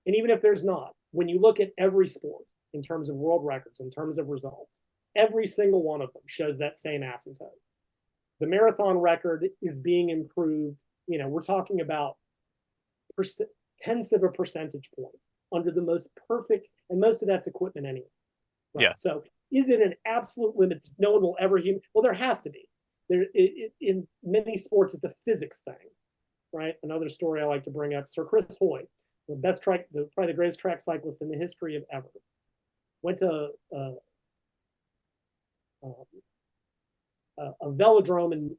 S2: And even if there's not, when you look at every sport in terms of world records, in terms of results, every single one of them shows that same asymptote. The marathon record is being improved. You know, we're talking about tenths of a percentage point under the most perfect, and most of that's equipment anyway. Right?
S1: Yeah.
S2: So is it an absolute limit no one will ever human? Well, there has to be. In many sports, it's a physics thing, right? Another story I like to bring up, Sir Chris Hoy, the best track, probably the greatest track cyclist in the history of ever, went to a velodrome in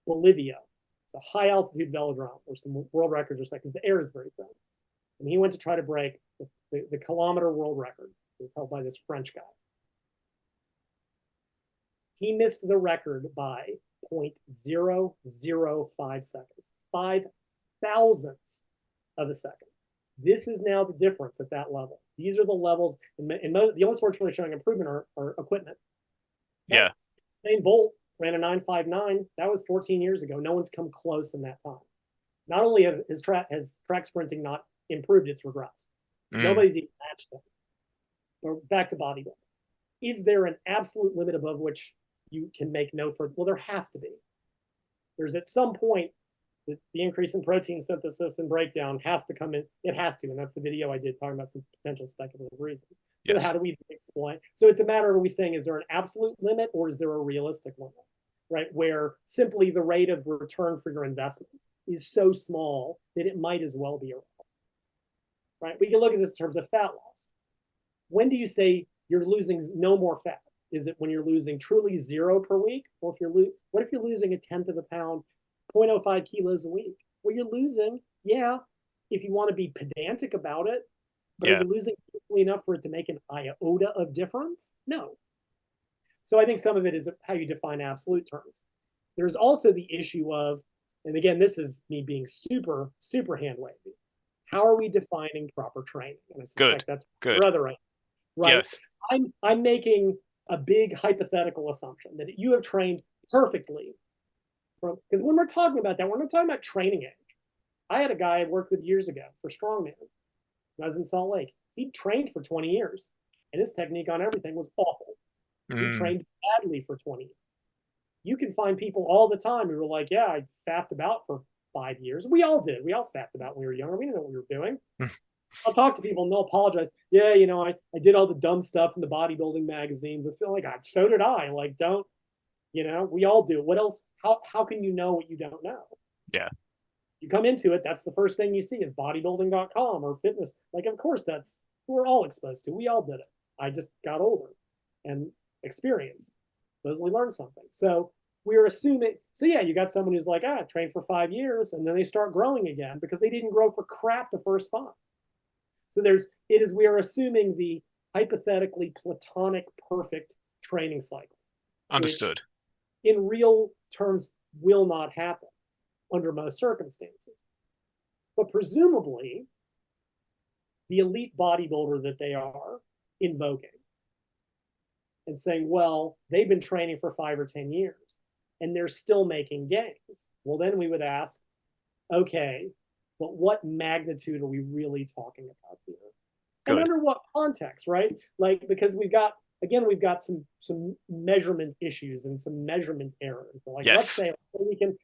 S2: Bolivia. It's a high altitude velodrome where some world records are set because the air is very thin. And he went to try to break the kilometer world record. It was held by this French guy. He missed the record by 0.005 seconds, 5,000ths of a second. This is now the difference at that level. These are the levels, and the only sports really showing improvement are equipment.
S1: Yeah.
S2: Usain Bolt ran a 9.59. That was 14 years ago. No one's come close in that time. Not only has track sprinting not improved, it's regressed. Nobody's even matched them. Or back to bodybuilding. Is there an absolute limit above which you can make no further? Well, there has to be. There's at some point that the increase in protein synthesis and breakdown has to come in. It has to, and that's the video I did talking about some potential speculative reasons. So yes. How do we explain? So it's a matter of, are we saying, is there an absolute limit or is there a realistic limit, right? Where simply the rate of return for your investment is so small that it might as well be irrelevant, right? We can look at this in terms of fat loss. When do you say you're losing no more fat? Is it when you're losing truly 0 per week? Or if what if you're losing a tenth of a pound, 0.05 kilos a week? Well, you're losing, yeah, if you want to be pedantic about it, but are you losing enough for it to make an iota of difference? No. So I think some of it is how you define absolute terms. There's also the issue of, and again, this is me being super, super hand-wavy. How are we defining proper training? And I suspect that's your other right.
S1: Yes.
S2: I'm making a big hypothetical assumption that you have trained perfectly. Because when we're talking about that, we're not talking about training age. I had a guy I worked with years ago for strongman. I was in Salt Lake. He trained for 20 years, and his technique on everything was awful. He trained badly for 20 years. You can find people all the time who were like, yeah, I faffed about for 5 years. We all did. We all faffed about when we were younger. We didn't know what we were doing. I'll talk to people and they'll apologize. Yeah, you know, I did all the dumb stuff in the bodybuilding magazines. I feel like so did I. Like, don't, you know, we all do. What else? How can you know what you don't know?
S1: Yeah.
S2: You come into it, that's the first thing you see is bodybuilding.com or fitness. Like, of course, that's we're all exposed to. We all did it. I just got older and experienced. Supposedly learned something. So we're assuming. So yeah, you got someone who's like, trained for 5 years, and then they start growing again because they didn't grow for crap the first 5. So we are assuming the hypothetically platonic perfect training cycle.
S1: Understood.
S2: Which in real terms will not happen under most circumstances. But presumably, the elite bodybuilder that they are invoking and saying, well, they've been training for 5 or 10 years and they're still making gains. Well, then we would ask, okay, but what magnitude are we really talking about here?
S1: Good.
S2: And under what context, right? Like, because we've got some measurement issues and some measurement errors. Like,
S1: yes.
S2: let's say we can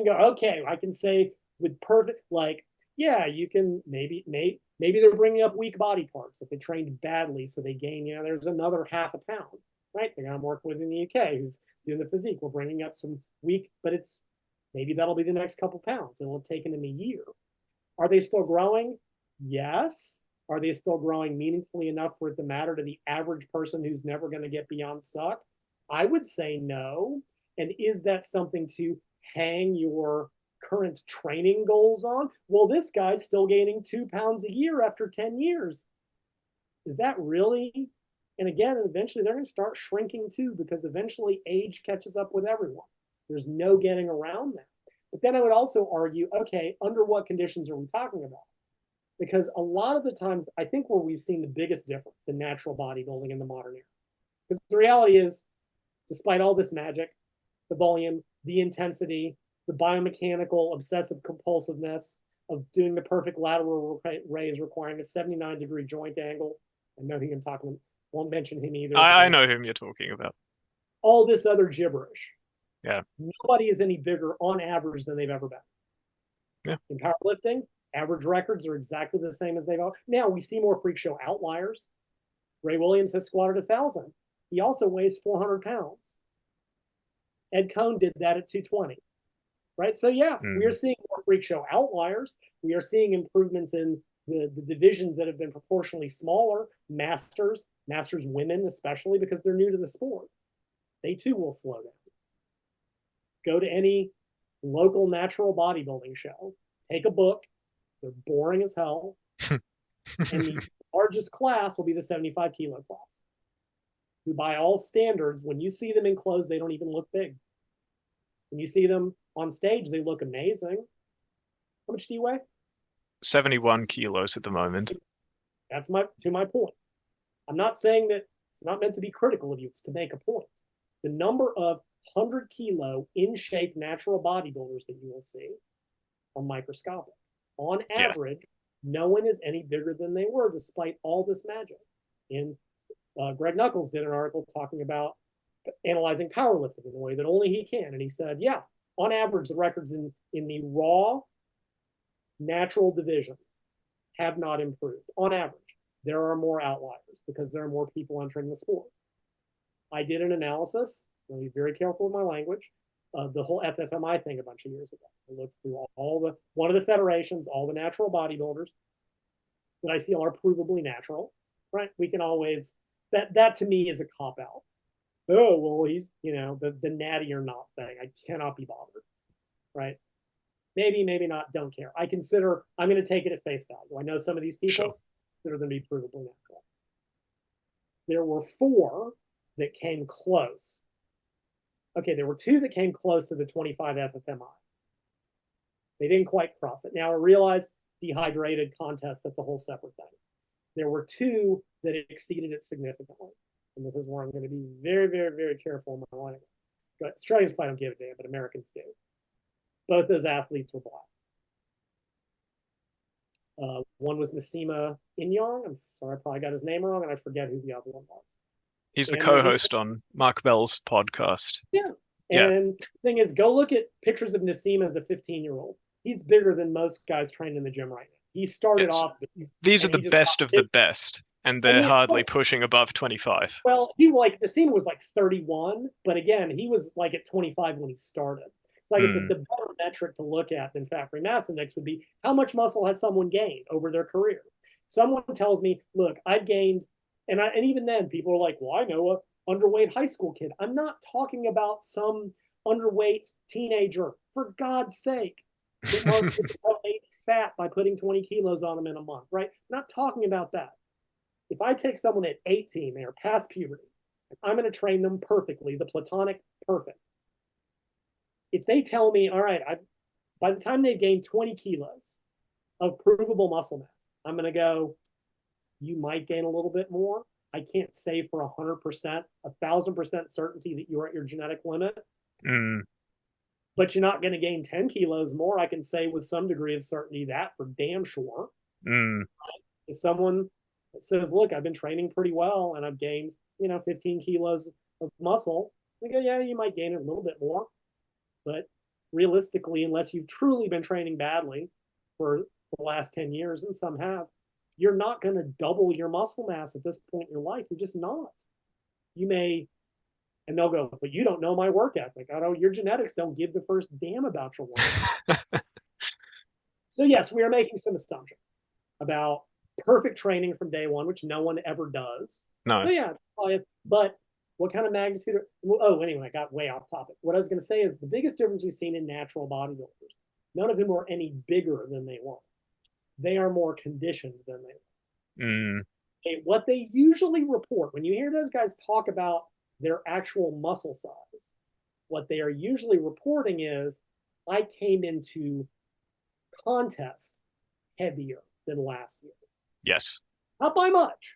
S2: go, okay, I can say with perfect, like, yeah, you can maybe they're bringing up weak body parts if they trained badly, so they gain, there's another half a pound, right? The guy I'm working with in the UK who's doing the physique, we're bringing up some weak, but maybe that'll be the next couple pounds. It'll have taken them a year. Are they still growing? Yes. Are they still growing meaningfully enough for it to matter to the average person who's never going to get beyond suck? I would say no. And is that something to hang your current training goals on? Well, this guy's still gaining 2 pounds a year after 10 years. Is that really? And again, eventually they're going to start shrinking too, because eventually age catches up with everyone. There's no getting around that. But then I would also argue, okay, under what conditions are we talking about? Because a lot of the times, I think where we've seen the biggest difference in natural bodybuilding in the modern era. Because the reality is, despite all this magic, the volume, the intensity, the biomechanical obsessive compulsiveness of doing the perfect lateral raise requiring a 79-degree joint angle. I know who I'm talking about. Won't mention him either.
S1: I know whom you're talking about.
S2: All this other gibberish.
S1: Yeah.
S2: Nobody is any bigger on average than they've ever been.
S1: Yeah.
S2: In powerlifting, average records are exactly the same as they've all. Now we see more freak show outliers. Ray Williams has squatted 1,000. He also weighs 400 pounds. Ed Cohn did that at 220. Right? So yeah, we are seeing more freak show outliers. We are seeing improvements in the divisions that have been proportionally smaller. Masters women especially, because they're new to the sport. They too will slow down. Go to any local natural bodybuilding show. Take a book. They're boring as hell. And the largest class will be the 75 kilo class. Who by all standards, when you see them in clothes, they don't even look big. When you see them on stage, they look amazing. How much do you weigh?
S1: 71 kilos at the moment.
S2: That's to my point. I'm not saying that it's not meant to be critical of you. It's to make a point. The number of 100-kilo in-shape natural bodybuilders that you will see are microscopic. On average, no one is any bigger than they were, despite all this magic. And Greg Nuckols did an article talking about analyzing powerlifting in a way that only he can. And he said, yeah, on average, the records in the raw natural divisions have not improved. On average, there are more outliers because there are more people entering the sport. I did an analysis. I'm going to be very careful with my language. The whole FFMI thing a bunch of years ago. I looked through one of the federations, all the natural bodybuilders that I feel are provably natural, right? We can always, that to me is a cop out. Oh, well, he's, the natty or not thing. I cannot be bothered, right? Maybe not, don't care. I'm going to take it at face value. I know some of these people that are going to be provably natural. There were 4 that came close. Okay, there were 2 that came close to the 25 FFMI. They didn't quite cross it. Now I realize dehydrated contest, that's a whole separate thing. There were 2 that exceeded it significantly. And this is where I'm going to be very, very, very careful in my language. But Australians probably don't give a damn, but Americans do. Both those athletes were black. One was Nasima Inyong. I'm sorry, I probably got his name wrong, and I forget who the other one was.
S1: He's the co-host on Mark Bell's podcast.
S2: Yeah. And the thing is, go look at pictures of Nassim as a 15-year-old. He's bigger than most guys trained in the gym right now. He started off.
S1: These are the best of the best, and they're hardly pushing above 25.
S2: Well, Nassim was like 31, but again, he was like at 25 when he started. So like I said, the better metric to look at than fat-free mass index would be how much muscle has someone gained over their career. Someone tells me, look, I've gained, and even then people are like, well, I know a underweight high school kid. I'm not talking about some underweight teenager, for God's sake. Mark ate fat by putting 20 kilos on them in a month, right? I'm not talking about that. If I take someone at 18, they are past puberty, I'm going to train them perfectly, the platonic perfect. If they tell me, all right, by the time they've gained 20 kilos of provable muscle mass, I'm going to go, you might gain a little bit more. I can't say for 100%, 1,000% certainty that you're at your genetic limit. But you're not going to gain 10 kilos more. I can say with some degree of certainty that for damn sure. If someone says, look, I've been training pretty well and I've gained, 15 kilos of muscle, I go, yeah, you might gain it a little bit more. But realistically, unless you've truly been training badly for the last 10 years, and some have, you're not going to double your muscle mass at this point in your life. You're just not. You may, and they'll go, but you don't know my work ethic. I know your genetics don't give the first damn about your work. So yes, we are making some assumptions about perfect training from day one, which no one ever does.
S1: No.
S2: So yeah, but what kind of magnitude? Anyway, I got way off topic. What I was going to say is the biggest difference we've seen in natural bodybuilders, none of them are any bigger than they were. They are more conditioned than they were. What they usually report, when you hear those guys talk about their actual muscle size, what they are usually reporting is, I came into contest heavier than last year.
S1: Yes.
S2: Not by much.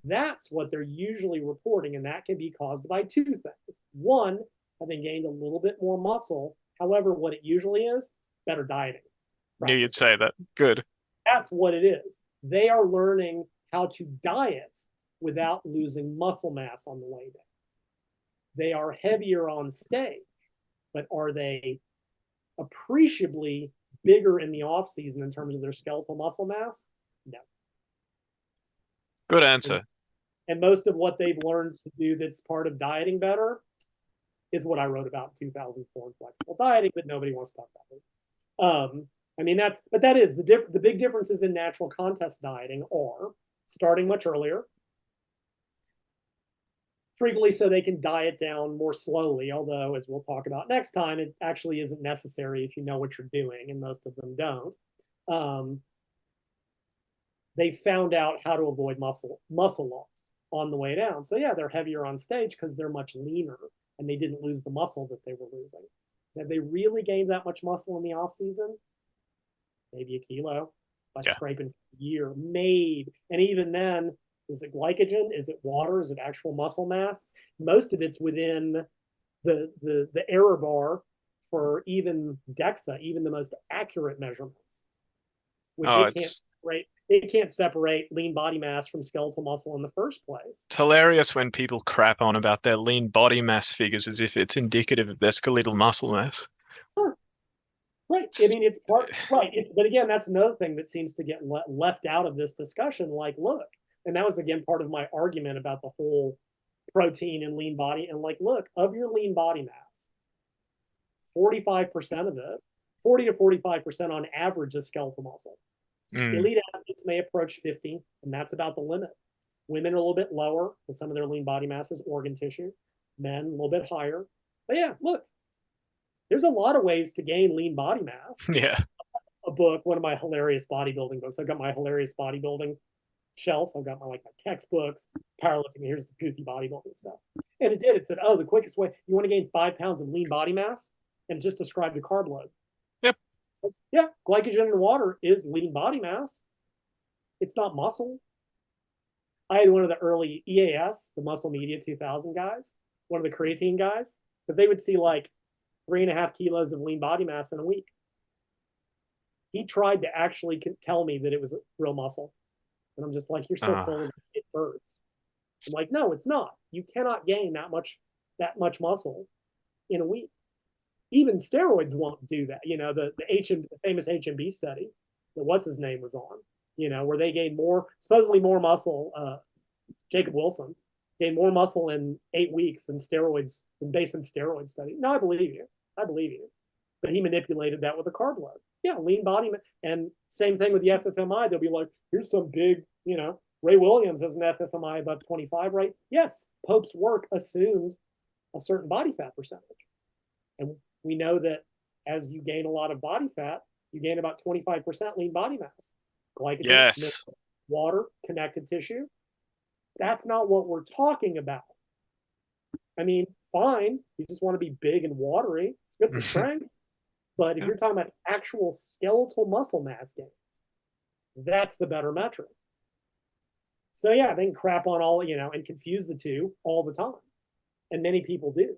S2: That's what they're usually reporting, and that can be caused by two things. One, having gained a little bit more muscle. However, what it usually is, better dieting.
S1: Knew you'd say that. Good.
S2: That's what it is. They are learning how to diet without losing muscle mass on the way down. They are heavier on stage, but are they appreciably bigger in the off season in terms of their skeletal muscle mass? No.
S1: Good answer.
S2: And most of what they've learned to do that's part of dieting better is what I wrote about in 2004 in flexible dieting, but nobody wants to talk about it. That is the big differences in natural contest dieting are starting much earlier, frequently so they can diet down more slowly, although, as we'll talk about next time, it actually isn't necessary if you know what you're doing, and most of them don't. They found out how to avoid muscle loss on the way down. So yeah, they're heavier on stage because they're much leaner, and they didn't lose the muscle that they were losing. Have they really gained that much muscle in the off season? Maybe a kilo by scraping a year, maybe. And even then, is it glycogen? Is it water? Is it actual muscle mass? Most of it's within the error bar for even DEXA, even the most accurate measurements, which it can't separate lean body mass from skeletal muscle in the first place.
S1: It's hilarious when people crap on about their lean body mass figures as if it's indicative of their skeletal muscle mass.
S2: Sure. Right. I mean, it's part, right. But again, that's another thing that seems to get left out of this discussion. Like, look, and that was, again, part of my argument about the whole protein and lean body. And like, look, of your lean body mass, 45% of it, 40 to 45% on average is skeletal muscle. Elite athletes may approach 50, and that's about the limit. Women are a little bit lower because some of their lean body mass is organ tissue. Men, a little bit higher. But yeah, look, there's a lot of ways to gain lean body mass.
S1: Yeah.
S2: A book, one of my hilarious bodybuilding books. I've got my hilarious bodybuilding shelf. I've got my textbooks, powerlifting. Here's the goofy bodybuilding stuff. And it said, the quickest way, you want to gain 5 pounds of lean body mass? And just describe the carb load.
S1: Yep.
S2: Yeah, glycogen in water is lean body mass. It's not muscle. I had one of the early EAS, the Muscle Media 2000 guys, one of the creatine guys, because they would see like 3.5 kilos of lean body mass in a week. He tried to actually tell me that it was real muscle. And I'm just like, you're so full of it birds. I'm like, no, it's not. You cannot gain that much muscle in a week. Even steroids won't do that. The famous HMB study that what's his name was on, where they gained supposedly more muscle. Jacob Wilson gained more muscle in 8 weeks than steroids, based on steroid study. No, I believe you. but he manipulated that with a carb load. Yeah, lean body. And same thing with the FFMI. They'll be like, here's some big, Ray Williams has an FFMI above 25, right? Yes, Pope's work assumed a certain body fat percentage. And we know that as you gain a lot of body fat, you gain about 25% lean body mass. Glycogen,
S1: Yes.
S2: water, connective tissue. That's not what we're talking about. I mean, fine, you just want to be big and watery. It's good for strength. But if you're talking about actual skeletal muscle mass gains, that's the better metric. So yeah, they can crap on all, and confuse the two all the time. And many people do.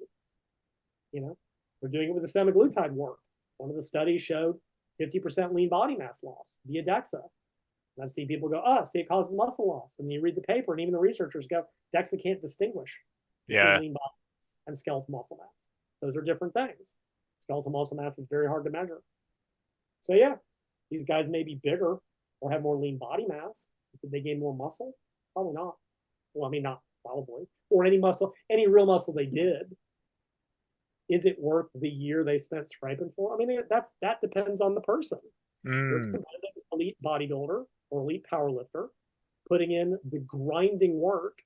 S2: We're doing it with the semaglutide work. One of the studies showed 50% lean body mass loss via DEXA. And I've seen people go, oh, see, it causes muscle loss. And you read the paper, and even the researchers go, DEXA can't distinguish between lean body mass and skeletal muscle mass. Those are different things. Skeletal muscle mass is very hard to measure. So yeah, these guys may be bigger or have more lean body mass. Did they gain more muscle? Probably not. Well, I mean, not probably. Or any real muscle they did. Is it worth the year they spent striping for? I mean, that depends on the person. You're a competitive elite bodybuilder or elite powerlifter, putting in the grinding work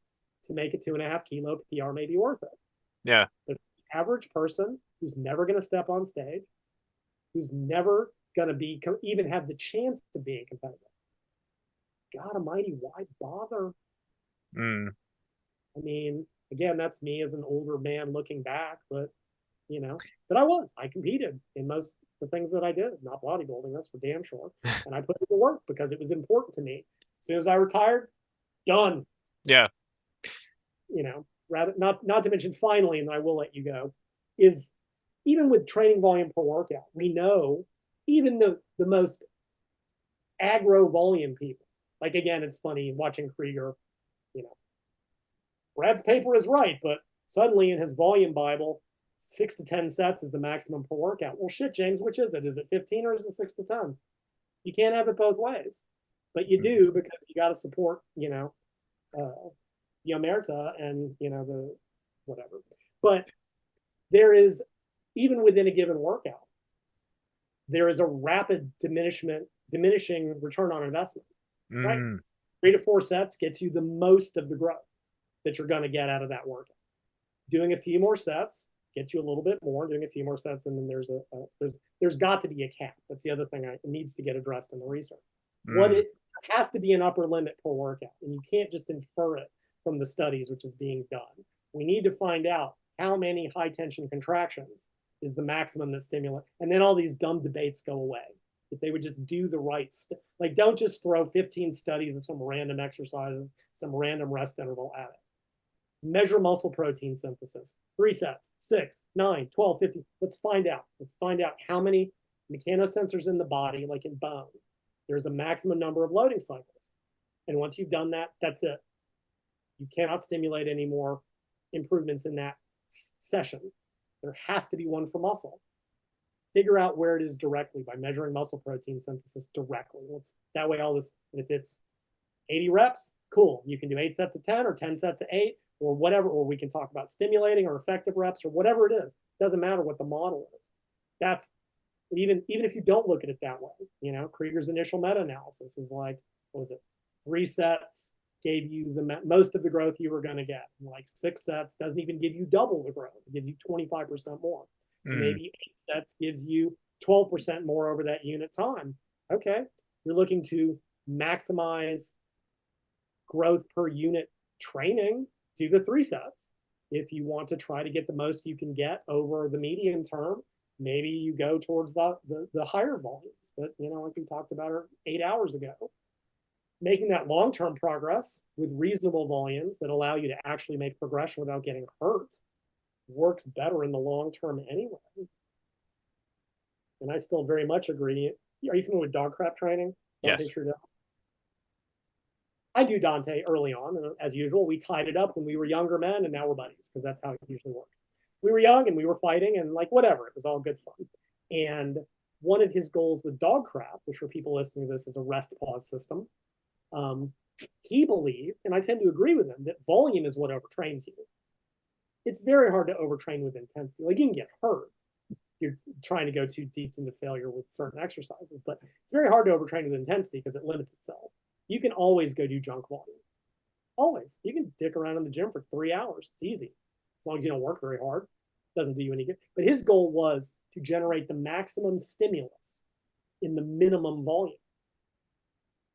S2: to make a 2.5 kilo PR may be worth it.
S1: Yeah.
S2: But the average person who's never going to step on stage, who's never going to even have the chance to be competitive, God almighty, why bother? I mean, again, that's me as an older man looking back, but I competed in most of the things that I did, not bodybuilding, that's for damn sure. And I put in the work because it was important to me. As soon as I retired, done.
S1: Yeah.
S2: Rather not to mention finally, and I will let you go, is even with training volume per workout, we know even the most aggro volume people, like again, it's funny watching Krieger, Brad's paper is right, but suddenly in his volume Bible, 6 to 10 sets is the maximum per workout. Well, shit, James, which is it? Is it 15 or is it 6 to 10? You can't have it both ways, but you do because you got to support, Omerta and, the whatever. But there is, even within a given workout, there is a rapid diminishing return on investment, right? 3 to 4 sets gets you the most of the growth that you're going to get out of that workout. Doing a few more sets gets you a little bit more, doing a few more sets, and then there's got to be a cap. That's the other thing that needs to get addressed in the research. It has to be an upper limit per workout, and you can't just infer it from the studies which is being done. We need to find out how many high tension contractions is the maximum that stimulate, and then all these dumb debates go away. If they would just do the right stuff, like don't just throw 15 studies of some random exercises, some random rest interval at it. Measure muscle protein synthesis. 3 sets, 6, 9, 12, 15. Let's find out. Let's find out how many mechanosensors in the body, like in bone. There's a maximum number of loading cycles. And once you've done that, that's it. You cannot stimulate any more improvements in that session. There has to be one for muscle. Figure out where it is directly by measuring muscle protein synthesis directly. That way all this, if it's 80 reps, cool. You can do 8 sets of 10 or 10 sets of 8 or whatever, or we can talk about stimulating or effective reps or whatever it is. It doesn't matter what the model is. That's even if you don't look at it that way. Krieger's initial meta-analysis was like, what was it? 3 sets gave you the most of the growth you were going to get. Like 6 sets doesn't even give you double the growth. It gives you 25% more. Maybe 8 sets gives you 12% more over that unit time. Okay. You're looking to maximize growth per unit training, do the 3 sets. If you want to try to get the most you can get over the medium term, maybe you go towards the higher volumes. But, like we talked about 8 hours ago, making that long-term progress with reasonable volumes that allow you to actually make progression without getting hurt works better in the long term anyway. And I still very much agree. Are you familiar with dog crap training?
S1: Yes.
S2: I do Dante early on, and as usual, we tied it up when we were younger men, and now we're buddies because that's how it usually works. We were young and we were fighting, and like whatever, it was all good fun. And one of his goals with dog crap, which for people listening to this is a rest pause system, he believed, and I tend to agree with him, that volume is what overtrains you. It's very hard to overtrain with intensity. Like you can get hurt, you're trying to go too deep into failure with certain exercises. But it's very hard to overtrain with intensity because it limits itself. You can always go do junk volume. Always. You can dick around in the gym for 3 hours. It's easy. As long as you don't work very hard. It doesn't do you any good. But his goal was to generate the maximum stimulus in the minimum volume.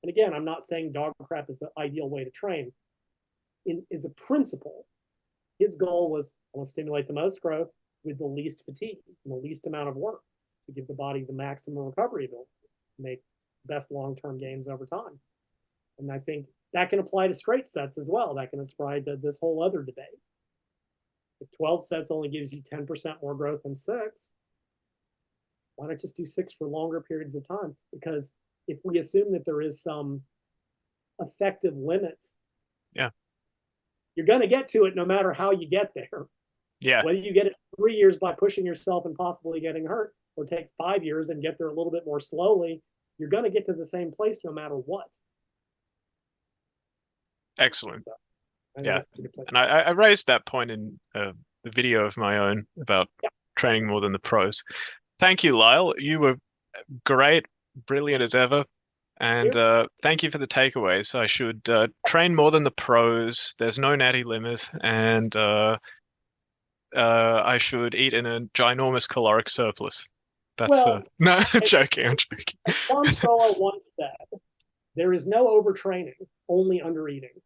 S2: And again, I'm not saying dog crap is the ideal way to train. As a principle, his goal was, I want to stimulate the most growth with the least fatigue and the least amount of work to give the body the maximum recovery ability, make best long-term gains over time. And I think that can apply to straight sets as well. That can apply to this whole other debate. If 12 sets only gives you 10% more growth than 6, why not just do 6 for longer periods of time? Because if we assume that there is some effective limit,
S1: Yeah.
S2: you're going to get to it no matter how you get there.
S1: Yeah.
S2: Whether you get it 3 years by pushing yourself and possibly getting hurt, or take 5 years and get there a little bit more slowly, you're going to get to the same place no matter what.
S1: Excellent.
S2: So,
S1: yeah. And I raised that point in the video of my own about training more than the pros. Thank you, Lyle. You were great, brilliant as ever. And thank you for the takeaways. I should train more than the pros. There's no natty limit. And I should eat in a ginormous caloric surplus. That's no, I'm joking. I'm joking.
S2: John Stroller once said, there is no overtraining, only undereating.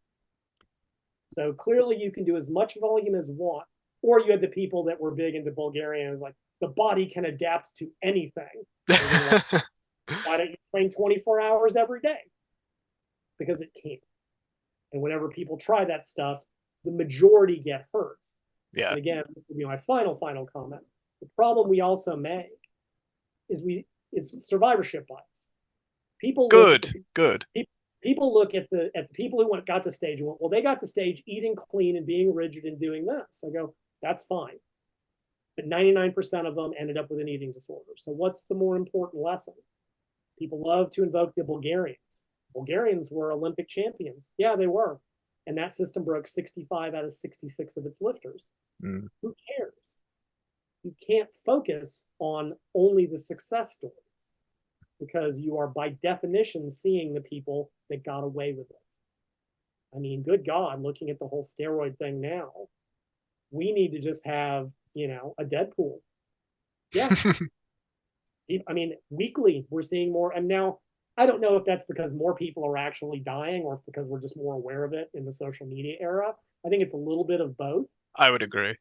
S2: So clearly you can do as much volume as you want. Or you had the people that were big into Bulgarian. It was like, the body can adapt to anything. Why don't you train 24 hours every day? Because it can't. And whenever people try that stuff, the majority get hurt.
S1: Yeah.
S2: And again, this will be my final comment. The problem we also make is it's survivorship bias. People
S1: good.
S2: People look at the people who got to stage and went, well, they got to stage eating clean and being rigid and doing this. I go, that's fine. But 99% of them ended up with an eating disorder. So what's the more important lesson? People love to invoke the Bulgarians. Bulgarians were Olympic champions. Yeah, they were. And that system broke 65 out of 66 of its lifters.
S1: Mm.
S2: Who cares? You can't focus on only the success stories because you are by definition seeing the people that got away with it. I mean, good God, looking at the whole steroid thing now, we need to just have, a Deadpool. Yeah. I mean, weekly we're seeing more. And now I don't know if that's because more people are actually dying or if because we're just more aware of it in the social media era. I think it's a little bit of both.
S1: I would agree.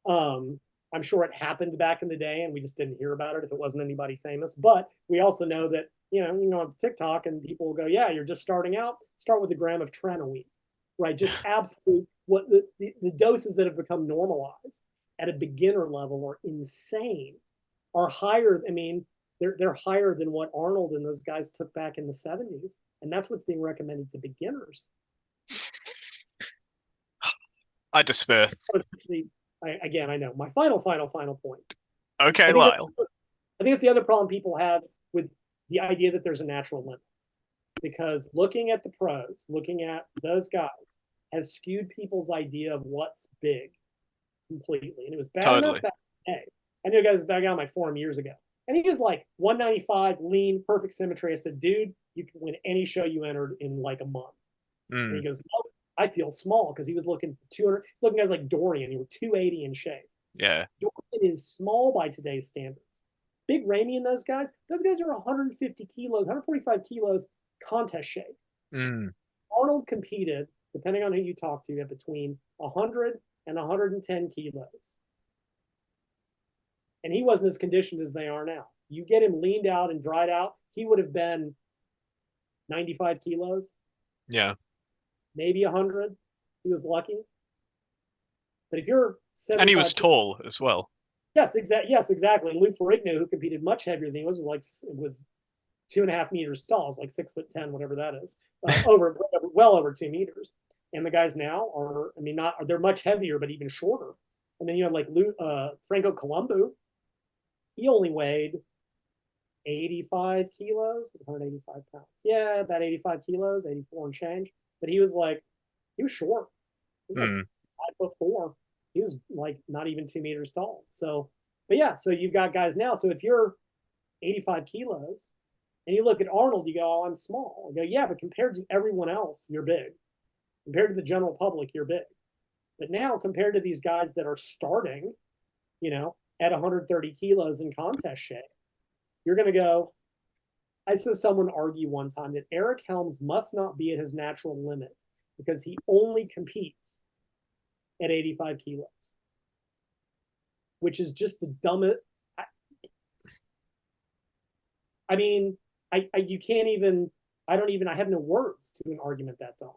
S2: I'm sure it happened back in the day and we just didn't hear about it if it wasn't anybody famous. But we also know that, on TikTok and people will go, yeah, you're just starting out. Start with a gram of Tren a week, right? Just absolute, what the doses that have become normalized at a beginner level are insane, are higher. I mean, they're higher than what Arnold and those guys took back in the 70s. And that's what's being recommended to beginners.
S1: I despair.
S2: I know. My final point.
S1: Okay, Lyle.
S2: I think it's the other problem people have with the idea that there's a natural limit. Because looking at the pros, looking at those guys, has skewed people's idea of what's big completely. And it was bad enough back in the day. I knew a guy was back on my forum years ago. And he was like 195, lean, perfect symmetry. I said, dude, you can win any show you entered in like a month. And he goes, no, I feel small, because he was looking for 200, looking guys like Dorian, who were 280 in shape.
S1: Yeah.
S2: Dorian is small by today's standards. Big Ramey and those guys are 150 kilos, 145 kilos contest shape. Arnold competed, depending on who you talk to, at between 100 and 110 kilos. And he wasn't as conditioned as they are now. You get him leaned out and dried out, he would have been 95 kilos.
S1: Yeah.
S2: Maybe 100. He was lucky. But if you're 75,
S1: and he was tall as well.
S2: Yes, exactly. And Lou Ferrigno, who competed much heavier than he was 2.5 meters tall. It's like 6'10", whatever that is, well over 2 meters. And the guys now are, they're much heavier, but even shorter. And then you have like Franco Columbu. He only weighed 85 kilos, 185 pounds. Yeah, about 85 kilos, 84 and change. But he was short. He was like 5'4". He was like not even 2 meters tall. So But yeah, so you've got guys now. So if you're 85 kilos and you look at Arnold, you go, oh, I'm small. I go, yeah, but compared to everyone else, you're big. Compared to the general public, you're big. But now compared to these guys that are starting, at 130 kilos in contest shape, you're going to go. I saw someone argue one time that Eric Helms must not be at his natural limit because he only competes at 85 kilos, which is just the dumbest. I mean, you can't even. I don't even. I have no words to an argument that dumb.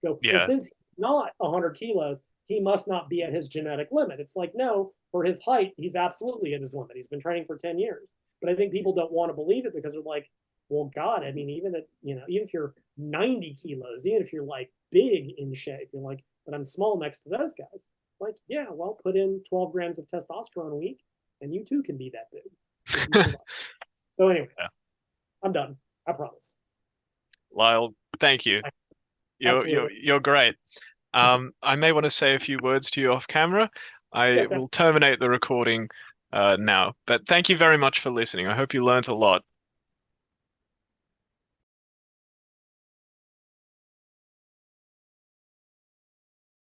S2: Go, well,
S1: Yeah.
S2: since he's not 100 kilos, he must not be at his genetic limit. It's like, no, for his height, he's absolutely at his limit. He's been training for 10 years. But I think people don't want to believe it because they're like, well, God, I mean, even if you're 90 kilos, even if you're like big in shape, you're like, but I'm small next to those guys. Like, yeah, well, put in 12 grams of testosterone a week and you too can be that big. So anyway,
S1: Yeah.
S2: I'm done. I promise.
S1: Lyle, thank you. You're great. I may want to say a few words to you off camera. I
S2: Yes,
S1: will terminate the recording now. But thank you very much for listening. I hope you learned a lot.